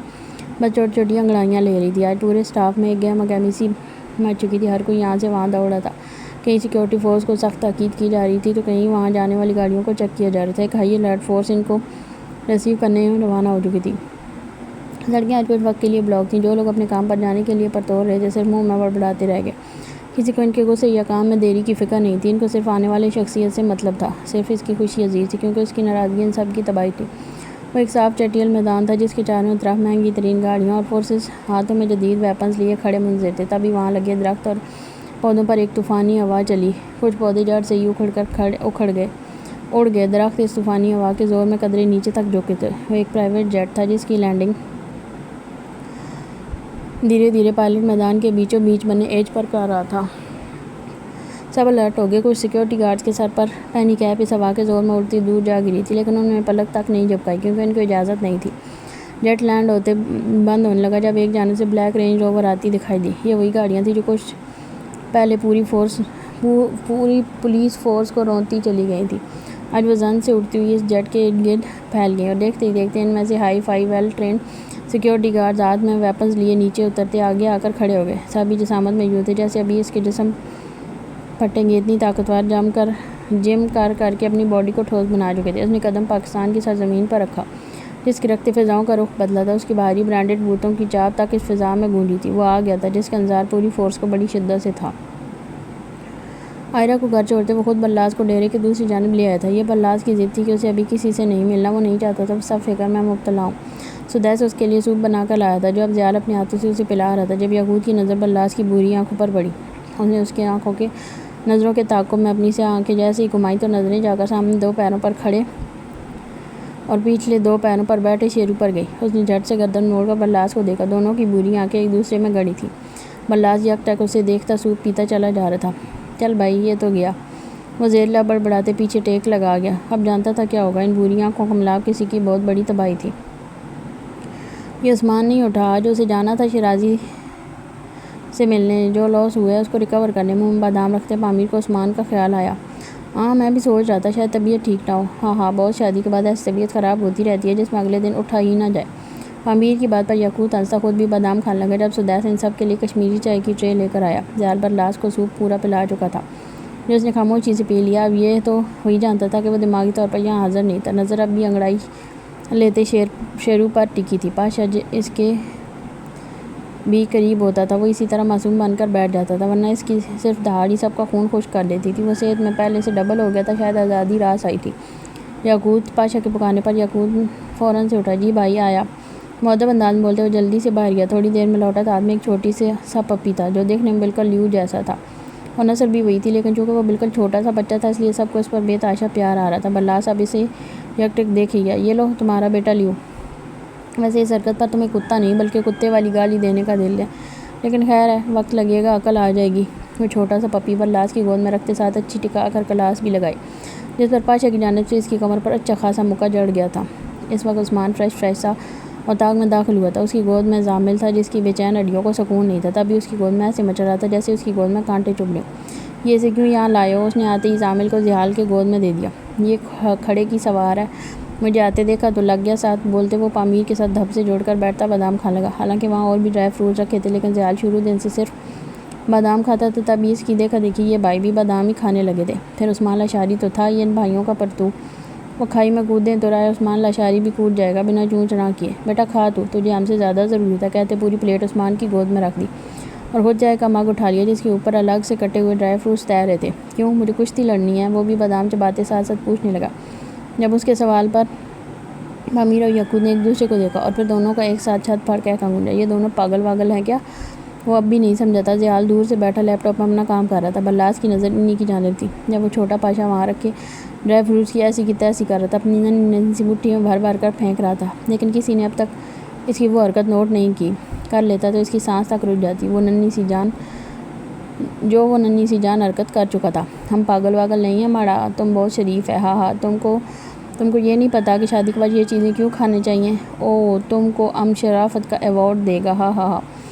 بس چھوٹی چھوٹی انگڑائیاں لے رہی تھی۔ آج پورے اسٹاف میں ایک گہما گہمی سی مچ چکی تھی، ہر کوئی یہاں سے وہاں دوڑ رہا تھا۔ کہیں سیکورٹی فورس کو سخت تاکید کی جا رہی تھی تو کہیں وہاں جانے والی گاڑیوں کو چیک کیا جا رہا تھا۔ ایک ہائی الرٹ فورس ان کو ریسیو کرنے میں روانہ ہو چکی تھی۔ سڑکیں آج کچھ وقت کے لیے بلاک تھیں۔ جو لوگ اپنے کام پر جانے کے لیے پرتور رہے تھے صرف منہ میں بڑبڑاتے رہ گئے۔ کسی کو ان کے غصے یا کام میں دیری کی فکر نہیں تھی، ان کو صرف آنے والے شخصیت سے مطلب تھا۔ صرف اس کی خوشی عزیز تھی کیونکہ اس کی ناراضگی ان سب کی تباہی تھی۔ وہ ایک صاف چٹیل میدان تھا جس کے چاروں طرف مہنگی ترین گاڑیاں اور فورسز ہاتھوں میں جدید ویپنز لیے کھڑے منتظر تھے۔ تبھی وہاں لگے درخت اور پودوں پر ایک طوفانی ہوا چلی، کچھ پودے جڑ سے ہی اڑ گئے۔ درخت اس طوفانی ہوا کے زور میں قدرے نیچے تک جھکے تھے۔ وہ ایک پرائیویٹ جیٹ تھا جس کی لینڈنگ دھیرے دھیرے پائلٹ میدان کے بیچوں بیچ بنے ایج پر کر رہا تھا۔ سب الرٹ ہو گئے۔ کچھ سیکورٹی گارڈز کے سر پر پہنی کیپ اس ہوا کے زور میں اڑتی دور جا گری تھی، لیکن انہوں نے پلک تک نہیں جھپکائی کیونکہ ان کو اجازت نہیں تھی۔ جیٹ لینڈ ہوتے بند ہونے لگا جب ایک جانب سے بلیک رینج روور آتی دکھائی دی۔ یہ وہی گاڑیاں تھیں جو کچھ پہلے پوری پولیس فورس کو رونتی چلی گئی تھی۔ آج وہ زن سے اٹھتی ہوئی اس جیٹ کے ارد گرد پھیل گئی اور دیکھتے ہی دیکھتے ان میں سے hi fi well trained security guards ہاتھ میں ویپنز لیے نیچے اترتے آگے آ کر کھڑے ہو گئے۔ سبھی جسامت میں یوں تھے جیسے ابھی اس کے جسم پھٹیں گے، اتنی طاقتور جم کر کے اپنی باڈی کو ٹھوس بنا چکے تھے۔ اس نے قدم پاکستان کی سرزمین پر رکھا جس کی رکھتے فضاؤں کا رخ بدلا تھا۔ اس کی بھاری برانڈڈ بوٹوں کی چاپ تک اس فضا میں گونجی تھی۔ وہ آ گیا تھا جس کا انتظار پوری فورس کو بڑی شدت سے تھا۔ عائرہ کو گھر چھوڑتے وہ خود بلراز کو ڈیرے کی دوسری جانب لے آیا تھا۔ یہ بلراز کی ضد تھی کہ اسے ابھی کسی سے نہیں ملنا، وہ نہیں چاہتا تھا سب فکر میں مبتلا ہوں۔ سدیس اس کے لیے سوپ بنا کر لایا تھا جو اب زیال اپنے ہاتھوں سے اسے پلا رہا تھا۔ جب یعقوب کی نظر بلراز کی بھوری آنکھوں پر پڑی، اس نے اس کے آنکھوں کے نظروں کے تعاقب میں اپنی سے آنکھیں جیسے ہی گھمائیں تو نظریں جا کر سامنے دو پیروں پر کھڑے اور پچھلے دو پیروں پر بیٹھے شیرو پر گئی۔ اس نے جھٹ سے گردن موڑ کر بلراز کو دیکھا۔ دونوں کی بھوری آنکھیں ایک دوسرے میں گڑی تھیں۔ بلراز یک ٹک اسے دیکھتا سوپ پیتا چلا جا رہا تھا۔ چل بھائی یہ تو گیا، وہ زیر لب بڑبڑاتے پیچھے ٹیک لگا گیا۔ اب جانتا تھا کیا ہوگا۔ ان بھوری آنکھوں کا ملاپ کسی کی بہت بڑی تباہی تھی۔ یہ عثمان نہیں اٹھا، آج اسے جانا تھا شیرازی سے ملنے، جو لاس ہوا ہے اس کو ریکور کرنے۔ منہ میں بادام رکھتے پامیر کو عثمان کا خیال آیا۔ ہاں میں بھی سوچ رہا تھا شاید طبیعت ٹھیک نہ ہو۔ ہاں بہت شادی کے بعد ایسی طبیعت خراب ہوتی رہتی ہے جس میں اگلے دن اٹھا ہی نہ جائے۔ پامیر کی بات پر یعقوب ہنستا خود بھی بادام کھانے لگا جب سدیس ان سب کے لیے کشمیری چائے کی ٹرے لے کر آیا۔ زیال بلراز کو سوپ پورا پلا چکا تھا جو اس نے خاموشی سے پی لیا۔ اب یہ تو وہی جانتا تھا کہ وہ دماغی طور پر یہاں حاضر نہیں تھا۔ نظر اب بھی انگڑائی لیتے شیرو پر ٹکی تھی۔ پاشا اس کے بھی قریب ہوتا تھا وہ اسی طرح معصوم بن کر بیٹھ جاتا تھا، ورنہ اس کی صرف دہاڑ ہی سب کا خون خشک کر دیتی تھی۔ وہ صحت میں پہلے سے ڈبل ہو گیا تھا، شاید آزادی راس آئی تھی۔ یعقوب پاشا کے پکارنے پر یعقوب فوراً سے اٹھا۔ جی بھائی آیا، مؤدب انداز میں بولتے ہوئے جلدی سے باہر گیا۔ تھوڑی دیر میں لوٹا تو ہاتھ میں ایک چھوٹی سا پپی تھا جو دیکھنے میں بالکل لیو جیسا تھا، اور نسل بھی وہی تھی، لیکن چونکہ وہ بالکل چھوٹا سا بچہ تھا اس لیے سب کو اس پر بے تحاشا پیار آ رہا تھا۔ بلراز اب اسے یک ٹک دیکھ ہی گیا۔ یہ لو تمہارا بیٹا لیو۔ ویسے اس حرکت پر تمہیں کتا نہیں بلکہ کتے والی گالی دینے کا دل ہے، لیکن خیر ہے، وقت لگے گا، عقل آ جائے گی۔ وہ چھوٹا سا پپی بلراز کی گود میں رکھتے ساتھ اچھی ٹکا کر کلاس بھی لگائی جس پر پاشا کی جانب سے اس کی کمر پر اچھا خاصا مکہ جڑ گیا تھا۔ اس وقت عثمان فریش سا اتاق میں داخل ہوا تھا۔ اس کی گود میں زامل تھا جس کی بے چین ہڈیوں کو سکون نہیں تھا، تب بھی اس کی گود میں ایسے مچل رہا تھا جیسے اس کی گود میں کانٹے چبھ لیں۔ یہ اسے کیوں یہاں لائے ہو؟ اس نے آتے ہی زامل کو زیال کے گود میں دے دیا۔ یہ کھڑے کی سوار ہے، مجھے آتے دیکھا تو لگ گیا ساتھ، بولتے وہ پامیر کے ساتھ دھب سے جوڑ کر بیٹھتا بادام کھانے لگا۔ حالانکہ وہاں اور بھی ڈرائی فروٹس رکھے تھے، لیکن زیال شروع دن سے صرف بادام کھاتا تھا، تب اس کی دیکھا دیکھی یہ بھائی بھی بادام ہی کھانے لگے تھے۔ پھر عثمان لاشاری تو تھا ہی ان بھائیوں کا پرتو، وہ کھائی میں کودیں تو رائے عثمان لاشاری بھی کود جائے گا بنا چوں چڑا کیے۔ بیٹا کھا تو، تجھے ہم سے زیادہ ضروری تھا، کہتے پوری پلیٹ عثمان کی گود میں رکھ دی اور خود چائے کا مگ اٹھا لیا جس کے اوپر الگ سے کٹے ہوئے ڈرائی فروٹس تیر رہے تھے۔ کیوں، مجھے کشتی لڑنی ہے؟ وہ بھی بادام چباتے ساتھ ساتھ پوچھنے لگا۔ جب اس کے سوال پر پامیر اور یعقوب نے ایک دوسرے کو دیکھا اور پھر دونوں کا ایک ساتھ چھت پھاڑ کہہ گونجا، یہ دونوں پاگل واگل ہیں کیا؟ وہ اب بھی نہیں سمجھا تھا۔ زیال دور سے بیٹھا لیپ ٹاپ میں اپنا کام کر رہا تھا۔ بلراز کی نظر انہی کی جانب تھی جب وہ چھوٹا پاشا وہاں رکھے ڈرائی فروٹس کی ایسی کی تیسی کر رہا تھا، اپنی ننھی سی مٹھی میں بھر بھر کر پھینک رہا تھا، لیکن کسی نے اب تک اس کی وہ حرکت نوٹ نہیں کی۔ کر لیتا تو اس کی سانس تک رک جاتی۔ وہ ننھی سی جان حرکت کر چکا تھا۔ ہم پاگل واگل نہیں ہیں ماڑا، تم بہت شریف ہے، ہاں ہاں، تم کو یہ نہیں پتا کہ شادی کے بعد یہ چیزیں کیوں کھانے چاہیے؟ او تم کو ام شرافت کا ایوارڈ دے گا، ہاں ہاں ہاں،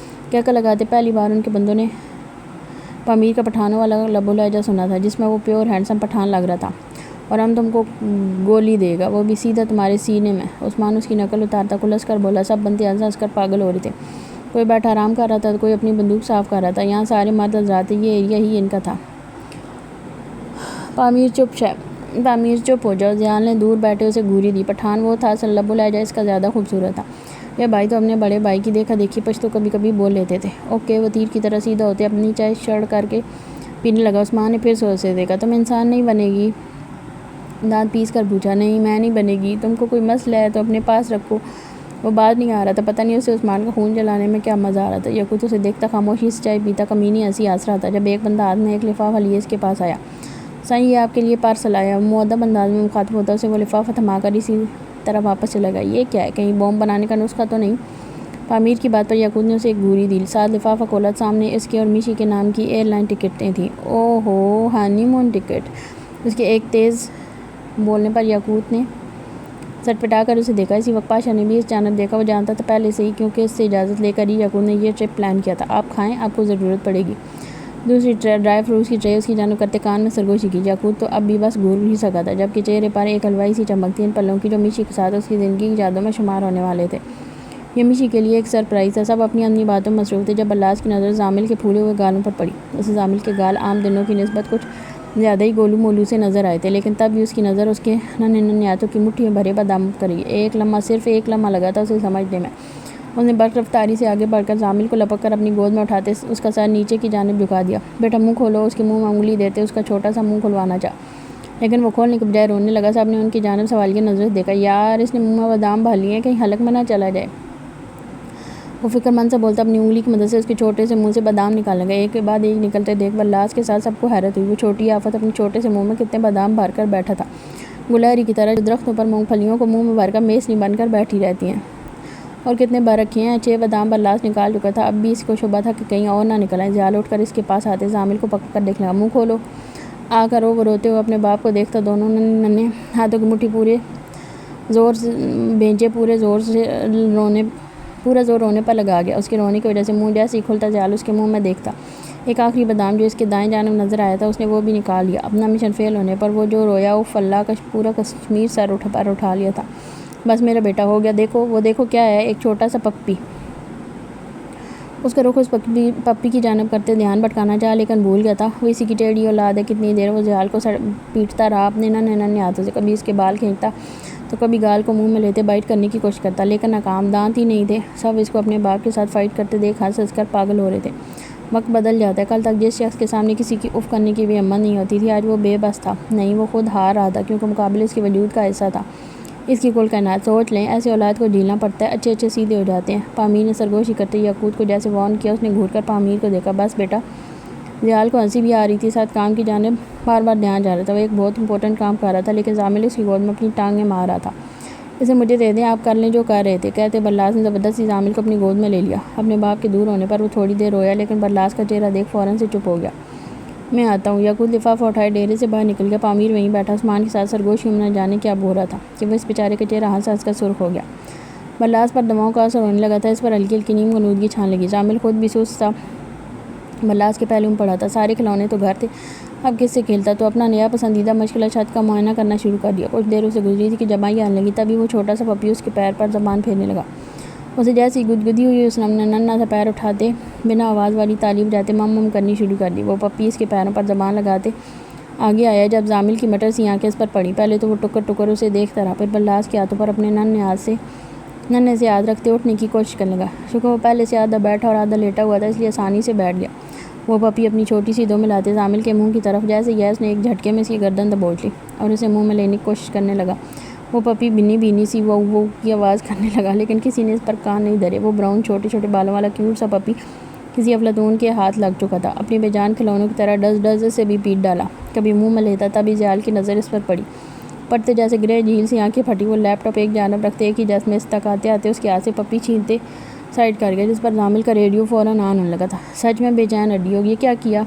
کہہ کر لگاتے پہلی بار ان کے بندوں نے پامیر کا پٹھانوں والا لب و لہجہ سنا تھا جس میں وہ پیور ہینڈسم پٹھان لگ رہا تھا۔ اور ہم تم کو گولی دے گا، وہ بھی سیدھا تمہارے سینے میں۔ عثمان اس کی نقل اتارتا کھلس کر بولا۔ سب بندے ہنس ہنس کر پاگل ہو رہے تھے، کوئی بیٹھا آرام کر رہا تھا تو کوئی اپنی بندوق صاف کر رہا تھا۔ یہاں سارے مرد حضرات تھے، یہ ایریا ہی ان کا تھا۔ پامیر چپ ہو جاؤ، زیال نے دور بیٹھے اسے گھوری دی۔ پٹھان وہ تھا، اصل لب و لہجہ اس کا زیادہ خوبصورت تھا۔ یہ بھائی تو اپنے بڑے بھائی کی دیکھا دیکھی پشتو کبھی کبھی بول لیتے تھے۔ اوکے، وہ تیر کی طرح سیدھا ہوتے اپنی چائے شڑ کر کے پینے لگا۔ عثمان نے پھر سوچ سے دیکھا۔ تم انسان نہیں بنے گی؟ دانت پیس کر پوچھا۔ نہیں میں نہیں بنے گی، تم کو کوئی مسئلہ ہے تو اپنے پاس رکھو۔ وہ بات نہیں آ رہا تھا، پتہ نہیں اسے عثمان کا خون جلانے میں کیا مزہ آ رہا تھا۔ یعقوب اسے دیکھتا خاموشی سے چائے پیتا کمینی ہنسی ہنس رہا تھا جب ایک بندہ ہاتھ میں ایک لفافہ لیے اس کے پاس آیا۔ سائیں یہ آپ کے لیے پارسل آیا۔ مؤدب انداز میں مخاطب ہوتا اسے وہ لفافہ تھما کر اسی طرح واپس چلا گیا۔ یہ کیا ہے، کہیں بم بنانے کا نسخہ تو نہیں؟ پامیر کی بات پر یعقوب نے اسے ایک گھوری دی، ساتھ لفافہ کھولا۔ سامنے اس کے اور میشی کے نام کی ایئر لائن ٹکٹیں تھیں۔ او ہو، ہانی مون ٹکٹ! اس کے ایک تیز بولنے پر یعقوب نے سٹپٹا کر اسے دیکھا۔ اسی وقت پاشا نے بھی اس جانب دیکھا۔ وہ جانتا تھا پہلے سے ہی، کیونکہ اس سے اجازت لے کر ہی یعقوب نے یہ ٹرپ پلان کیا تھا۔ آپ کھائیں، آپ کو ضرورت پڑے گی۔ دوسری ڈرائی فروٹس کی ٹرے اس کی جانب کرتے کان میں سرگوشی کی۔ یاقوت تو اب بھی بس گھور ہی سکا تھا، جبکہ چہرے پر ایک حلوائی سی چمک تھی ان پلوں کی جو میشی کے ساتھ اس کی زندگی کی یادوں میں شمار ہونے والے تھے۔ یہ میشی کے لیے ایک سرپرائز تھا۔ سب اپنی اپنی باتوں میں مصروف تھے جب برلاس کی نظر زامل کے پھولے ہوئے گالوں پر پڑی۔ اسے زامل کے گال عام دنوں کی نسبت کچھ زیادہ ہی گولو مولو سے نظر آئے تھے، لیکن تب بھی اس کی نظر اس کے ننھے ننھے ہاتھوں کی مٹھی میں بھرے بادام پر گئی۔ ایک لمحہ، صرف ایک لمحہ لگا تھا اسے سمجھنے میں۔ اس نے برق رفتاری سے آگے بڑھ کر زامل کو لپک کر اپنی گود میں اٹھاتے اس کا سر نیچے کی جانب جھکا دیا۔ بیٹا منہ کھولو، اس کے منہ میں انگلی دیتے اس کا چھوٹا سا منہ کھلوانا چاہا، لیکن وہ کھولنے کے بجائے رونے لگا۔ سب نے ان کی جانب سوالیہ نظروں سے دیکھا۔ یار، اس نے منہ میں بادام بھر لیے ہیں، کہیں حلق میں نہ چلا جائے، وہ فکر مند سے بولتا اپنی انگلی کی مدد سے اس کے چھوٹے سے منہ سے بادام نکالنے لگا۔ ایک کے بعد ایک نکلتے دیکھ برلاس کے ساتھ سب کو حیرت ہوئی۔ وہ چھوٹی آفت اپنے چھوٹے سے منہ میں کتنے بادام بھر کر بیٹھا تھا، گلہری کی طرح جو درختوں پر مونگ پھلیوں کو منہ میں بھر کر میسنی بن کر بیٹھی رہتی ہیں۔ اور کتنے بھر رکھے ہیں۔ 6 بادام برلاس نکال چکا تھا، اب بھی اس کو شبہ تھا کہ کہیں اور نہ نکل آئیں۔ زیال اٹھ کر اس کے پاس آتے زامل کو پکڑ کر دیکھنے لگا۔ منہ کھولو آ کر وہ روتے ہوئے اپنے باپ کو دیکھتا دونوں ننھے ہاتھوں کی مٹھی پورے زور سے بھینچے، پورا زور رونے پر لگا گیا۔ اس کے رونے کی وجہ سے منہ جیسے ہی کھلتا زیال اس کے منہ میں دیکھتا۔ ایک آخری بادام جو اس کے دائیں جانب نظر آیا تھا اس نے وہ بھی نکال لیا۔ اپنا مشن فیل ہونے پر وہ جو رویا، اف اللہ کا پورا کشمیر سر پر اٹھا لیا تھا۔ بس میرا بیٹا ہو گیا، دیکھو وہ دیکھو کیا ہے، ایک چھوٹا سا پپی۔ اس کا رخ اس پپی کی جانب کرتے دھیان بھٹکانا چاہا، لیکن بھول گیا تھا وہ اسی کی ٹیڑھی اولاد ہے۔ کتنی دیر وہ زیال کو پیٹتا رہا اپنے ننھے ننھے ہاتھوں سے، کبھی اس کے بال کھینچتا تو کبھی گال کو منہ میں لیتے بائٹ کرنے کی کوشش کرتا، لیکن ناکام۔ دانت ہی نہیں تھے۔ سب اس کو اپنے باپ کے ساتھ فائٹ کرتے دیکھ ہنس ہنس کر پاگل ہو رہے تھے۔ وقت بدل جاتا ہے۔ کل تک جس شخص کے سامنے کسی کی اف کرنے کی بھی ہمت نہیں ہوتی تھی، آج وہ بے بس تھا۔ نہیں، وہ خود ہار رہا تھا، کیونکہ مقابلہ اس کے وجود کا حصہ تھا، اس کی کل کائنات۔ سوچ لیں، ایسے اولاد کو جھیلنا پڑتا ہے، اچھے اچھے سیدھے ہو جاتے ہیں۔ پامیر نے سرگوشی کرتے یاقوت کو جیسے وارن کیا، اس نے گھور کر پامیر کو دیکھا۔ بس بیٹا۔ زیال کو ہنسی بھی آ رہی تھی، ساتھ کام کی جانب بار بار دھیان جا رہا تھا۔ وہ ایک بہت امپورٹنٹ کام کر رہا تھا، لیکن زامل اس کی گود میں اپنی ٹانگیں مار رہا تھا۔ اسے مجھے دے دیں، آپ کر لیں جو کر رہے تھے، کہتے برلاس نے زبردستی زامل کو اپنی گود میں لے لیا۔ اپنے باپ کے دور ہونے پر وہ تھوڑی دیر رویا، لیکن برلاس کا چہرہ دیکھ فوراً سے چپ ہو گیا۔ میں آتا ہوں۔ یاقوت لفافہ اٹھائے ڈیرے سے باہر نکل گیا۔ پامیر وہیں بیٹھا عثمان کے ساتھ سرگوشی میں نہ جانے کیا بو رہا تھا کہ وہ اس بیچارے کا چہرہ ہنس ہنس کر سرخ ہو گیا۔ برلاس پر دواؤں کا اثر ہونے لگا تھا، اس پر ہلکی ہلکی نیم غنودگی چھان لگی۔ زامل خود بھی سست تھا، برلاس کے پہلو میں پڑا تھا۔ سارے کھلونے تو گھر تھے، اب کس سے کھیلتا؟ تو اپنا نیا پسندیدہ مشغلہ چھت کا معائنہ کرنا شروع کر دیا۔ کچھ دیر اسے گزری تھی کہ جب آئی آنے لگی، تبھی وہ چھوٹا سا پپی اس کے پیر پر زبان پھیرنے لگا۔ اسے جیسی گدگدی ہوئی، اس نے اپنا ننھا سا پیر اٹھاتے بنا آواز والی تالی بجاتے مم مم کرنی شروع کر دی۔ وہ پپی اس کے پیروں پر زبان لگاتے آگے آیا جب زامل کی مٹر سی آنکھیں اس پر پڑیں۔ پہلے تو وہ ٹکر ٹکر اسے دیکھتا رہا، پھر برلاس کے ہاتھوں پر اپنے ننھے سے ہاتھ رکھتے اٹھنے کی کوشش کرنے لگا۔ شکر وہ پہلے سے آدھا بیٹھا اور آدھا لیٹا ہوا تھا، اس لیے آسانی سے بیٹھ گیا۔ وہ پپی اپنی چھوٹی سی دو ملاتے زامل کے منہ کی طرف جیسے ہی اس نے ایک جھٹکے میں اس کی گردن دبوچ لی اور اسے منہ میں لینے کی کوشش کرنے لگا۔ وہ پپی بھینی بھینی سی وہ وہ کی آواز کرنے لگا، لیکن کسی نے اس پر کان نہیں دھرے۔ وہ براؤن چھوٹے چھوٹے بالوں والا کیوٹ سا پپی کسی افلاطون کے ہاتھ لگ چکا تھا۔ اپنی بے جان کھلونوں کی طرح ڈز ڈز سے بھی پیٹ ڈالا، کبھی منہ میں لیتا، تبھی زیال کی نظر اس پر پڑتے جیسے گرے جھیل سی آنکھیں پھٹی۔ وہ لیپ ٹاپ ایک جانب رکھتے ایک ہی جس میں اس تک آتے آتے اس کے ہاتھ سے پپی چھینتے سائڈ کر گیا، جس پر زامل کا ریڈیو فوراً آن ہونے لگا تھا۔ سچ میں بے چین ہڈی ہوگی، یہ کیا کیا؟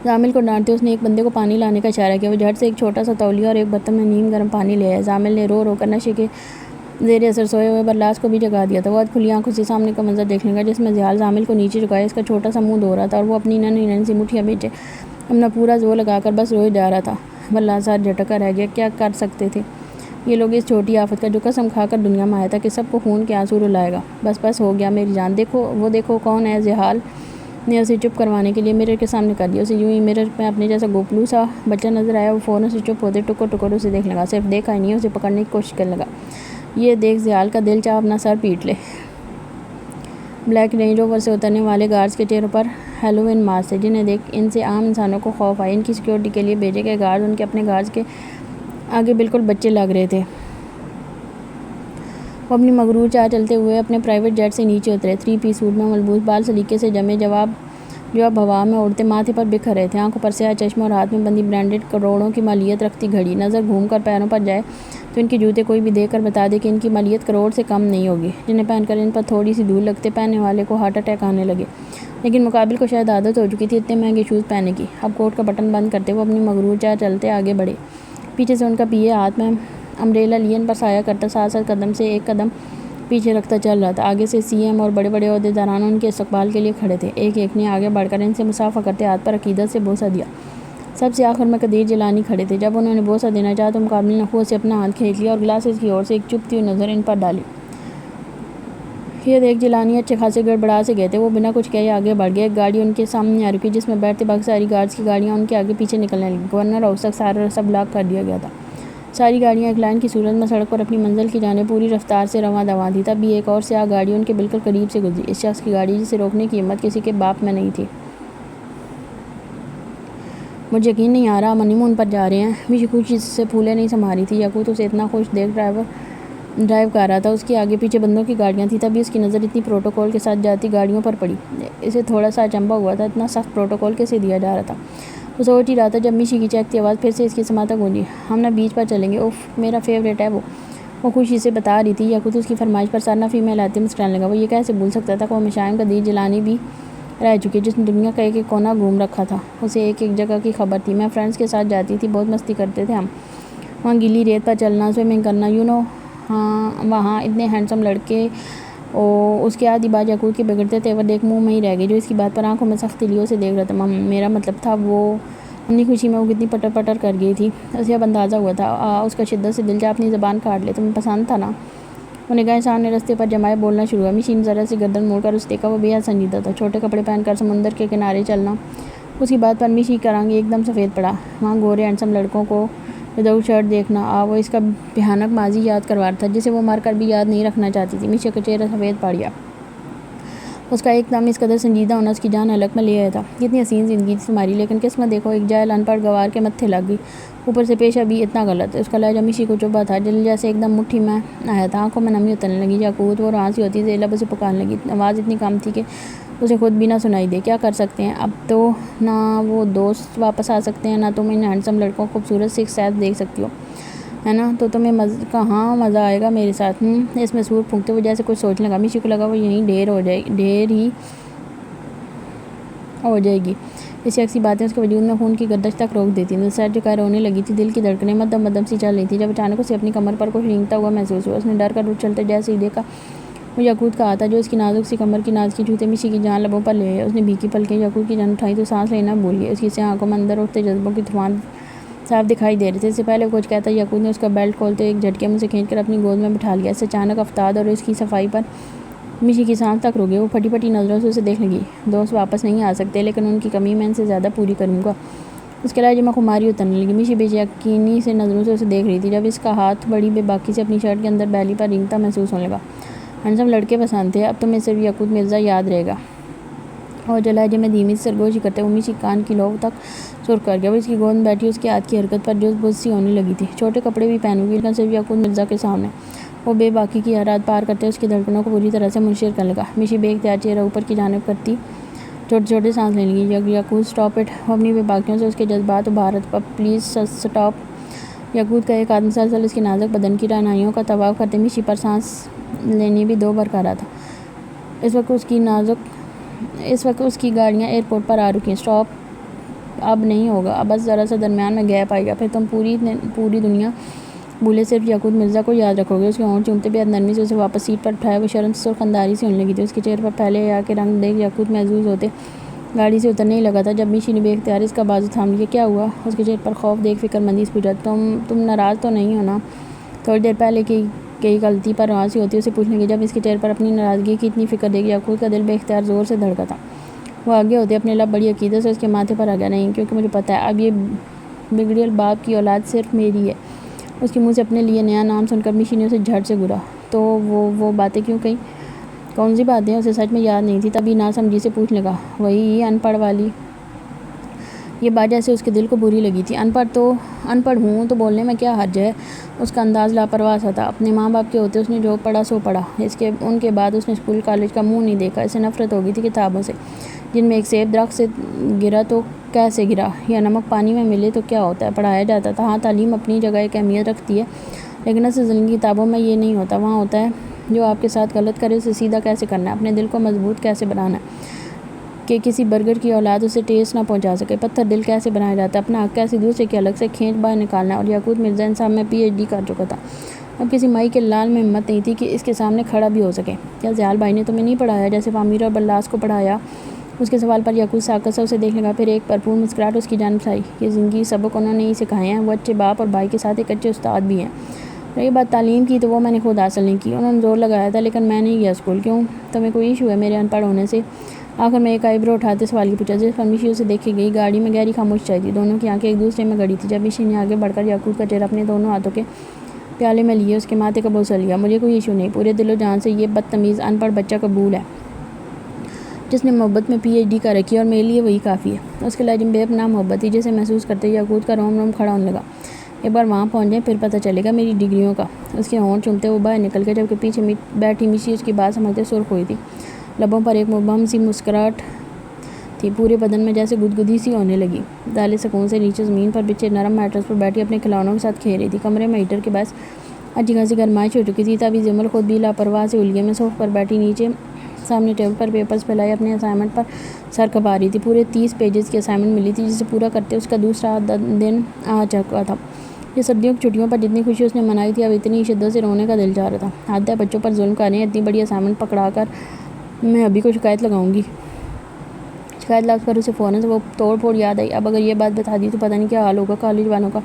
زامل کو ڈانٹتے اس نے ایک بندے کو پانی لانے کا اشارہ کیا۔ وہ جھٹ سے ایک چھوٹا سا تولیہ اور ایک برتن میں نیم گرم پانی لے آیا۔ زامل نے رو رو کر نشے کے زیر اثر سوئے ہوئے برلاس کو بھی جگا دیا تھا۔ وہ کھلی آنکھوں سے سامنے کا منظر دیکھنے لگا، جس میں زیال زامل کو نیچے جھکائے اس کا چھوٹا سا منہ دھو رہا تھا اور وہ اپنی ننھی ننھی سی مٹھیاں بیچے اپنا پورا زور لگا کر بس روئے جا رہا تھا۔ برلاس سر جھٹکا رہ گیا۔ کیا کر سکتے تھے یہ لوگ اس چھوٹی آفت کا، جو قسم کھا کر دنیا میں آیا تھا کہ سب کو خون کے آنسو رلائے گا؟ بس بس ہو گیا میری جان، دیکھو وہ دیکھو کون ہے۔ زحال نے اسے چپ کروانے کے لیے مرر کے سامنے کر دیا۔ اسے یوں ہی مرر میں اپنے جیسا گوپلو سا بچہ نظر آیا۔ وہ فوراً سے چپ ہوتے ٹکر ٹکر اسے دیکھنے لگا، صرف دیکھا ہی نہیں، اسے پکڑنے کی کوشش کرنے لگا۔ یہ دیکھ زیال کا دل چاہا اپنا سر پیٹ لے۔ بلیک رینج روور سے اترنے والے گارڈز کے چہروں پر ہیلووین ماسک تھے، جنہیں دیکھ ان سے عام انسانوں کو خوف آئے۔ ان کی سیکیورٹی کے لیے بھیجے گئے گارڈز ان کے اپنے گارڈز کے آگے بالکل بچے لگ رہے تھے۔ وہ اپنی مغرور چال چلتے ہوئے اپنے پرائیویٹ جیٹ سے نیچے اترے۔ 3 پیس سوٹ میں ملبوس، بال سلیقے سے جمے جو اب ہوا میں اڑتے ماتھے پر بکھر رہے تھے۔ آنکھوں پر سیاہ چشموں اور ہاتھ میں بندی برانڈڈ کروڑوں کی مالیت رکھتی گھڑی۔ نظر گھوم کر پیروں پر جائے تو ان کے جوتے کوئی بھی دیکھ کر بتا دے کہ ان کی مالیت کروڑ سے کم نہیں ہوگی، جنہیں پہن کر ان پر تھوڑی سی دھول لگتے پہننے والے کو ہارٹ اٹیک آنے لگے۔ لیکن مقابل کو شاید عادت ہو چکی تھی اتنے مہنگے شوز پہننے کی۔ اب کوٹ کا بٹن بند کرتے وہ اپنی مغرور چال چلتے آگے بڑھے۔ پیچھے سے ان کا پی اے ہاتھ میں امبریلا لیے ان پر سایہ کرتا، ساتھ ساتھ قدم سے ایک قدم پیچھے رکھتا چل رہا تھا۔ آگے سے سی ایم اور بڑے بڑے عہدیداران ان کے استقبال کے لیے کھڑے تھے۔ ایک ایک نے آگے بڑھ کر ان سے مصافحہ کرتے ہاتھ پر عقیدت سے بوسہ دیا۔ سب سے آخر میں قدیر جیلانی کھڑے تھے۔ جب انہوں نے بوسہ دینا چاہا تو مقابل نخوت سے اپنا ہاتھ کھینچ لیا اور گلاسز کی اور سے ایک چبھتی ہوئی نظر ان پر ڈالی۔ یہ دیکھ جیلانی اچھے خاصے گڑبڑا سے گئے تھے۔ وہ بنا کچھ کہے آگے بڑھ گئے۔ ایک گاڑی ان کے سامنے آ رکی جس میں بیٹھتے باقی ساری گارڈز کی گاڑیاں ان کے آگے پیچھے نکلنے لگیں۔ گورنر ہاؤس تک سارا راستہ بلاک کر دیا گیا تھا۔ ساری گاڑیاں ایک لائن کی صورت میں سڑک پر اپنی منزل کی جانب پوری رفتار سے رواں دواں تھیں۔ تب بھی ایک اور سیاہ گاڑی ان کے بالکل قریب سے گزری۔ اس شخص کی گاڑی جسے روکنے کی ہمت کسی کے باپ میں نہیں تھی۔ مجھے یقین نہیں آ رہا ہم ہنی مون پر جا رہے ہیں۔ میشی خوشی سے پھولے نہیں سما رہی تھی۔ یاقوت اسے اتنا خوش دیکھ ڈرائیو کر رہا تھا۔ اس کے آگے پیچھے بندوں کی گاڑیاں تھیں۔ تبھی اس کی نظر اتنی پروٹوکول کے ساتھ جاتی گاڑیوں پر پڑی۔ اسے تھوڑا سا اچنبھا ہوا تھا، اتنا سخت پروٹوکول کیسے دیا جا رہا تھا۔ وہ سوچ ہی رہا تھا جب میشی کی چہکتی آواز پھر سے اس کی سماعت تک گونجی۔ ہم نہ بیچ پر چلیں گے، اوف میرا فیوریٹ ہے وہ خوشی سے بتا رہی تھی۔ یاقوت اس کی فرمائش پر سر نفی میں ہلاتے مسکرانے لگا۔ وہ یہ کیسے بھول سکتا تھا کہ وہ مشائم قدیر جیلانی بھی رہ چکی جس نے دنیا کا ایک ایک کونا گھوم رکھا تھا۔ اسے ایک ایک جگہ کی خبر تھی۔ میں فرینڈز کے ساتھ جاتی تھی، بہت مستی کرتے تھے ہم، وہاں گیلی ریت پر چلنا، سوئمنگ کرنا، وہاں اتنے ہینڈسم لڑکے۔ اس کے آدھی بات یاقوت کے بگڑتے تیور دیکھ منہ میں ہی رہ گئی، جو اس کی بات پر آنکھوں میں سخت تلیوں سے دیکھ رہا تھا۔ میرا مطلب تھا وہ اپنی خوشی میں وہ کتنی پٹر پٹر کر گئی تھی۔ اسے اب اندازہ ہوا تھا۔ اس کا شدت سے دل چاہا اپنی زبان کاٹ لے۔ تمہیں پسند تھا نا؟ وہ نگاہیں سامنے رستے پر جمائے بولنا شروع ہوا۔ میشی نے ذرا سی گردن موڑ کر اسے دیکھا۔ وہ بے حد سنجیدہ تھا۔ چھوٹے کپڑے پہن کر سمندر کے کنارے چلنا۔ اس کی بات پر میشی کا رنگ ایک دم سفید پڑا۔ وہاں گورے ہینڈسم لڑکوں کو وداؤٹ شرٹ دیکھنا وہ اس کا بھیانک ماضی یاد کروا رہا تھا جسے وہ مر کر بھی یاد نہیں رکھنا چاہتی تھی۔ میشی کا چہرہ سفید پڑ گیا۔ اس کا ایک دم اس قدر سنجیدہ ہونا اس کی جان حلق میں لے آیا تھا۔ کتنی حسین زندگی تھی تمہاری، لیکن قسمت دیکھو ایک جاہل ان پڑھ گوار کے متھے لگ گئی، اوپر سے پیشہ بھی اتنا غلط۔ اس کا لہجہ میشی کو چبھا تھا، دل جیسے ایک دم مٹھی میں آیا تھا۔ آنکھوں میں نمی اترنے لگی۔ یاقوت وہ رانسی ہوتی زینب اسے پکارنے لگی، آواز اتنی کم تھی کہ اسے خود بھی نہ سنائی دے۔ کیا کر سکتے ہیں اب تو نہ وہ دوست واپس آ سکتے ہیں، نہ تم ان ہینڈسم لڑکوں کو خوبصورت سکس ایپس دیکھ سکتی ہو، ہے نا؟ تو تمہیں کہاں مزہ آئے گا میرے ساتھ؟ اس میں سور پھونکتے ہوئے جیسے کچھ سوچنے لگا۔ میشی کو لگا وہ یہیں ڈھیر ہی ہو جائے گی۔ اس شخص کی باتیں اس کے وجود میں خون کی گردش تک روک دیتی تھیں۔ سر جھکائے رونے لگی تھی، دل کی دھڑکنیں مدھم مدھم سی چل رہی تھیں۔ جب اچانک اسے اپنی کمر پر کچھ رینگتا ہوا محسوس ہوا، اس نے ڈر کر اٹھ چلتے جیسے ہی دیکھا وہ یاقوت کا ہاتھ تھا جو اس کی نازک سی کمر کی نازکی چھوتے میشی کی جان لبوں پر لے آیا۔ اس نے بھیگی پلکیں یاقوت کی جانب اٹھائیں تو سانس لینا بھول گئی۔ اس کی سیاہ آنکھوں میں اندر اٹھتے جذبوں کی طوفان صاف دکھائی دے رہے تھے۔ اس سے پہلے وہ کچھ کہتا یاقوت نے اس کا بیلٹ کھولتے ایک جھٹکے میں اسے کھینچ کر اپنی گود میں بٹھا لیا۔ اس سے اچانک افتاد اور اس کی صفائی پر میشی کی سانس تک رک گئی۔ وہ پھٹی پھٹی نظروں سے اسے دیکھنے لگی۔ دوست واپس نہیں آ سکتے، لیکن ان کی کمی میں ان سے زیادہ پوری کروں گا۔ اس کے لہجے میں خماری اترنے لگی۔ میشی بے یقینی سے نظروں سے اسے دیکھ رہی تھی۔ جب اس کا ہاتھ بڑی بے باکی سے اپنی شرٹ کے اندر بیلی پر رینگتا محسوس ہونے لگا۔ ہینڈسم لڑکے پسند تھے، اب تمہیں صرف یاقوت مرزا یاد رہے گا۔ اور جو لہجے میں دھیمی سی سرگوشی کرتے وہ میشی کان کی لو تک سرخ کر گیا۔ وہ اس کی گود میں بیٹھی اس کے ہاتھ کی حرکت پر جوش بوش سی ہونے لگی تھی۔ چھوٹے کپڑے بھی پہنے ہوئی، لیکن صرف یاقوت مرزا کے سامنے وہ بے باکی کی حد پار کرتے اس کی دھڑکنوں کو پوری طرح سے منشر کرنے لگا۔ میشی بے اختیار چہرہ اوپر کی جانب کرتی چھوٹے چھوٹے سانس لینے لگی۔ یاقوت اسٹاپ اٹ۔ وہ اپنی بے باکیوں سے اس کے جذبات ابھار رہا تھا۔ Please stop. یاقوت کا ایک ہاتھ مسلسل اس کے نازک بدن کی رہنائیوں کا طواف کرتے میشی پر سانس لینے بھی دو بار کر رہا تھا۔ اس وقت اس کی گاڑیاں ایئرپورٹ پر آ رکیں۔ اسٹاپ اب نہیں ہوگا، اب بس ذرا سا درمیان میں گیپ آئے گا، پھر تم پوری دنیا بھولے صرف یاقوت مرزا کو یاد رکھو گے۔ اس کے ہونٹ چومتے بے حد نرمی سے اسے واپس سیٹ پر بٹھایا۔ وہ شرم سے سرخ انداری سے ہونے لگی تھی۔ اس کے چہرے پر پھیلے حیا کے رنگ دیکھ یاقوت محظوظ ہوتے گاڑی سے اترنے ہی لگا تھا جب میشی نے بے اختیار اس کا بازو تھام لیا۔ کیا ہوا؟ اس کے چہرے پر خوف دیکھ فکر مندی سے پوچھا۔ تم ناراض تو نہیں ہو نا؟ تھوڑی دیر پہلے کئی غلطی پر رانسی ہوتی اسے پوچھنے کی۔ جب اس کے چہرے پر اپنی ناراضگی کی اتنی فکر دیکھ یاقوت کا دل بے اختیار زور سے دھڑکا تھا۔ وہ آگے ہوتے اپنے لب بڑی عقیدت سے اس کے ماتھے پر آ گیا۔ نہیں، کیونکہ مجھے پتہ ہے اب یہ بگڑیل باپ کی اولاد صرف میری ہے۔ اس کے منہ سے اپنے لیے نیا نام سن کر میشی نے اسے جھٹ سے گھورا۔ تو وہ باتیں کیوں کہیں؟ کون سی باتیں؟ اسے سچ میں یاد نہیں تھی۔ تبھی ناسمجھی سے پوچھنے لگا۔ وہی ان پڑھ والی۔ یہ بات جیسے اس کے دل کو بری لگی تھی۔ ان پڑھ ہوں تو بولنے میں کیا حرج ہے؟ اس کا انداز لاپرواہ سا تھا۔ اپنے ماں باپ کے ہوتے اس نے جو پڑھا سو پڑھا۔ ان کے بعد اس نے اسکول کالج کا منہ نہیں دیکھا۔ اسے نفرت ہو گئی تھی کتابوں سے، جن میں ایک سیب درخت سے گرا تو کیسے گرا، یا نمک پانی میں ملے تو کیا ہوتا ہے، پڑھایا جاتا تھا۔ ہاں، تعلیم اپنی جگہ ایک اہمیت رکھتی ہے، لیکن اصل زندگی کتابوں میں یہ نہیں ہوتا۔ وہاں ہوتا ہے جو آپ کے ساتھ غلط کرے اسے سیدھا کیسے کرنا ہے، اپنے دل کو مضبوط کیسے بنانا ہے کہ کسی برگر کی اولاد اسے ٹیسٹ نہ پہنچا سکے، پتھر دل کیسے بنایا جاتا ہے، اپنا حق کیسے دوسرے کے الگ سے کھینچ باہر نکالنا ہے۔ اور یاقوت مرزا ان سب میں PhD کر چکا تھا۔ اب کسی مائی کے لال میں ہمت نہیں تھی کہ اس کے سامنے کھڑا بھی ہو سکے۔ کیا زیال بھائی نے تمہیں نہیں پڑھایا جیسے پامیر اور بلاس کو پڑھایا؟ اس کے سوال پر یعقوب ساکت سے اسے دیکھ لگا، پھر ایک بھرپور مسکراہٹ اس کی جانب سے آئی۔ یہ زندگی سبق انہوں نے ہی سکھائے ہیں، وہ اچھے باپ اور بھائی کے ساتھ ایک اچھے استاد بھی ہیں۔ رہی بات تعلیم کی تو وہ میں نے خود حاصل نہیں کی، انہوں نے زور لگایا تھا لیکن میں نہیں گیا اسکول۔ کیوں؟ تمہیں کوئی ایشو ہے میرے ان پڑھ ہونے سے؟ آخر میں ایک آئی برو اٹھاتے سوال کی پوچھا، جس پر مشی اسے دیکھے گئی۔ گاڑی میں گہری خاموشی چھائی تھی، دونوں کی آنکھیں ایک دوسرے میں گڑی تھی۔ جب مشی نے آگے بڑھ کر یعقوب کا چہرہ اپنے دونوں ہاتھوں کے پیالے میں لیے اس کے ماتھے کا بوسہ لیا۔ مجھے کوئی ایشو نہیں، پورے دل و جان سے یہ بدتمیز ان پڑھ بچہ قبول ہے جس نے محبت میں پی ایچ ڈی کر رکھی ہے، اور میرے لیے وہی کافی ہے۔ اس کے لہجے میں بے پناہ محبت تھی جسے محسوس کرتے یعقوب کا روم روم کھڑا ہونے لگا۔ ایک بار وہاں پہنچ جائیں پھر پتہ چلے گا میری ڈگریوں کا۔ اس کے ہونٹ چومتے وہ باہر نکل گئے، جبکہ پیچھے بیٹھی مشی اس کی بات سمجھتے سرخ ہوئی تھی۔ لبوں پر ایک مبہم سی مسکراہٹ تھی، پورے بدن میں جیسے گدگدی سی ہونے لگی۔ دالِ سکون سے نیچے زمین پر بچھے نرم میٹرس پر بیٹھی اپنے کھلونوں کے ساتھ کھیل رہی تھی۔ کمرے میں ہیٹر کے باعث اچھی خاصی گرمائش ہو چکی تھی، تبھی جمل خود بھی لاپرواہ سے الیے میں صوفے پر بیٹھی نیچے سامنے ٹیبل پر پیپرز پھیلائے اپنے اسائنمنٹ پر سر کھپا رہی تھی۔ پورے 30 پیجز کی اسائنمنٹ ملی تھی جسے پورا کرتے اس کا دوسرا دن آ چکا تھا۔ یہ سردیوں کی چھٹیوں پر جتنی خوشی اس نے منائی تھی، اب اتنی شدت سے رونے کا دل چاہ رہا تھا۔ حد ہے، بچوں پر ظلم کر رہے ہیں، اتنی بڑی اسائنمنٹ پکڑا کر میں ابھی کو شکایت لگاؤں گی۔ شکایت لفظ پر اسے فوراً سے وہ توڑ پھوڑ یاد آئی۔ اب اگر یہ بات بتا دی تو پتہ نہیں کیا حال ہوگا کالج والوں کا۔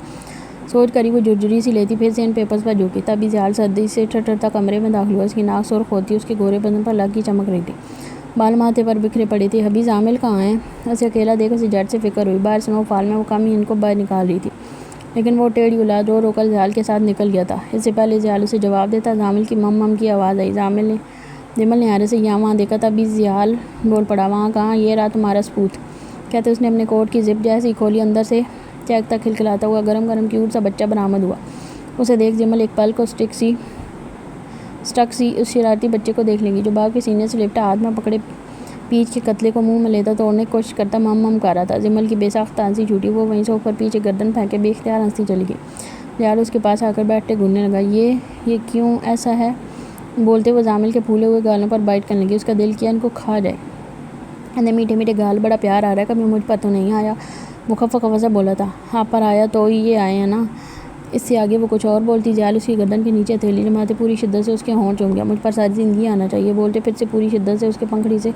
سوچ کر ہی وہ جھرجھری سی لیتی پھر سے ان پیپرز پر جھکی۔ تبھی زیال سردی سے ٹھٹرتا کمرے میں داخل ہوا۔ اس کی ناک سرخ ہوتی اس کے گورے بدن پر لگ کی چمک رہی تھی، بال ماتھے پر بکھرے پڑے تھے۔ حبیظ عامل کہاں ہیں؟ اسے اکیلا دیکھ اسے جھٹ سے فکر ہوئی۔ باہر سنو فال میں وہ کم ہی ان کو باہر نکال رہی تھی، لیکن وہ ٹیڑھی اولاد رو رو کر زیال کے ساتھ نکل گیا تھا۔ اس سے پہلے زیال اسے جواب دیتا، زامل کی مم مم کی آواز آئی۔ جمل نے حیرت سے یہاں وہاں دیکھا، تبھی زیال بول پڑا، وہاں کہاں، یہ رہا تمہارا ثبوت۔ کہتے اس نے اپنے کوٹ کی زپ جیسے ہی کھولی، اندر سے چہکتا کھلکھلاتا ہوا گرم گرم کیوٹ سا بچہ برآمد ہوا۔ اسے دیکھ جمل ایک پل کو سٹک سی اس شرارتی بچے کو دیکھ لگی جو باغ کے سینے سے لپٹا ہاتھ میں پکڑے پیچ کے قتلے کو منہ میں لیتا توڑنے کی کوشش کرتا مم مم کر رہا تھا۔ جمل کی بے ساختہ ہنسی چھوٹی، وہ وہیں سوفے پر پیچھے گردن پھینکے بے اختیار ہنستی چلی گئی۔ زیال اس کے پاس آ کر بیٹھتے گھورنے لگا۔ یہ کیوں ایسا ہے؟ بولتے وہ زامل کے پھولے ہوئے گالوں پر بائٹ کرنے لگی۔ اس کا دل کیا ان کو کھا جائے۔ اندر میٹھے میٹھے گال، بڑا پیار آ رہا ہے، کبھی مجھ پر تو نہیں آیا۔ وہ خفا خفا سا بولا تھا۔ آپ پر آیا تو ہی یہ آئے ہیں نا۔ اس سے آگے وہ کچھ اور بولتی زیال اس کی گردن کے نیچے ہتھیلی جماتے پوری شدت سے اس کے ہونٹ چوم گیا۔ مجھ پر ساری زندگی آنا چاہیے، بولتے پھر سے پوری شدت سے اس کے پنکھڑی سے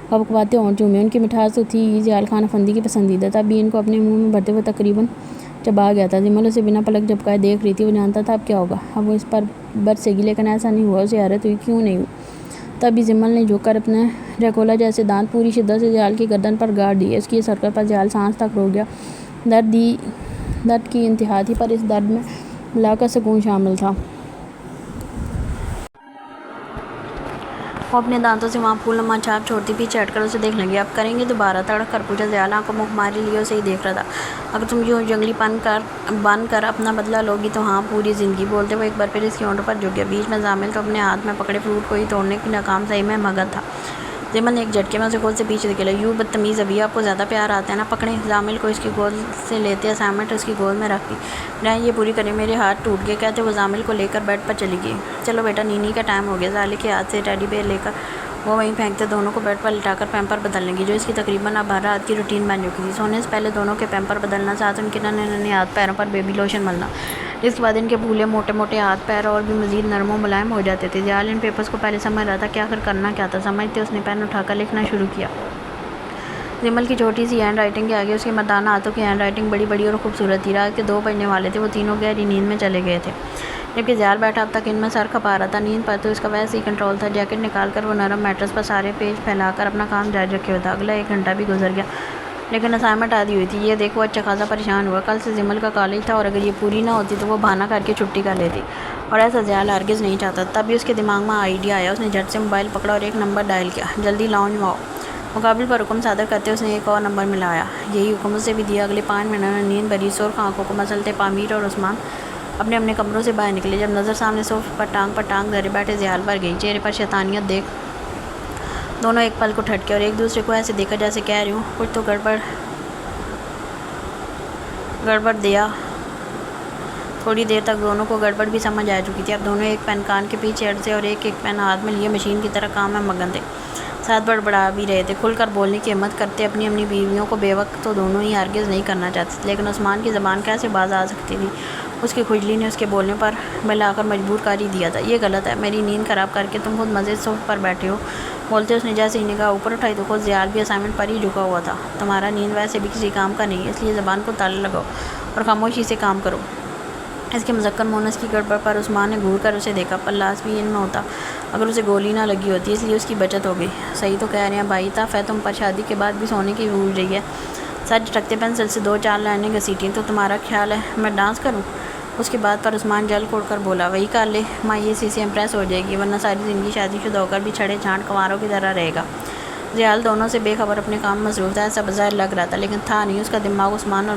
کھپکھپاتے ہونٹ چومے۔ ان کی مٹھاس تو تھی ہی زیال خان افندی کی پسندیدہ، تب بھی ان کو اپنے منہ میں بھرتے ہوئے تقریباً چبا گیا تھا۔ جمل اسے بنا پلک جھپکائے دیکھ رہی تھی، وہ جانتا تھا اب کیا ہوگا۔ اب وہ اس پر برسے گی لیکن ایسا نہیں ہوا۔ اسے حیرت ہوئی کیوں نہیں ہوئی۔ تبھی جمل نے جھک کر اپنے ڈریکولا جیسے دانت پوری شدت سے زیال کی گردن پر گاڑ دیے۔ اس کی اس حرکت پر زیال سانس تک روک گیا۔ درد کی انتہا تھی، پر اس درد میں لاقہ سکون شامل تھا۔ وہ اپنے دانتوں سے وہاں پھول نما چھاپ چھوڑتی پیچھے ہٹ کر اسے دیکھ لگی۔ اب کریں گے دوبارہ؟ تڑک کر پوچھا زیال آنکھوں منہ ماری لیے اسے ہی دیکھ رہا تھا۔ اگر تم یوں جنگلی پن بن کر اپنا بدلہ لوگی تو ہاں، پوری زندگی۔ بولتے وہ ایک بار پھر اس کی ہونٹوں پر جھک گیا۔ بیچ میں زامل تو اپنے ہاتھ میں پکڑے فروٹ کو ہی توڑنے کی ناکام سعی میں مگن تھا۔ جمل نے ایک جھٹکے میں اسے خود سے پیچھے دھکیلا۔ یوں بدتمیز، ابھی آپ کو زیادہ پیار آتا ہے نا، پکڑیں۔ زامل کو اس کی گود سے لیتے اسائنمنٹ اس کی گود میں رکھ دی۔ جائیں یہ پوری کریں، میرے ہاتھ ٹوٹ گئے۔ کہتے وہ زامل کو لے کر بیڈ پر چلی گئی۔ چلو بیٹا، نینی کا ٹائم ہو گیا۔ زالے کے ہاتھ سے ٹیڈی بیئر لے کر وہ وہیں پھینکتے دونوں کو بیڈ پر لٹا کر پیمپر بدلنے کی، جو اس کی تقریباً اب ہر رات کی روٹین بن چکی تھی۔ سونے سے پہلے دونوں کے پیمپر بدلنا، ساتھ ان کے ننھے ننھے ہاتھ پیروں پر بیبی لوشن ملنا، جس کے بعد ان کے پھولے موٹے موٹے ہاتھ پیر اور بھی مزید نرم و ملائم ہو جاتے تھے۔ زیال ان پیپرز کو پہلے سمجھ رہا تھا کہ آخر کرنا کیا تھا۔ سمجھتے اس نے پین اٹھا کر لکھنا شروع کیا۔ جمل کی چھوٹی سی ہینڈ رائٹنگ کے آگے اس کے مردانہ ہاتھوں کی ہینڈ رائٹنگ بڑی بڑی اور خوبصورت تھی۔ رات کے 2 بجنے والے تھے، وہ تینوں گہری نیند میں چلے گئے تھے، جبکہ زیال بیٹھا اب تک ان میں سر کھپا رہا تھا۔ نیند پر تو اس کا ویسے ہی کنٹرول تھا۔ جیکٹ نکال کر وہ نرم میٹرس پر سارے پیج پھیلا کر اپنا کام جاری رکھے ہوئے تھا۔ اگلا 1 گھنٹہ بھی گزر گیا لیکن اسائنمنٹ آدھی ہوئی تھی۔ یہ دیکھ وہ اچھا خاصا پریشان ہوا۔ کل سے جمل کا کالج تھا اور اگر یہ پوری نہ ہوتی تو وہ بہانہ کر کے چھٹی کر لیتی، اور ایسا زیال ہرگز نہیں چاہتا۔ تبھی اس کے دماغ میں آئیڈیا آیا۔ اس نے جھٹ سے موبائل پکڑا اور ایک نمبر ڈائل کیا، جلدی لاؤنج میں آؤ۔ مقابل پر حکم صادر کرتے اس نے ایک اور نمبر ملایا۔ یہی حکم اسے بھی دیا۔ اگلے 5 منٹ میں نیند بھری سرخ آنکھوں کو مسلتے پامیر اور عثمان اپنے اپنے کمروں سے باہر نکلے۔ جب نظر سامنے صوفے پر ٹانگ دھرے بیٹھے زیال پر گئی، چہرے پر شیطانیت دیکھ دونوں ایک پل کو ٹھٹکے اور ایک دوسرے کو ایسے دیکھا جیسے کہہ رہی ہوں کچھ تو گڑبڑ دیا۔ تھوڑی دیر تک دونوں کو گڑبڑ بھی سمجھ آ چکی تھی۔ اب دونوں ایک پین کان کے پیچھے اڑتے اور ایک پین ہاتھ میں لیے مشین کی طرح کام میں مگن تھے، ساتھ بڑبڑا بھی رہے تھے۔ کھل کر بولنے کی ہمت کرتے اپنی بیویوں کو بے وقت تو دونوں ہی ہرگز نہیں کرنا چاہتے تھے، لیکن عثمان کی زبان کیسے باز آ سکتی تھی؟ اس کی کھجلی نے اس کے بولنے پر بلا کر مجبور کر ہی دیا تھا۔ یہ غلط ہے، میری نیند خراب کر کے تم خود مزے سے صف پر بیٹھے ہو۔ بولتے اس نے جیسے ہی نگاہ اوپر اٹھائی تو خود زیال بھی اسائنمنٹ پر ہی جھکا ہوا تھا۔ تمہارا نیند ویسے بھی کسی کام کا نہیں، اس لیے زبان کو تالا لگاؤ اور خاموشی سے کام کرو۔ اس کے مذکر مونس کی گڑبڑ پر عثمان نے گھور کر اسے دیکھا۔ پلاس بھی ان میں ہوتا اگر اسے گولی نہ لگی ہوتی، اس لیے اس کی بچت ہو گئی۔ صحیح تو کہہ رہے ہیں بھائی، تف ہے تم پر، شادی کے بعد بھی سونے کی بھول رہی ہے۔ سر جھٹکتے پنسل سے 2-4 لائنیں گھسیٹیں۔ تو تمہارا خیال ہے میں ڈانس کروں؟ اس کی بات پر عثمان جل کوڑ کر بولا، وہی کر لے، ماں یہ سے امپریس ہو جائے گی، ورنہ ساری زندگی شادی شدہ ہو کر بھی چھڑے چھانٹ کنواروں کی طرح رہے گا۔ زیال دونوں سے بے خبر اپنے کام میں مصروف تھا، ایسا بظاہر لگ رہا تھا لیکن تھا نہیں۔ اس کا دماغ عثمان اور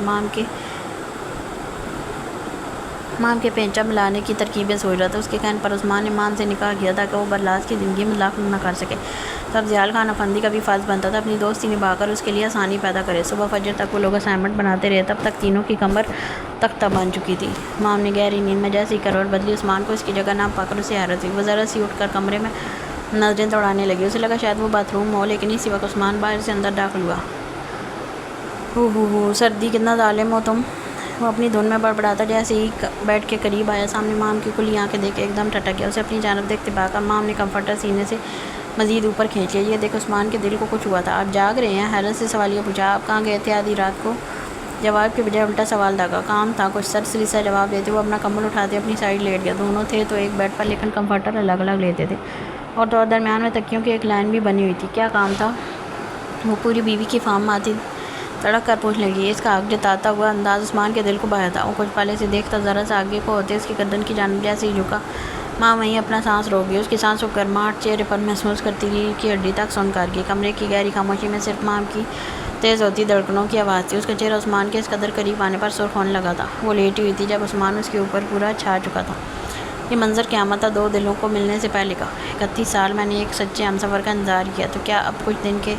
مام کے پینچا ملانے کی ترکیبیں سوچ رہا تھا۔ اس کے کہنے پر عثمان نے مام سے نکاح کیا تاکہ وہ برلاس کی زندگی میں داخل نہ کر سکے۔ تب زیال خان افندی کا بھی فرض بنتا تھا اپنی دوستی نبھا کر اس کے لیے آسانی پیدا کرے۔ صبح فجر تک وہ لوگ اسائنمنٹ بناتے رہے، تب تک تینوں کی کمر تختہ بن چکی تھی۔ مام نے گہری نیند میں جیسے ہی کروٹ بدلی، عثمان کو اس کی جگہ نہ پا کر اسے حیرت ہوئی۔ وہ ذرا سی اٹھ کر کمرے میں نظریں دوڑانے لگی۔ اسے لگا شاید وہ باتھ روم ہو، لیکن اسی وقت عثمان باہر سے اندر داخل ہوا۔ ہو سردی، کتنا ظالم ہو تم! وہ اپنی دھن میں بڑبڑاتا جیسے ہی بیڈ کے قریب آیا، سامنے مام کی کھلی آنکھیں دیکھ کے ایک دم ٹھٹک گیا۔ اسے اپنی جانب دیکھتے پا کر مام نے کمفرٹر سینے سے مزید اوپر کھینچ لیا۔ یہ دیکھ عثمان کے دل کو کچھ ہوا تھا۔ آپ جاگ رہے ہیں؟ حیرت سے سوالیہ پوچھا۔ آپ کہاں گئے تھے آدھی رات کو؟ جواب کے بجائے الٹا سوال داغا۔ کام تھا کچھ، سرسری سا جواب دیتے وہ اپنا کمبل اٹھاتے اپنی سائڈ لیٹ گیا۔ دونوں تھے تو ایک بیڈ پر، لیکن کمفرٹر الگ الگ لیتے تھے اور درمیان میں تکیوں کی ایک لائن بھی بنی ہوئی تھی۔ کیا کام تھا؟ وہ پوری بیوی کی فام آتی تڑک کر پوچھنے لگی۔ اس کا حق جتاتا ہوا انداز عثمان کے دل کو بھایا تھا۔ وہ کچھ پہلے سے دیکھتا ذرا سا آگے کو ہوتے اس کی گردن کی جانب جیسے ہی جھکا، ماں وہیں اپنا سانس روک گئی۔ اس کی سانسوں کو گرماہٹ چہرے پر محسوس کرتی ریڑھ کی ہڈی تک سن کر گئی۔ کمرے کی گہری خاموشی میں صرف ماں کی تیز ہوتی دھڑکنوں کی آواز تھی۔ اس کا چہرہ عثمان کے اس قدر قریب آنے پر سرخ ہونے لگا تھا۔ وہ لیٹی ہوئی تھی جب عثمان اس کے اوپر پورا چھا چکا تھا۔ یہ منظر قیامت تھا، دو دلوں کو ملنے سے پہلے کا۔ 31 سال میں نے ایک سچے ہمسفر کا انتظار کیا، تو کیا اب کچھ دن کے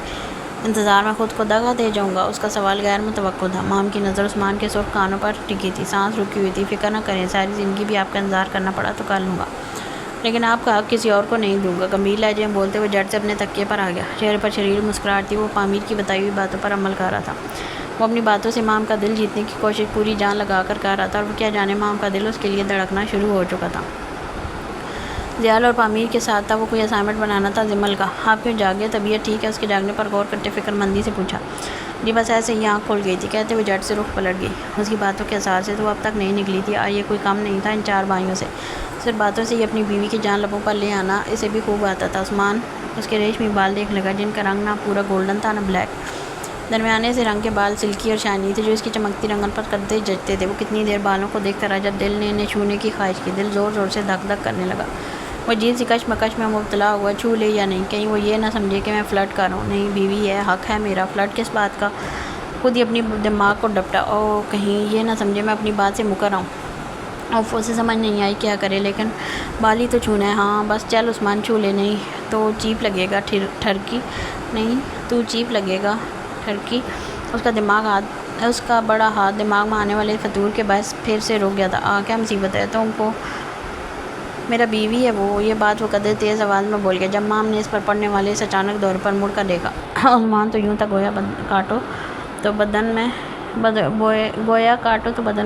انتظار میں خود کو دغا دے جاؤں گا؟ اس کا سوال غیر متوقع تھا۔ مام کی نظر عثمان کے سرخ کانوں پر ٹکی تھی، سانس رکی ہوئی تھی۔ فکر نہ کریں، ساری زندگی بھی آپ کا انتظار کرنا پڑا تو کر لوں گا، لیکن آپ کا حق کسی اور کو نہیں دوں گا۔ گمبھیر لہجے میں بولتے ہوئے جھٹ سے اپنے تکیے پر آ گیا۔ چہرے پر شریر مسکراہٹ تھی۔ وہ پامیر کی بتائی ہوئی باتوں پر عمل کر رہا تھا۔ وہ اپنی باتوں سے مام کا دل جیتنے کی کوشش پوری جان لگا کر کر رہا تھا، اور وہ کیا جانے مام کا دل اس کے لیے دھڑکنا شروع ہو چکا تھا۔ زیال اور پامیر کے ساتھ تھا، وہ کوئی اسائنمنٹ بنانا تھا زمل کا۔ آپ کیوں جاگے؟ طبیعت ٹھیک ہے؟ اس کے جاگنے پر غور کرتے فکر مندی سے پوچھا۔ جی بس ایسے ہی آنکھ کھل گئی تھی، کہتے ہوئے جھٹ سے رخ پلٹ گئی۔ اس کی باتوں کے اثار سے تو وہ اب تک نہیں نکلی تھی، اور یہ کوئی کم نہیں تھا ان 4 بھائیوں سے۔ صرف باتوں سے ہی اپنی بیوی کی جان لبوں پر لے آنا اسے بھی خوب آتا تھا۔ عثمان اس کے ریشمی بال دیکھ لگا، جن کا رنگ نہ پورا گولڈن تھا نہ بلیک۔ درمیانے سے رنگ کے بال سلکی اور شائنی تھے جو اس کی چمکتی رنگن پر قدرے جچتے تھے۔ وہ کتنی دیر بالوں کو دیکھتا رہا، جب دل نے انہیں چھونے کی خواہش کی۔ دل زور زور سے دھک دھک کرنے لگا۔ وہ عجیب سی کشمکش میں مبتلا ہوا، چھو لے یا نہیں، کہیں وہ یہ نہ سمجھے کہ میں فلرٹ کر رہا ہوں۔ نہیں، بیوی ہے، حق ہے میرا، فلرٹ کس بات کا؟ خود ہی اپنی دماغ کو ڈپٹا۔ او کہیں یہ نہ سمجھے میں اپنی بات سے مکر رہا ہوں۔ اسے سمجھ نہیں آئی کیا کرے، لیکن بال ہی تو چھونا ہے۔ ہاں بس چل عثمان، چھو لے، نہیں تو چیپ لگے گا ٹھرکی، نہیں تو چیپ لگے گا ٹھرکی۔ اس کا بڑا ہاتھ دماغ میں آنے والے فطور کے باعث پھر سے رک گیا تھا۔ کیا مصیبت ہے تم کو؟ میرا بیوی ہے وہ۔ یہ بات وہ قدر تیز آواز میں بول گیا جب مام نے اس پر پڑنے والے اس اچانک دور پر مڑ کر دیکھا۔ عثمان تو یوں تھا گویا کاٹو تو بدن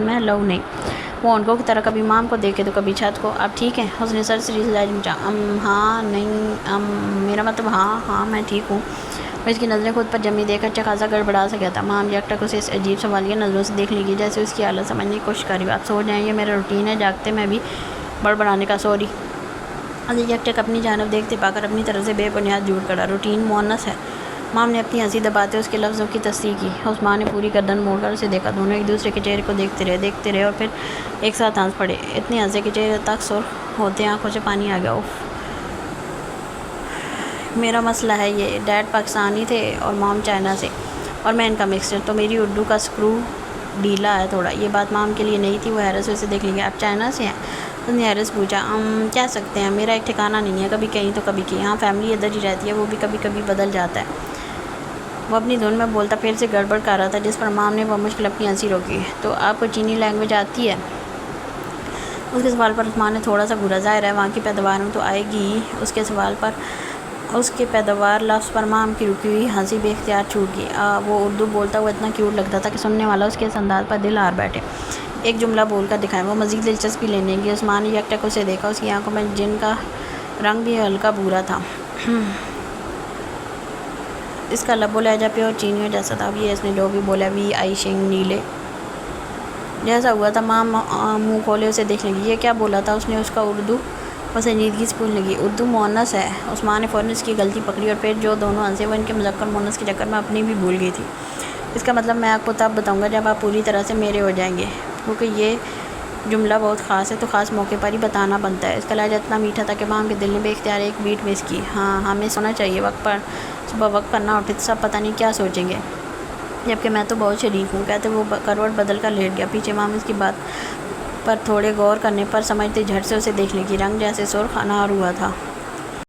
میں لہو نہیں۔ وہ ہونٹوں کی طرح کبھی مام کو دیکھے تو کبھی چھت کو۔ آپ ٹھیک ہیں؟ اس نے سرسری سے لہجے میں پوچھا۔ ہاں، نہیں، میرا مطلب ہاں میں ٹھیک ہوں۔ اس کی نظریں خود پر جمی دیکھ کر اچھا خاصا گڑبڑا سا گیا تھا۔ مام یکٹک اسے اس عجیب سوالیہ نظروں سے دیکھ لگی، جیسے اس کی حالت سمجھنے کی کوشش کر رہی ہو۔ آپ سو جائیں، یہ میرا روٹین ہے جاگتے میں بھی بڑبڑانے کا۔ سوری۔ اسے یکٹک اپنی جانب دیکھتے پا کر اپنی طرف سے بے بنیاد جھوٹ کڑا۔ روٹین مؤنث ہے۔ مام نے اپنی ہنسی دباتے اس کے لفظوں کی تصدیق کی۔ عثمان نے پوری گردن موڑ کر اسے دیکھا۔ دونوں ایک دوسرے کے چہرے کو دیکھتے رہے اور پھر ایک ساتھ ہنس پڑے۔ اتنے ہنسے کہ چہرے تک سرخ ہوتے آنکھوں سے پانی آ گیا۔ میرا مسئلہ ہے یہ، ڈیڈ پاکستانی تھے اور مام چائنا سے، اور میں ان کا مکسچر، تو میری اردو کا سکرو ڈھیلا ہے تھوڑا۔ یہ بات مام کے لیے نہیں تھی۔ وہ حیرت سے اسے دیکھ لیا۔ آپ چائنا سے ہیں؟ اس نے حیرت سے پوچھا۔ کہہ سکتے ہیں، میرا ایک ٹھکانہ نہیں ہے، کبھی کہیں تو کبھی کہیں۔ ہاں فیملی ادھر ہی رہتی ہے، وہ بھی کبھی کبھی بدل جاتا ہے۔ وہ اپنی دھن میں بولتا پھر سے گڑبڑ کر رہا تھا، جس پر مام نے وہ مشکل اپنی ہنسی روکی۔ تو آپ کو چینی لینگویج آتی ہے؟ اس کے سوال پر عثمان نے تھوڑا سا گھورا۔ ظاہر ہے وہاں کی پیداوار میں تو آئے گی ہی۔ اس کے پیداوار لفظ پر مام کی رکی ہوئی ہنسی بے اختیار چھوٹ گئی۔ وہ اردو بولتا ہوا اتنا کیوٹ لگتا تھا کہ سننے والا اس کے اس انداز پر دل ہار بیٹھے۔ ایک جملہ بول کر دکھائیں۔ وہ مزید دلچسپی لینے کی عثمان نے یک اسے دیکھا، اس کی آنکھوں میں جن کا رنگ بھی ہلکا بھورا تھا، اس کا لب و لہجہ پیور چینیوں جیسا تھا۔ اب یہ اس نے جو بھی بولا، وی آئی شنگ نیلے جیسا ہوا تھا۔ ماں منہ کھولے اسے دیکھنے لگی۔ یہ کیا بولا تھا اس نے؟ اس کا اردو وہ سنجیدگی سے پوچھنے لگی۔ اردو مؤنث ہے۔ عثمان نے فوراً اس کی غلطی پکڑی اور پھر جو دونوں ہنسے وہ ان کے مذکر مؤنث کے چکر میں اپنی بھی بھول گئی تھی۔ اس کا مطلب میں آپ کو تب بتاؤں گا جب آپ پوری طرح سے میرے ہو جائیں گے، کیونکہ یہ جملہ بہت خاص ہے تو خاص موقع پر ہی بتانا بنتا ہے۔ اس کا لہجہ اتنا میٹھا تھا کہ ماں کے دل نے بے اختیار ایک بیٹ مس کی۔ ہاں ہمیں سونا چاہیے، وقت پر صبح وقت پر نہ اٹھے تو سب پتہ نہیں کیا سوچیں گے، جبکہ میں تو بہت شریف ہوں، کہتے وہ کروٹ بدل کر لیٹ گیا۔ پیچھے ماں اس کی بات پر تھوڑے غور کرنے پر سمجھتے جھٹ سے اسے دیکھنے کی۔ رنگ جیسے سرخ انار ہوا تھا۔